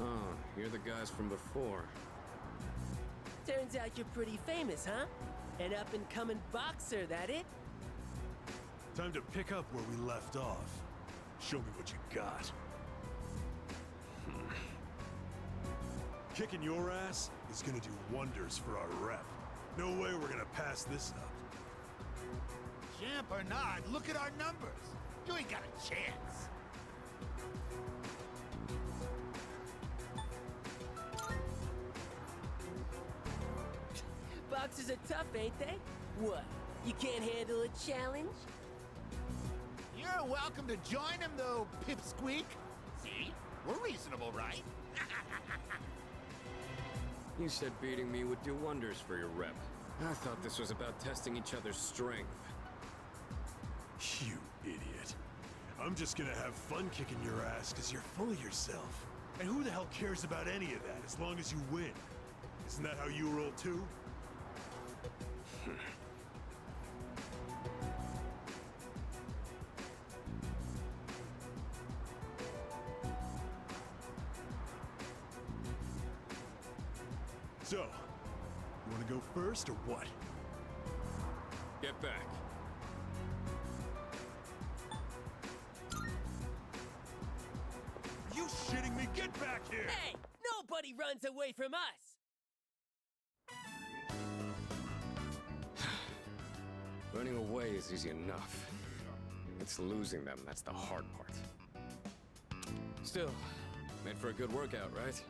Oh, you're the guys from before. Turns out you're pretty famous, huh? An up-and-coming boxer, that it? Time to pick up where we left off. Show me what you got. Kicking your ass is gonna do wonders for our rep. No way we're gonna pass this up. Champ or not, look at our numbers. You ain't got a chance. Boxers are tough, ain't they? What? You can't handle a challenge? You're welcome to join him, though, Pipsqueak. We're reasonable, right? You said beating me would do wonders for your rep. I thought this was about testing each other's strength. You idiot. I'm just gonna have fun kicking your ass because you're full of yourself. And who the hell cares about any of that as long as you win? Isn't that how you roll too? So, you wanna go first or what? Get back. You shitting me? Get back here! Hey! Nobody runs away from us! Running away is easy enough. It's losing them that's the hard part. Still, made for a good workout, right?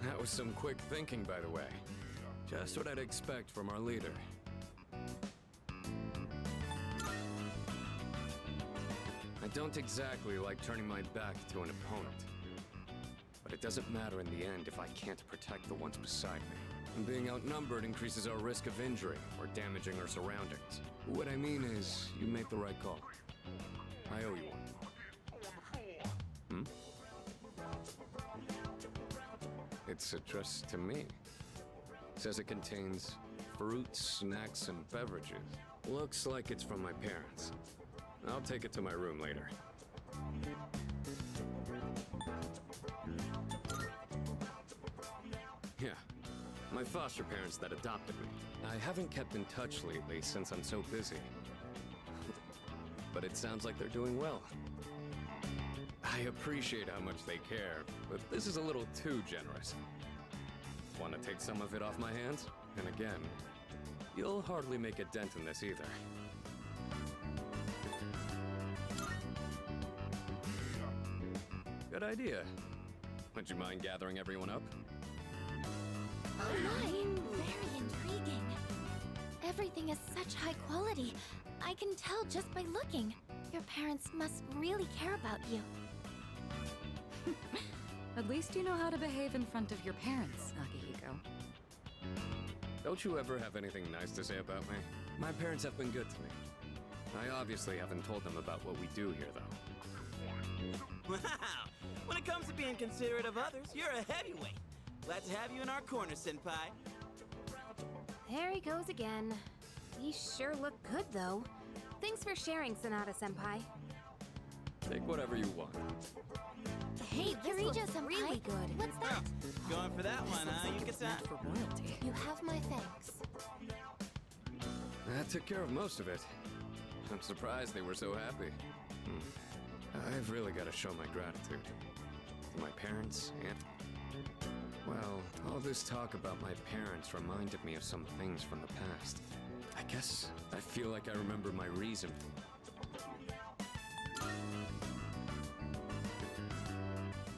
That was some quick thinking, by the way. Just what I'd expect from our leader. I don't exactly like turning my back to an opponent. But it doesn't matter in the end if I can't protect the ones beside me. And being outnumbered increases our risk of injury or damaging our surroundings. What I mean is, you made the right call. I owe you one. It's addressed to me. Says it contains fruits, snacks, and beverages. Looks like it's from my parents. I'll take it to my room later. Yeah, my foster parents that adopted me. I haven't kept in touch lately since I'm so busy. But it sounds like they're doing well. I appreciate how much they care, but this is a little too generous. Want to take some of it off my hands? And again, you'll hardly make a dent in this either. Good idea. Would you mind gathering everyone up? Oh my, very intriguing. Everything is such high quality. I can tell just by looking. Your parents must really care about you. At least you know how to behave in front of your parents, Akihiko. Don't you ever have anything nice to say about me? My parents have been good to me. I obviously haven't told them about what we do here, though. Wow! When it comes to being considerate of others, you're a heavyweight. Glad to have you in our corner, Senpai. There he goes again. These sure look good, though. Thanks for sharing, Sonata Senpai. Take whatever you want. Hey, Kirijo-senpai. Really good. What's that? Going for that one, huh? You get that? For royalty. You have my thanks. That took care of most of it. I'm surprised they were so happy. I've really got to show my gratitude. To my parents and... Well, all this talk about my parents reminded me of some things from the past. I guess I feel like I remember my reason.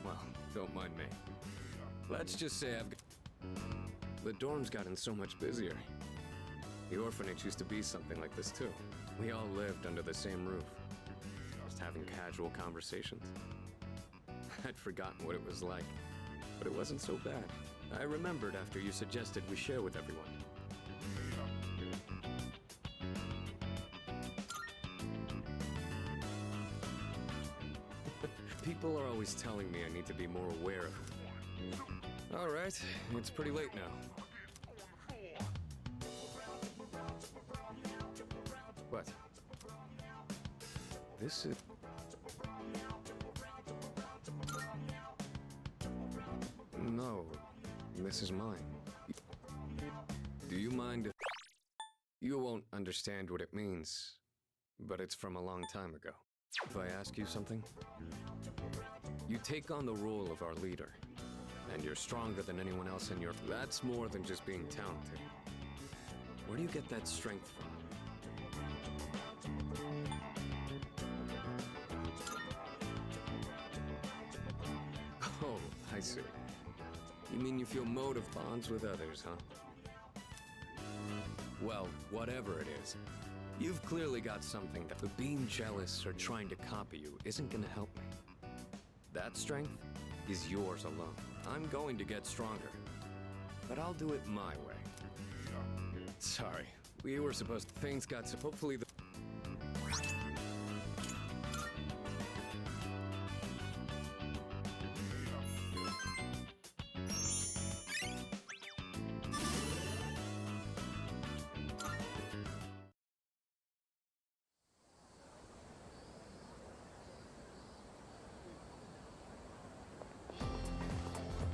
Well, don't mind me. Let's just say the dorm's gotten so much busier. The orphanage used to be something like this too. We all lived under the same roof. Just having casual conversations. I'd forgotten what it was like, but it wasn't so bad. I remembered after you suggested we share with everyone. People are always telling me I need to be more aware of it. All right, it's pretty late now. What? This is... No, this is mine. Do you mind if... You won't understand what it means, but it's from a long time ago. If I ask you something? You take on the role of our leader, and you're stronger than anyone else in your... That's more than just being talented. Where do you get that strength from? Oh, I see. You mean you feel motive bonds with others, huh? Well, whatever it is, you've clearly got something that being jealous or trying to copy you isn't gonna help me. That strength is yours alone. I'm going to get stronger, but I'll do it my way. Sorry, we were supposed to. Things got so. Hopefully the.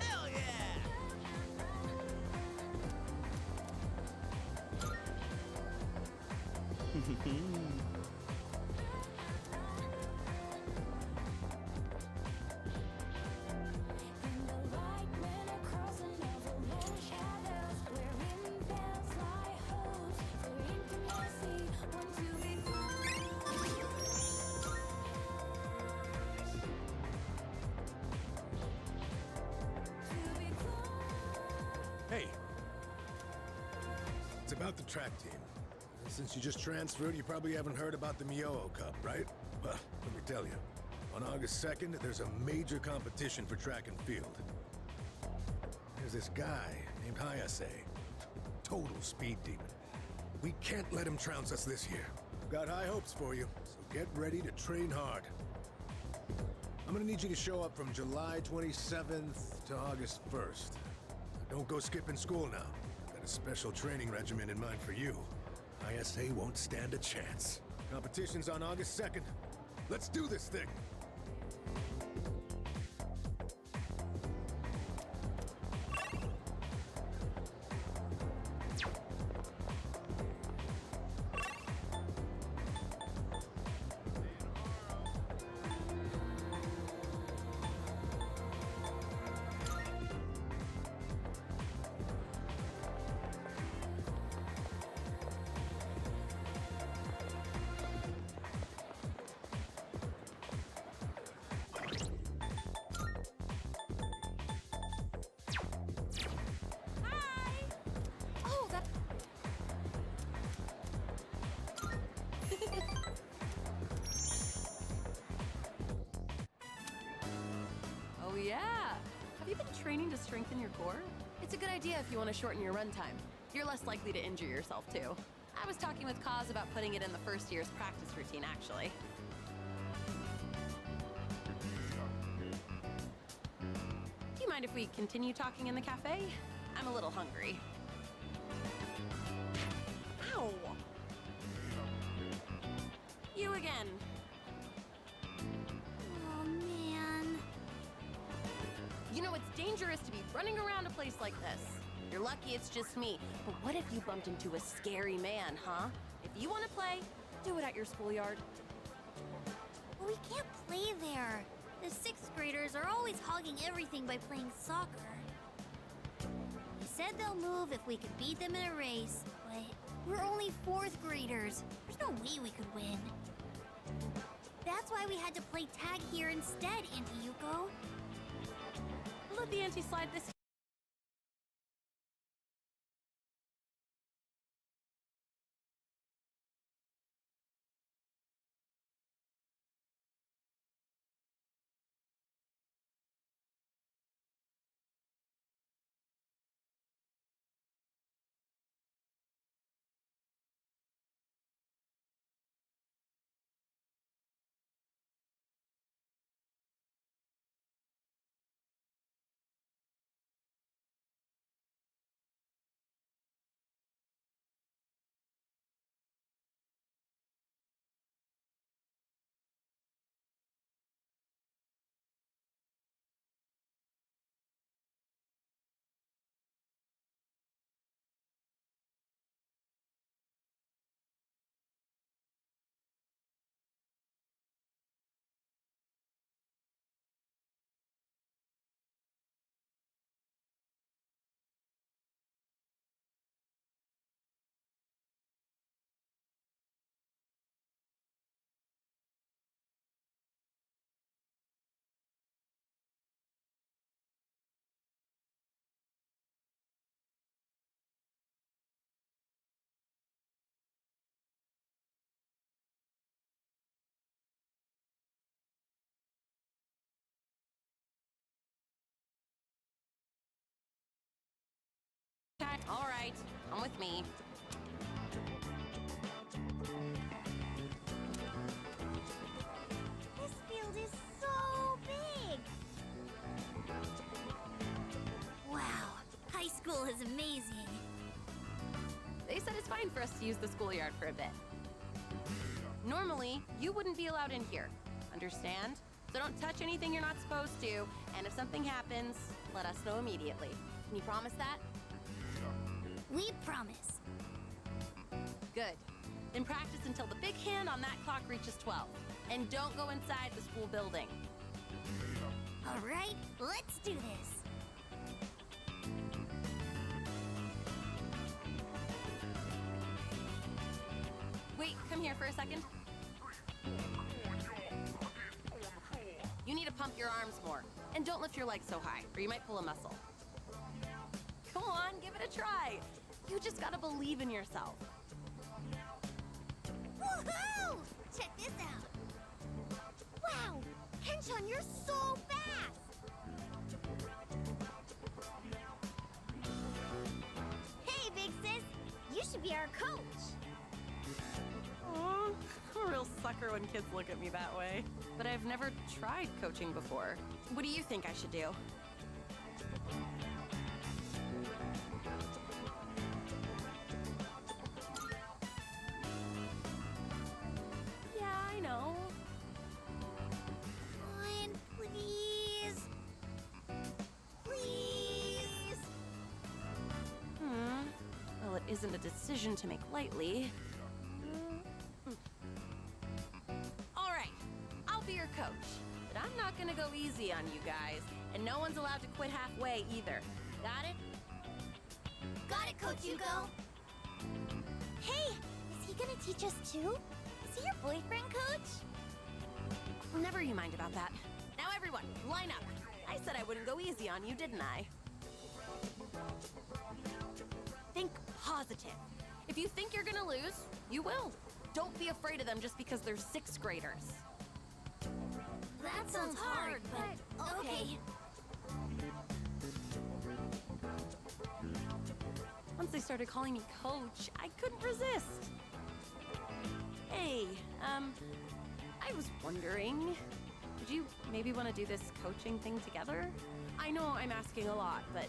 Hell yeah! Hey. It's about the track team. Since you just transferred, you probably haven't heard about the Myoho Cup, right? Well, let me tell you. On August 2nd, there's a major competition for track and field. There's this guy named Hayase. Total speed demon. We can't let him trounce us this year. Got high hopes for you, so get ready to train hard. I'm gonna need you to show up from July 27th to August 1st. Don't go skipping school now. Got a special training regimen in mind for you. ISA won't stand a chance. Competition's on August 2nd. Let's do this thing! Oh, that. Oh yeah! Have you been training to strengthen your core? It's a good idea if you want to shorten your run time. You're less likely to injure yourself too. I was talking with Kaz about putting it in the first year's practice routine, actually. Do you mind if we continue talking in the cafe? I'm a little hungry. Ow! You again. Oh, man. You know, it's dangerous to be running around a place like this. You're lucky it's just me, but what if you bumped into a scary man, huh? If you want to play, do it at your schoolyard. But we can't play there. The sixth graders are always hogging everything by playing soccer. They said they'll move if we could beat them in a race, but we're only fourth graders. There's no way we could win. That's why we had to play tag here instead, Auntie Yuko. Let the auntie slide this right, come with me. This field is so big. Wow, high school is amazing. They said it's fine for us to use the schoolyard for a bit. Normally, you wouldn't be allowed in here. Understand? So don't touch anything you're not supposed to, and if something happens, let us know immediately. Can you promise that? We promise. Good. Then practice until the big hand on that clock reaches 12. And don't go inside the school building. All right, let's do this. Wait, come here for a second. You need to pump your arms more. And don't lift your legs so high, or you might pull a muscle. Come on, give it a try. You just gotta believe in yourself. Woohoo! Check this out. Wow, Kenchon, you're so fast. Hey, big sis, you should be our coach. Aw, I'm a real sucker when kids look at me that way. But I've never tried coaching before. What do you think I should do? Yeah, I know. Come on, please. Please. Well, it isn't a decision to make lightly. All right, I'll be your coach. But I'm not gonna go easy on you guys. And no one's allowed to quit halfway either. Got it? Got it, Coach Hugo. Hey, is he gonna teach us too? Is he your boyfriend, Coach? Never you mind about that. Now everyone, line up. I said I wouldn't go easy on you, didn't I? Think positive. If you think you're gonna lose, you will. Don't be afraid of them just because they're 6th graders. That sounds hard, but okay. Once they started calling me coach, I couldn't resist. Hey, I was wondering, would you maybe want to do this coaching thing together? I know I'm asking a lot, but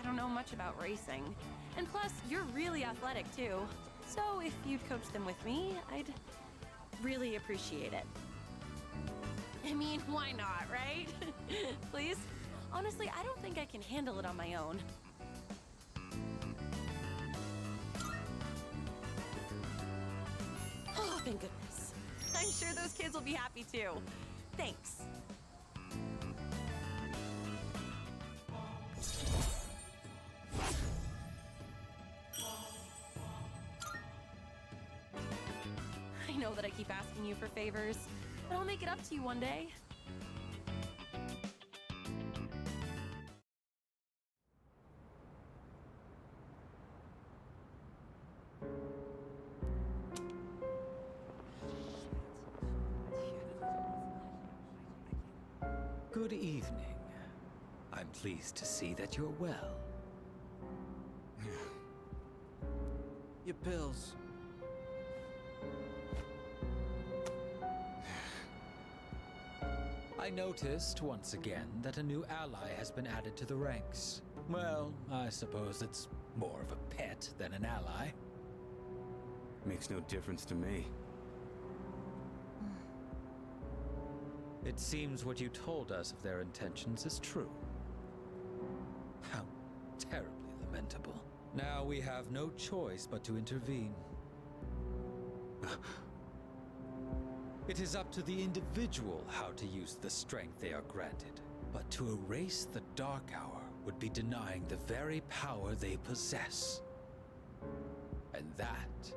I don't know much about racing. And plus, you're really athletic too. So if you'd coach them with me, I'd really appreciate it. I mean, why not, right? Please? Honestly, I don't think I can handle it on my own. Oh, thank goodness. I'm sure those kids will be happy too. Thanks. I know that I keep asking you for favors, but I'll make it up to you one day. Good evening. I'm pleased to see that you're well. Your pills. I noticed once again that a new ally has been added to the ranks. Well, I suppose it's more of a pet than an ally. Makes no difference to me. It seems what you told us of their intentions is true. How terribly lamentable. Now we have no choice but to intervene. It is up to the individual how to use the strength they are granted. But to erase the Dark Hour would be denying the very power they possess. And that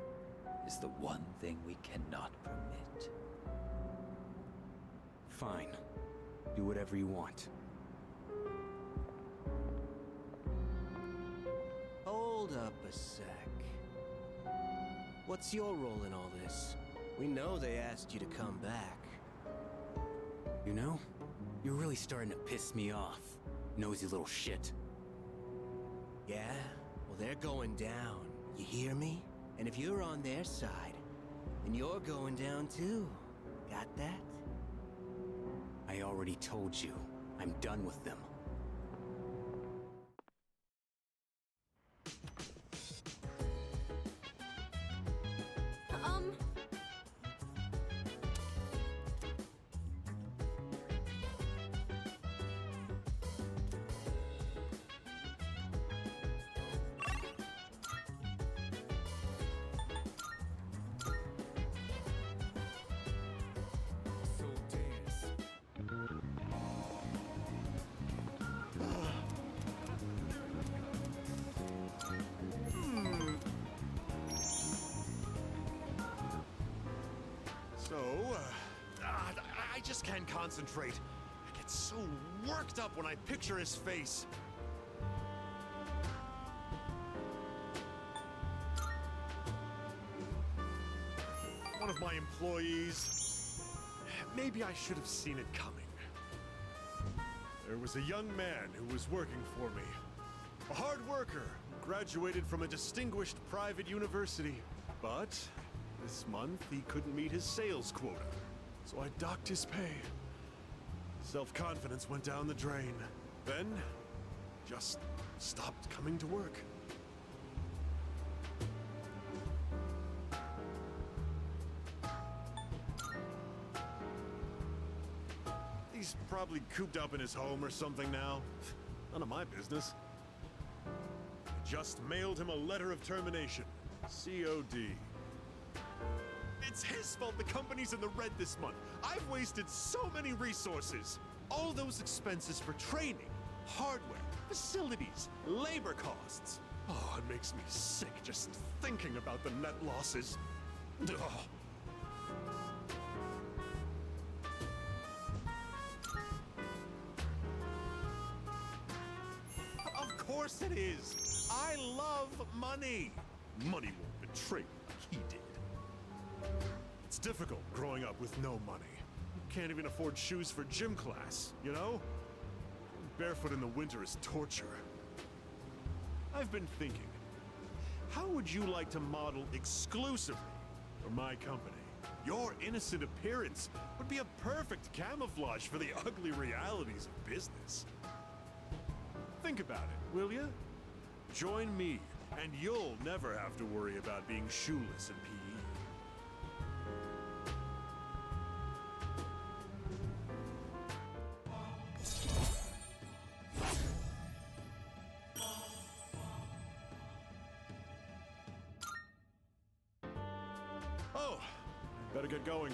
is the one thing we cannot permit. Fine. Do whatever you want. Hold up a sec. What's your role in all this? We know they asked you to come back. You know, you're really starting to piss me off, nosy little shit. Yeah? they're going down. You hear me? And if you're on their side, then you're going down too. Got that? I already told you. I'm done with them. I just can't concentrate. I get so worked up when I picture his face. One of my employees. Maybe I should have seen it coming. There was a young man who was working for me. A hard worker, graduated from a distinguished private university. But this month, he couldn't meet his sales quota. So I docked his pay. Self-confidence went down the drain. Then, just stopped coming to work. He's probably cooped up in his home or something now. None of my business. I just mailed him a letter of termination. COD. It's his fault the company's in the red this month. I've wasted so many resources. All those expenses for training, hardware, facilities, labor costs. Oh, it makes me sick just thinking about the net losses. Ugh. Of course it is. I love money. Money won't betray me like he did. It's difficult growing up with no money. Can't even afford shoes for gym class, you know? Barefoot in the winter is torture. I've been thinking, how would you like to model exclusively for my company? Your innocent appearance would be a perfect camouflage for the ugly realities of business. Think about it, will you? Join me, and you'll never have to worry about being shoeless in PE. Better get going.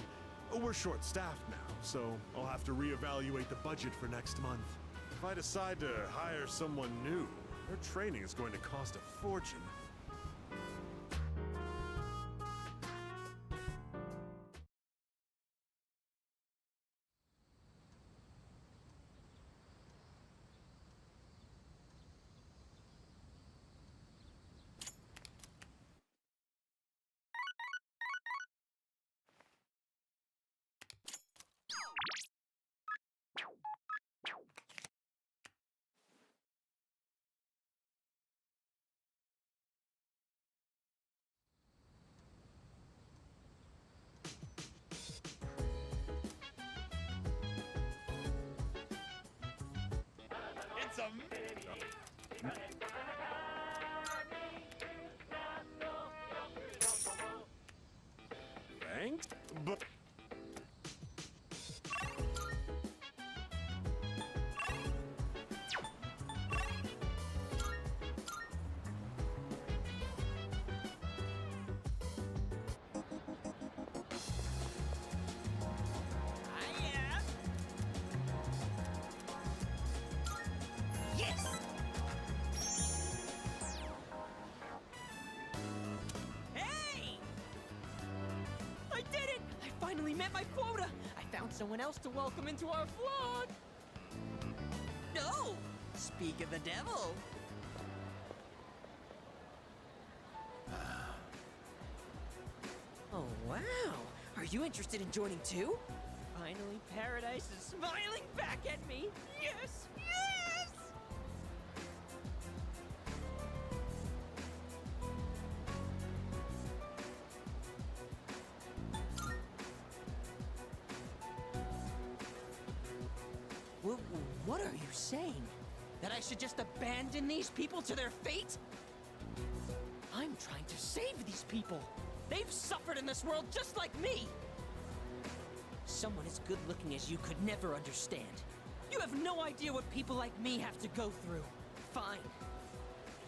We're short-staffed now, so I'll have to reevaluate the budget for next month. If I decide to hire someone new, their training is going to cost a fortune. Thanks, but... Yes! Hey! I did it! I finally met my quota! I found someone else to welcome into our flock! No! Speak of the devil! Oh, wow! Are you interested in joining too? Finally, paradise is smiling back at me! Yes! Yes! What are you saying? That I should just abandon these people to their fate? I'm trying to save these people. They've suffered in this world just like me. Someone as good looking as you could never understand. You have no idea what people like me have to go through. Fine.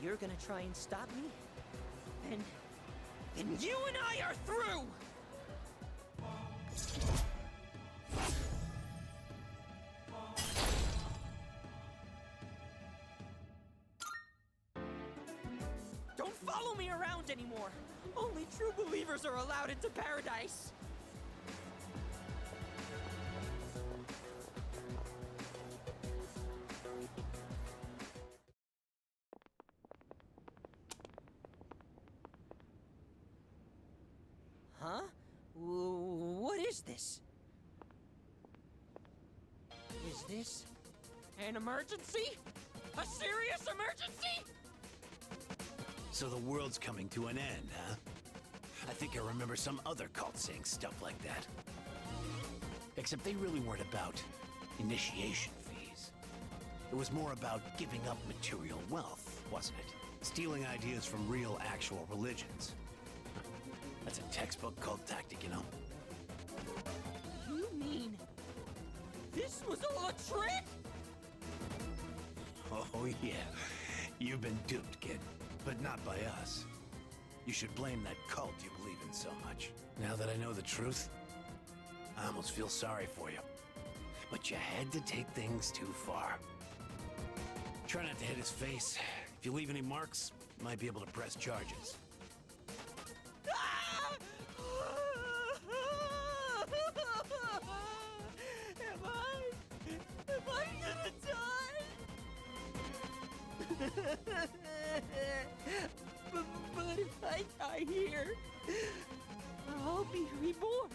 You're gonna try and stop me? Then you and I are through! Don't follow me around anymore! Only true believers are allowed into paradise! Huh? What is this? Is this an emergency? A serious emergency? So the world's coming to an end, huh? I think I remember some other cult saying stuff like that. Except they really weren't about initiation fees. It was more about giving up material wealth, wasn't it? Stealing ideas from real, actual religions. That's a textbook cult tactic, you know? You mean this was all a trick? Oh, yeah. You've been duped, kid. But not by us. You should blame that cult you believe in so much. Now that I know the truth, I almost feel sorry for you. But you had to take things too far. Try not to hit his face. If you leave any marks, you might be able to press charges. Am I gonna die? But if I die here, I'll be reborn,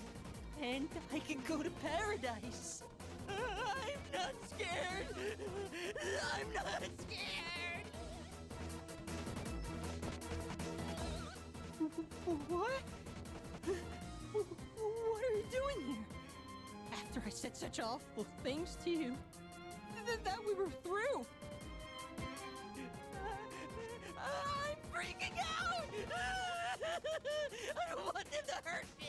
and I can go to paradise. I'm not scared. I'm not scared. What? What are you doing here? After I said such awful things to you, that we were through. I'm freaking out! I don't want them to hurt me!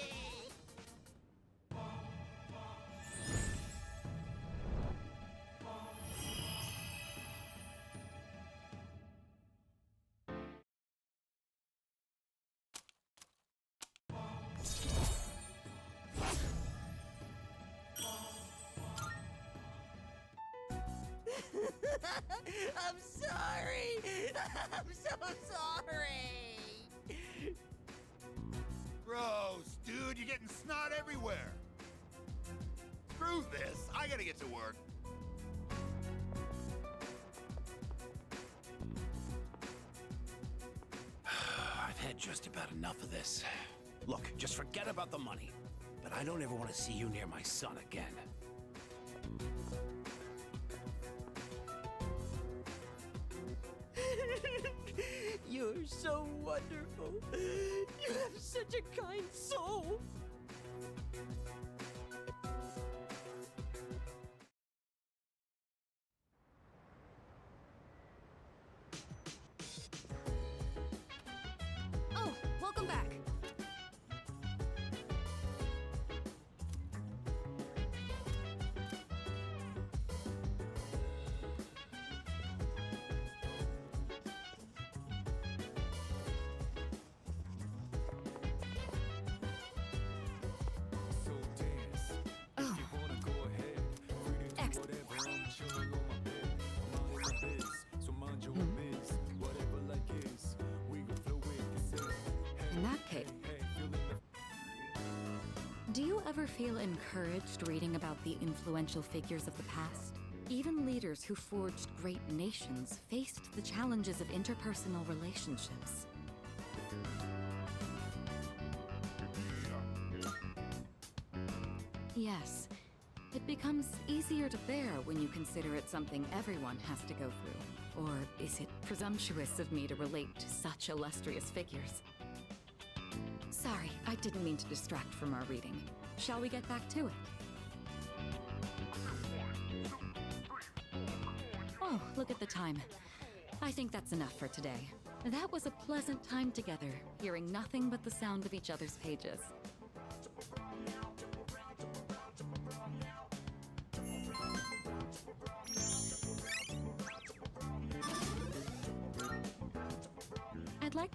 I'm sorry! I'm so sorry! Gross, dude, you're getting snot everywhere. Screw this. I gotta get to work. I've had just about enough of this. Look, just forget about the money. But I don't ever want to see you near my son again. You're so wonderful. You have such a kind soul. Oh, welcome back. In that case, do you ever feel encouraged reading about the influential figures of the past? Even leaders who forged great nations faced the challenges of interpersonal relationships. Yes, it becomes easier to bear when you consider it something everyone has to go through. Or is it presumptuous of me to relate to such illustrious figures? Sorry, I didn't mean to distract from our reading. Shall we get back to it? Oh, look at the time. I think that's enough for today. That was a pleasant time together, hearing nothing but the sound of each other's pages. I'd like...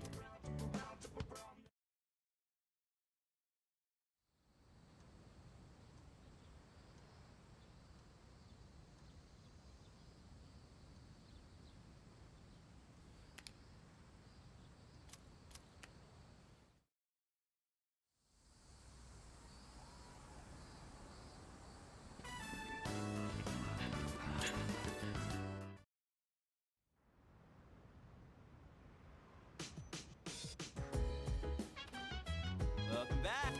Welcome back.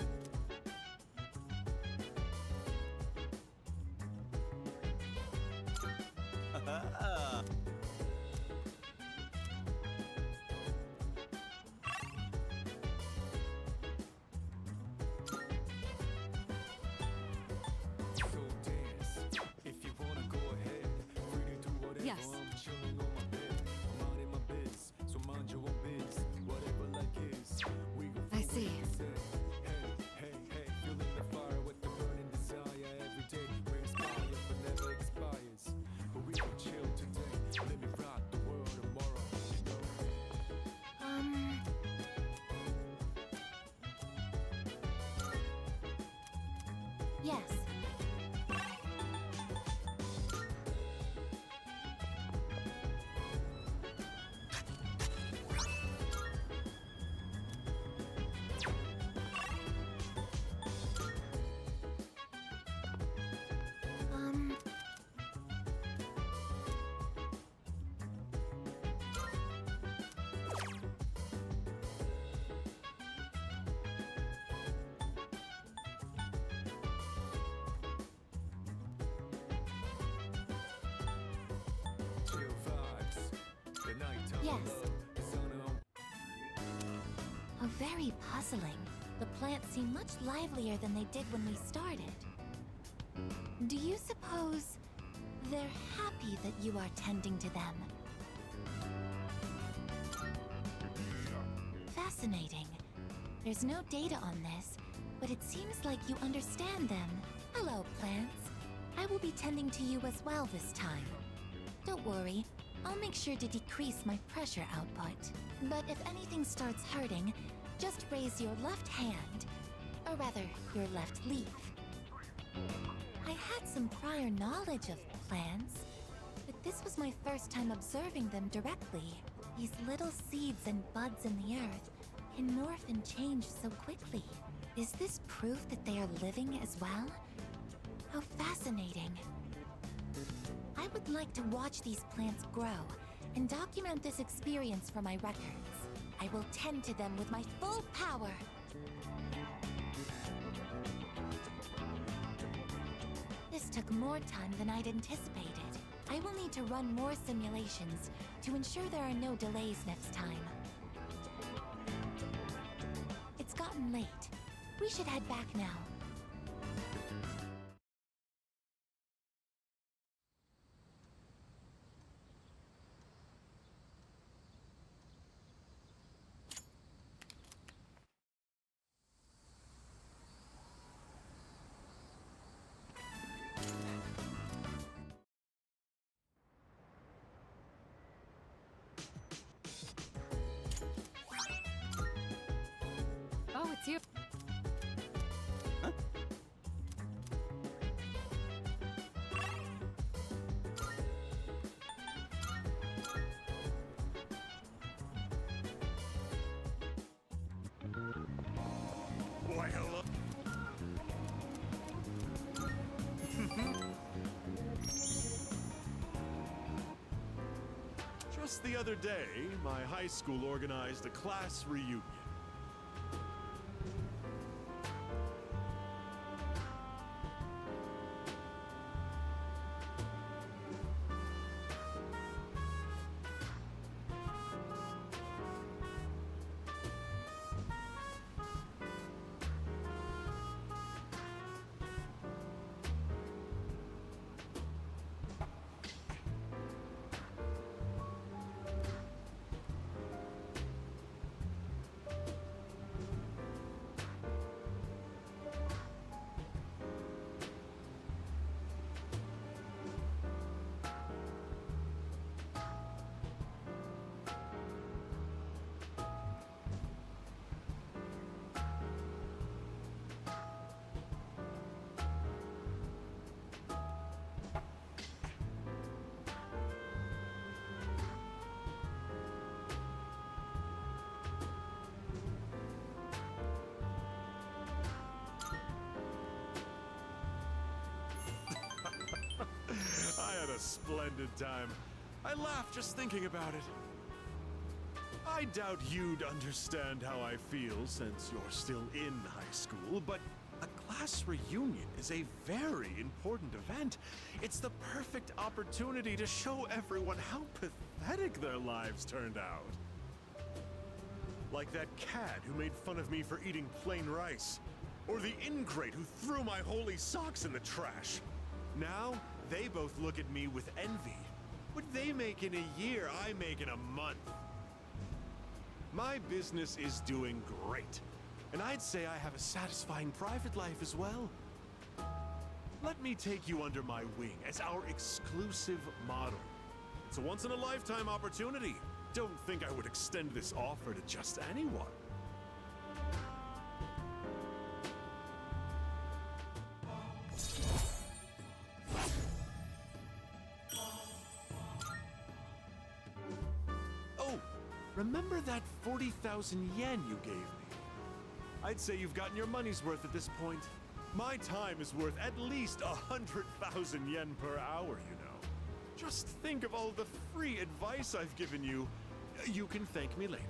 Yes. I see. Yes. Yes. Oh, very puzzling. The plants seem much livelier than they did when we started. Do you suppose they're happy that you are tending to them? Fascinating. There's no data on this, but it seems like you understand them. Hello, plants. I will be tending to you as well this time. Don't worry, I'll make sure to decrease my pressure output. But if anything starts hurting, just raise your left hand, or rather, your left leaf. I had some prior knowledge of plants, but this was my first time observing them directly. These little seeds and buds in the earth can morph and change so quickly. Is this proof that they are living as well? How fascinating. I would like to watch these plants grow and document this experience for my records. I will tend to them with my full power. This took more time than I'd anticipated. I will need to run more simulations to ensure there are no delays next time. It's gotten late. We should head back now. Oh, it's you. Huh? Why, hello. Just the other day, my high school organized a class reunion. a splendid time. I laugh just thinking about it. I doubt you'd understand how I feel since you're still in high school, but a class reunion is a very important event. It's the perfect opportunity to show everyone how pathetic their lives turned out. Like that cad who made fun of me for eating plain rice. Or the ingrate who threw my holy socks in the trash. Now, they both look at me with envy. What they make in a year, I make in a month. My business is doing great, and I'd say I have a satisfying private life as well. Let me take you under my wing as our exclusive model. It's a once-in-a-lifetime opportunity. Don't think I would extend this offer to just anyone. Remember that 40,000 yen you gave me? I'd say you've gotten your money's worth at this point. My time is worth at least 100,000 yen per hour, you know. Just think of all the free advice I've given you. You can thank me later.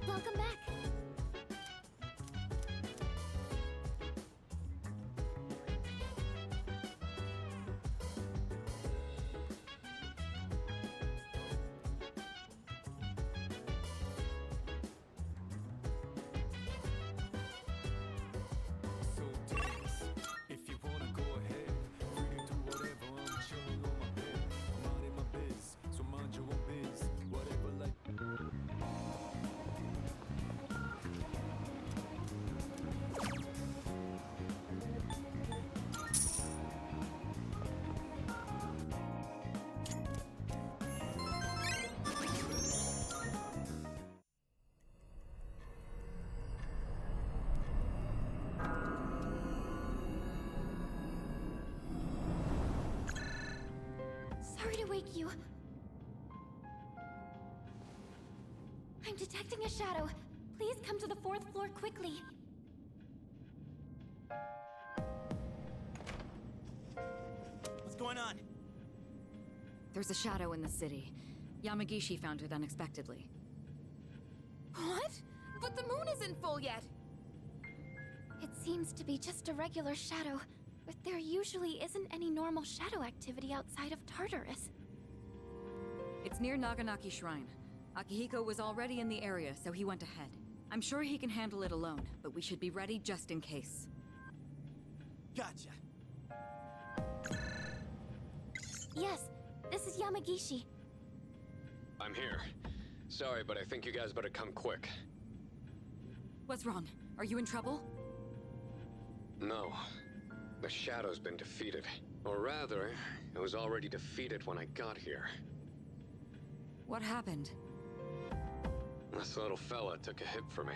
Welcome back. If you wanna go ahead, free to do whatever. I'm chilling on my bed, minding my biz. So mind your own biz, whatever like. Sorry to wake you. I'm detecting a shadow. Please come to the 4th floor quickly. What's going on? There's a shadow in the city. Yamagishi found it unexpectedly. What? But the moon isn't full yet. It seems to be just a regular shadow, but there usually isn't any normal shadow activity outside of Tartarus. It's near Naganaki Shrine. Akihiko was already in the area, so he went ahead. I'm sure he can handle it alone, but we should be ready just in case. Gotcha. Yes, this is Yamagishi. I'm here. Sorry, but I think you guys better come quick. What's wrong? Are you in trouble? No. The Shadow's been defeated. Or rather, it was already defeated when I got here. What happened? This little fella took a hit for me.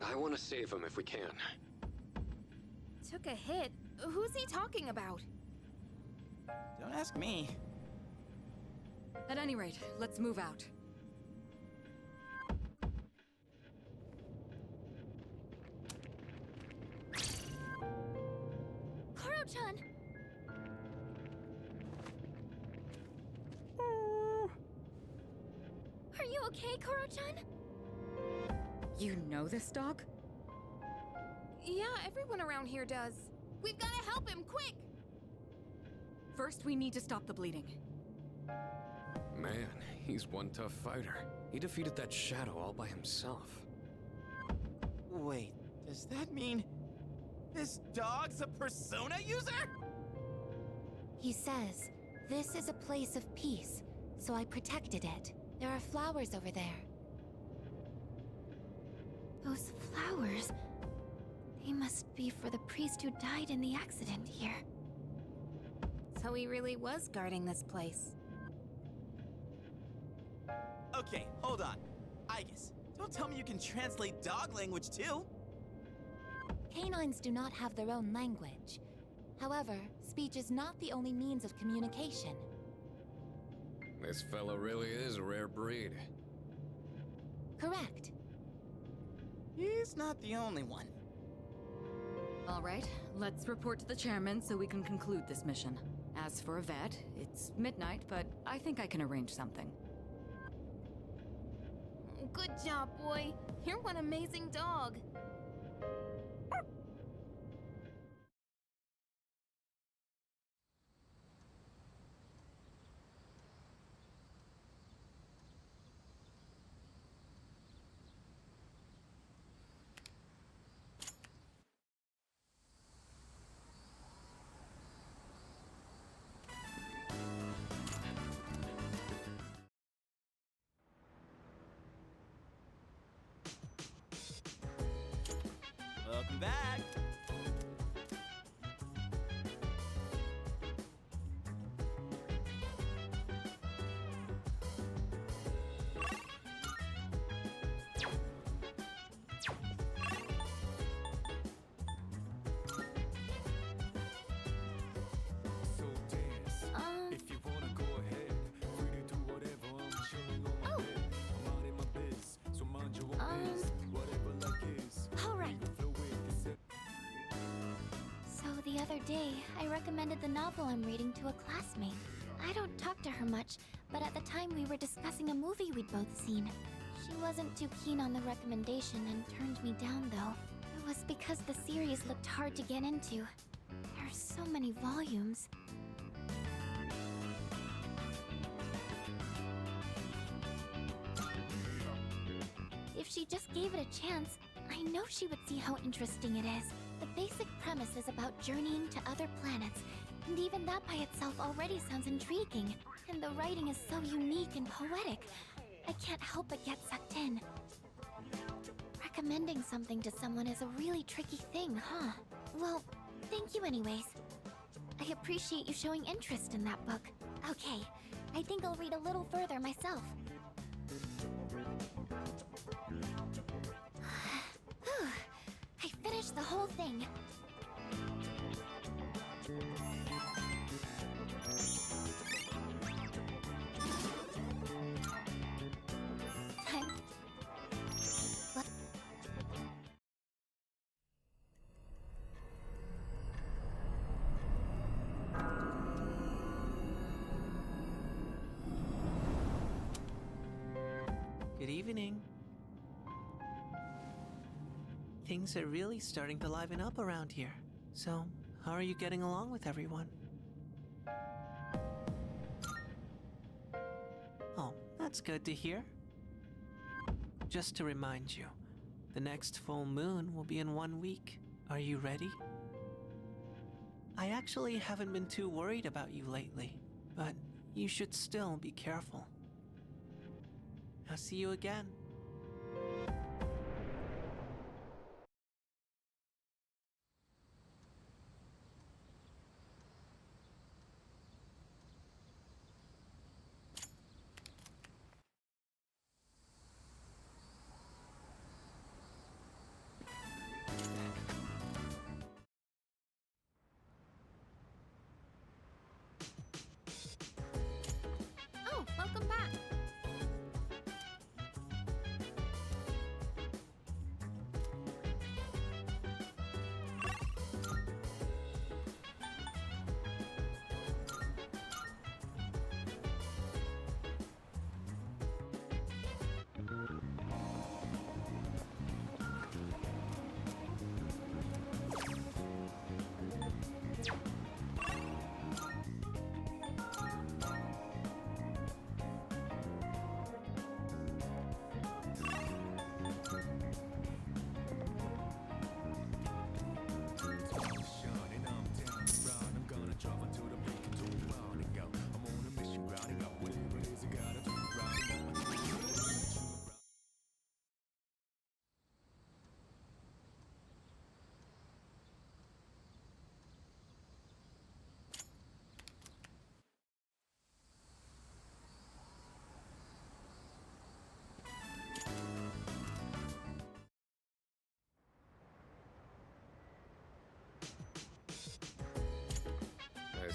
I want to save him if we can. Took a hit? Who's he talking about? Don't ask me. At any rate, let's move out. Koro-chan! Are you okay, Koro-chan? You know this dog? Yeah, everyone around here does. We've gotta help him, quick! First, we need to stop the bleeding. Man, he's one tough fighter. He defeated that Shadow all by himself. Wait, does that mean this dog's a Persona user? He says, this is a place of peace, so I protected it. There are flowers over there. Those flowers... They must be for the priest who died in the accident here. So he really was guarding this place. Okay, hold on. Igus, don't tell me you can translate dog language too. Canines do not have their own language. However, speech is not the only means of communication. This fellow really is a rare breed. Correct. He's not the only one. All right, let's report to the chairman so we can conclude this mission. As for Yvette, it's midnight, but I think I can arrange something. Good job, boy. You're one amazing dog. Welcome back. So dance. If you wanna go ahead, free to do whatever. I'm chilling on my bed. I'm minding my biz, so mind your own biz. Whatever luck is. All right. Flow with this. So the other day, I recommended the novel I'm reading to a classmate. I don't talk to her much, but at the time we were discussing a movie we'd both seen. She wasn't too keen on the recommendation and turned me down, though. It was because the series looked hard to get into. There are so many volumes. If she just gave it a chance, I know she would see how interesting it is. The basic premise is about journeying to other planets, and even that by itself already sounds intriguing. And the writing is so unique and poetic. I can't help but get sucked in. Recommending something to someone is a really tricky thing, huh? Well, thank you anyways. I appreciate you showing interest in that book. Okay, I think I'll read a little further myself. I finished the whole thing. Time. What? Good evening. Things are really starting to liven up around here. So, how are you getting along with everyone? Oh, that's good to hear. Just to remind you, the next full moon will be in 1 week. Are you ready? I actually haven't been too worried about you lately, but you should still be careful. I'll see you again. Oh, welcome back.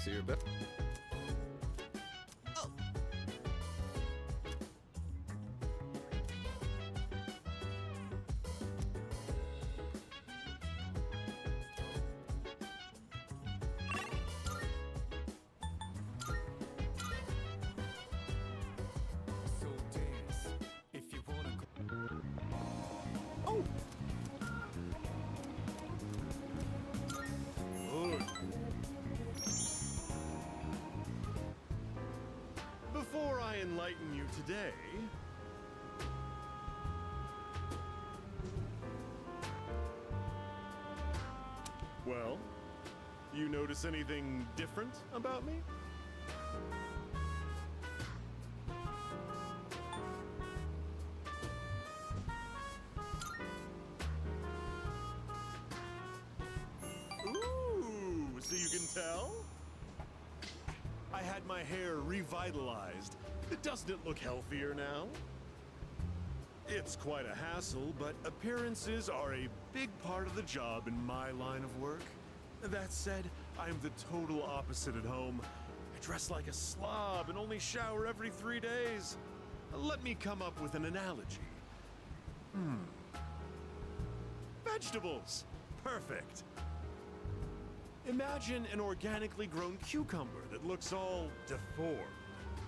see your best. Oh. So dance if you wanna go. Oh! Good. Before I enlighten you today, well, you notice anything different about me? Ooh, so you can tell? I had my hair revitalized. Doesn't it look healthier now? It's quite a hassle, but appearances are a big part of the job in my line of work. That said, I'm the total opposite at home. I dress like a slob and only shower every 3 days. Let me come up with an analogy. Vegetables! Perfect! Imagine an organically grown cucumber that looks all deformed.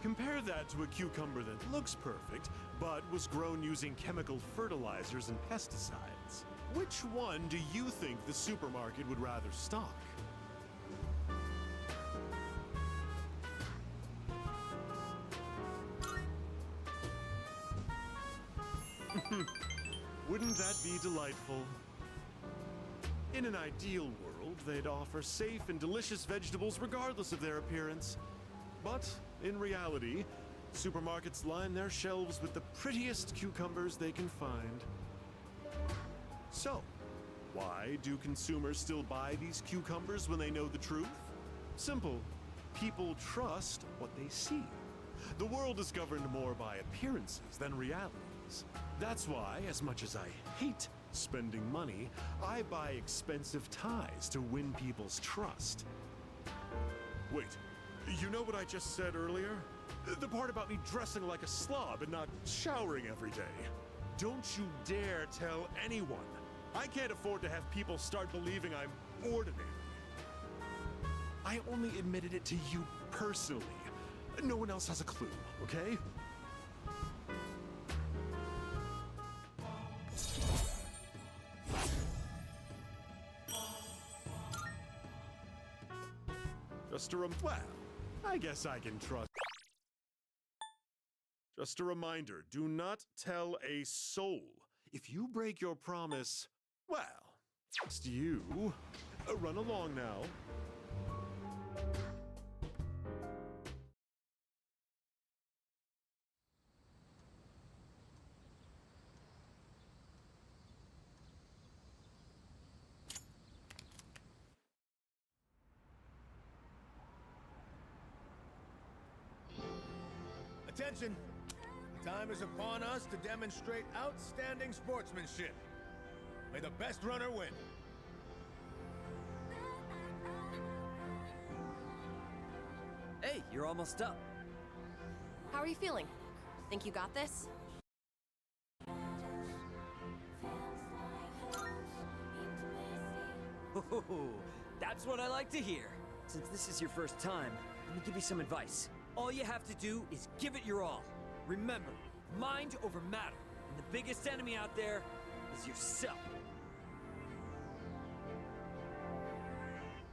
Compare that to a cucumber that looks perfect, but was grown using chemical fertilizers and pesticides. Which one do you think the supermarket would rather stock? Wouldn't that be delightful? In an ideal world, they'd offer safe and delicious vegetables regardless of their appearance. But in reality, supermarkets line their shelves with the prettiest cucumbers they can find. So, why do consumers still buy these cucumbers when they know the truth? Simple. People trust what they see. The world is governed more by appearances than realities. That's why, as much as I hate spending money, I buy expensive ties to win people's trust. Wait, you know what I just said earlier? The part about me dressing like a slob and not showering every day. Don't you dare tell anyone. I can't afford to have people start believing I'm ordinary. I only admitted it to you personally. No one else has a clue, okay? Just a well, I guess I can trust. Just a reminder, do not tell a soul. If you break your promise, well, it's you. Run along now. Attention! The time is upon us to demonstrate outstanding sportsmanship. May the best runner win. Hey, you're almost up. How are you feeling? Think you got this? Ooh, that's what I like to hear. Since this is your first time, let me give you some advice. All you have to do is give it your all. Remember, mind over matter. And the biggest enemy out there is yourself.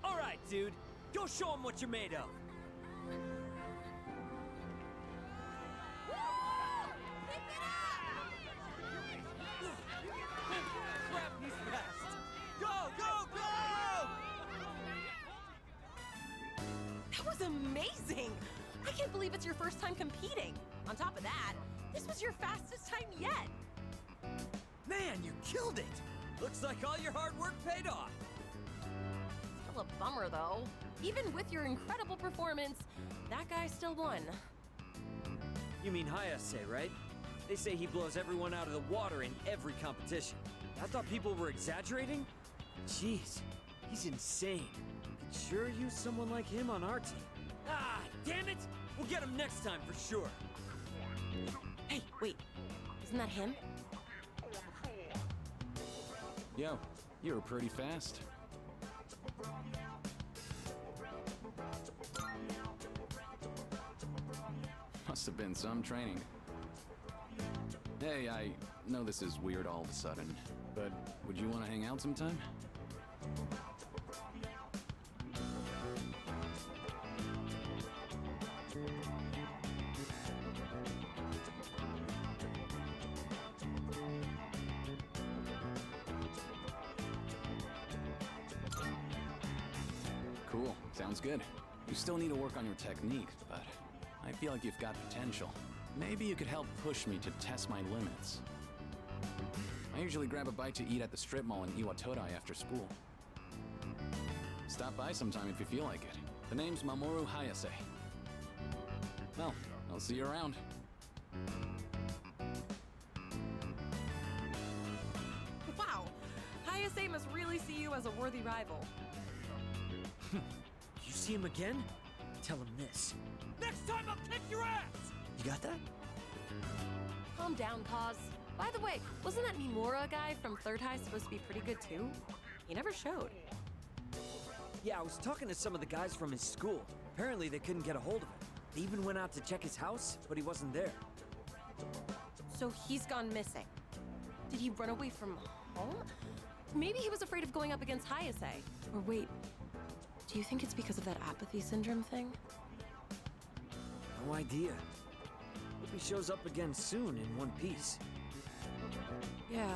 All right, dude. Go show them what you're made of. Crap, he's fast. Go, go, go! That was amazing! I can't believe it's your first time competing. On top of that, this was your fastest time yet. Man, you killed it! Looks like all your hard work paid off. Still a bummer, though. Even with your incredible performance, that guy still won. You mean Hayase, right? They say he blows everyone out of the water in every competition. I thought people were exaggerating? Jeez, he's insane. Could sure use someone like him on our team. Ah, damn it! We'll get him next time for sure. Hey, wait. Isn't that him? Yo, you were pretty fast. Must have been some training. Hey, I know this is weird all of a sudden, but would you want to hang out sometime? Cool, sounds good. You still need to work on your technique, but I feel like you've got potential. Maybe you could help push me to test my limits. I usually grab a bite to eat at the strip mall in Iwatodai after school. Stop by sometime if you feel like it. The name's Mamoru Hayase. Well, I'll see you around. Wow! Hayase must really see you as a worthy rival. You see him again? Tell him this. Next time I'll kick your ass! You got that? Calm down, Kaz. By the way, wasn't that Mimura guy from Third High supposed to be pretty good too? He never showed. Yeah, I was talking to some of the guys from his school. Apparently they couldn't get a hold of him. They even went out to check his house, but he wasn't there. So he's gone missing. Did he run away from home? Maybe he was afraid of going up against Hayase. Or wait, do you think it's because of that apathy syndrome thing? No idea. Hope he shows up again soon in one piece. Yeah.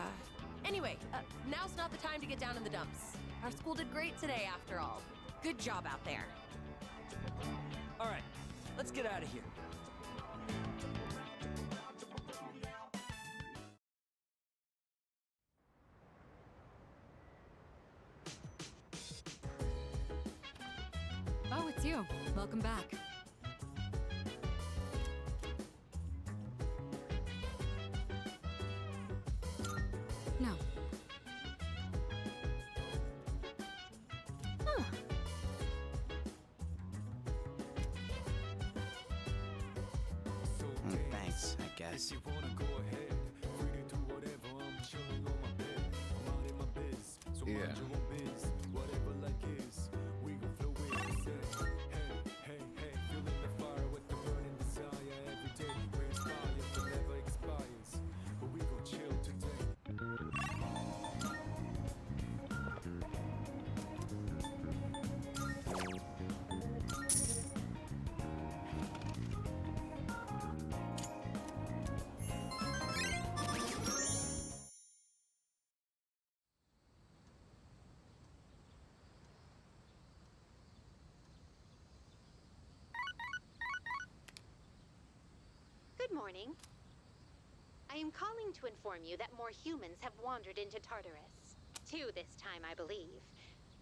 Anyway, now's not the time to get down in the dumps. Our school did great today, after all. Good job out there. All right, let's get out of here. Oh, it's you. Welcome back. No. Huh. Thanks, I guess. If you wanna go ahead, free to do whatever. I'm chilling on my bed. I'm out in my biz. So mind your own biz. Whatever like is, we gon' flow with it. Hey, feeling the fire with the burning desire. Every day raise fire that never expires. But we gon' chill today. Good morning. I am calling to inform you that more humans have wandered into Tartarus. 2 this time, I believe.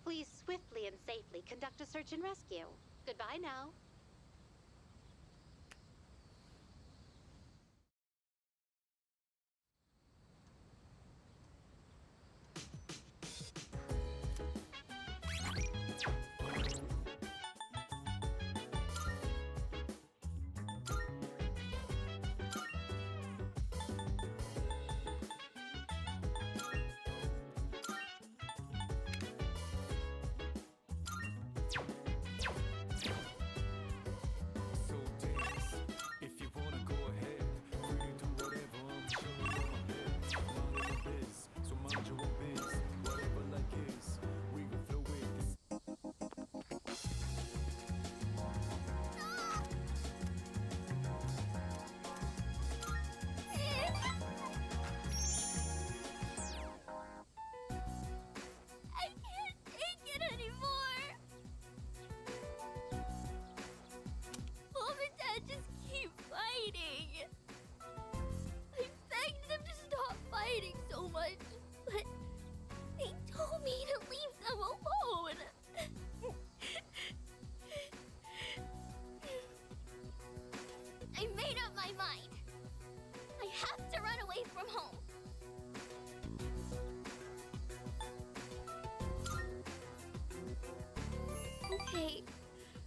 Please swiftly and safely conduct a search and rescue. Goodbye now. okay.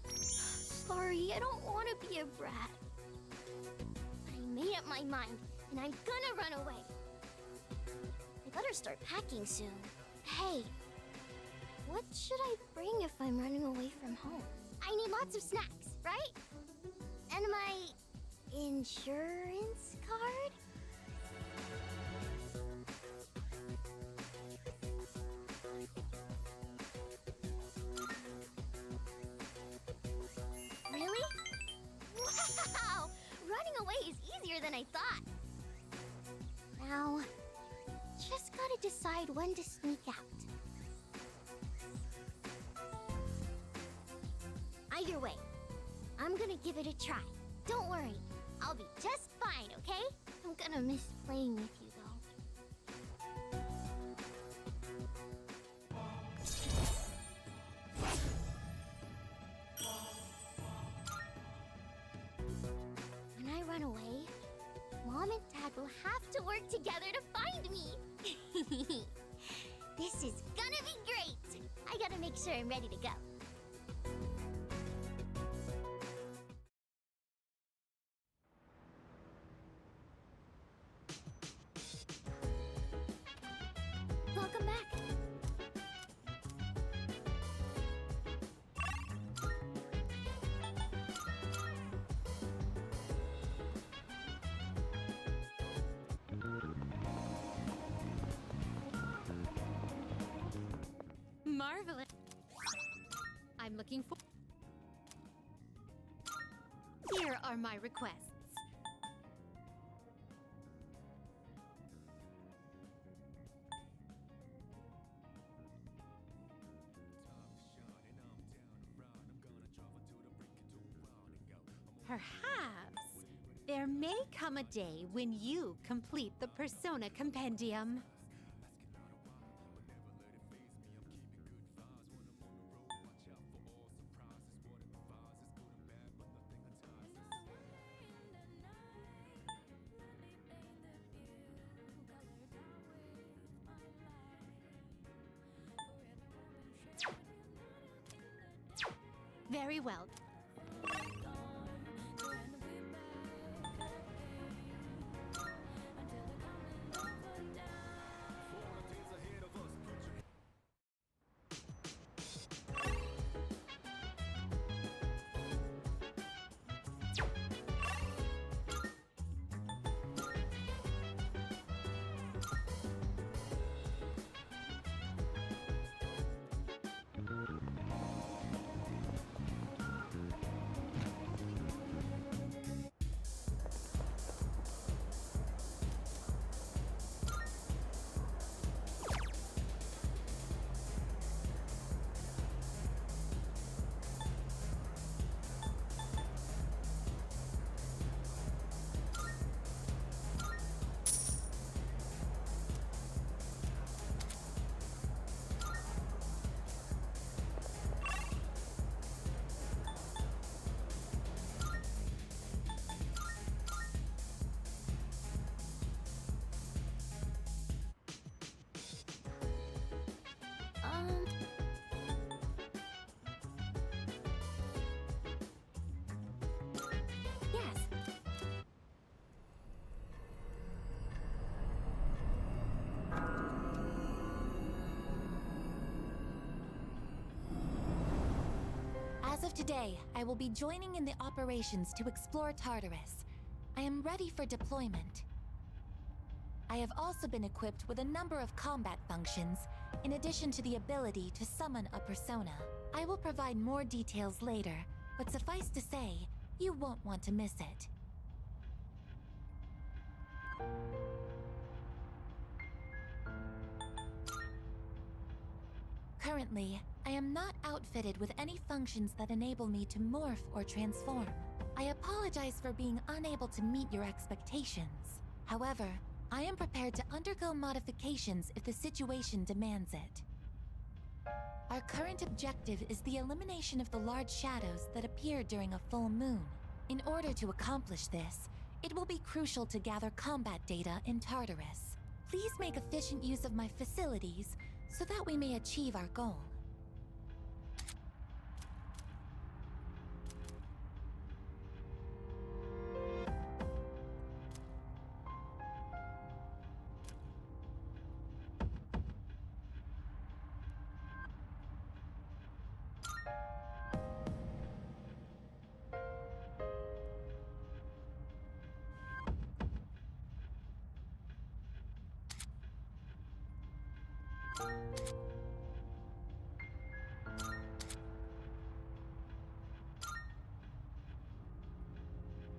Sorry, I don't want to be a brat. But I made up my mind, and I'm gonna run away. I better start packing soon. Hey, what should I bring if I'm running away from home? I need lots of snacks, right? And my insurance card? Really? Wow! Running away is easier than I thought. Now, just gotta decide when to sneak out. Either way, I'm gonna give it a try. Don't worry, I'll be just fine, okay? I'm gonna miss playing with you, though. When I run away, Mom and Dad will have to work together to find me. This is gonna be great! I gotta make sure I'm ready to go. Welcome back. Marvelous. I'm looking for... Here are my requests. Perhaps there may come a day when you complete the Persona Compendium. Very well. Yes. As of today, I will be joining in the operations to explore Tartarus. I am ready for deployment. I have also been equipped with a number of combat functions, in addition to the ability to summon a persona. I will provide more details later, but suffice to say, you won't want to miss it. Currently, I am not outfitted with any functions that enable me to morph or transform. I apologize for being unable to meet your expectations. However, I am prepared to undergo modifications if the situation demands it. Our current objective is the elimination of the large shadows that appear during a full moon. In order to accomplish this, it will be crucial to gather combat data in Tartarus. Please make efficient use of my facilities so that we may achieve our goal.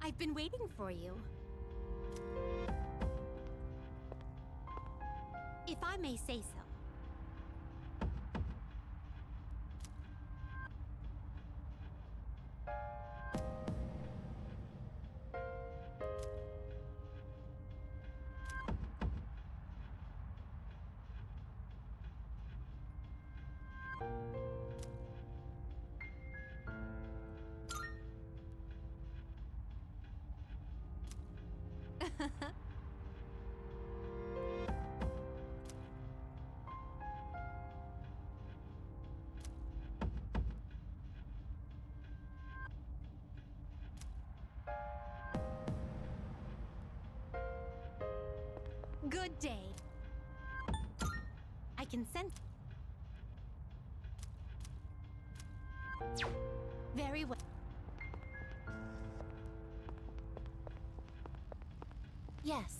I've been waiting for you. If I may say so. Good day. I can sense. Very well. Yes.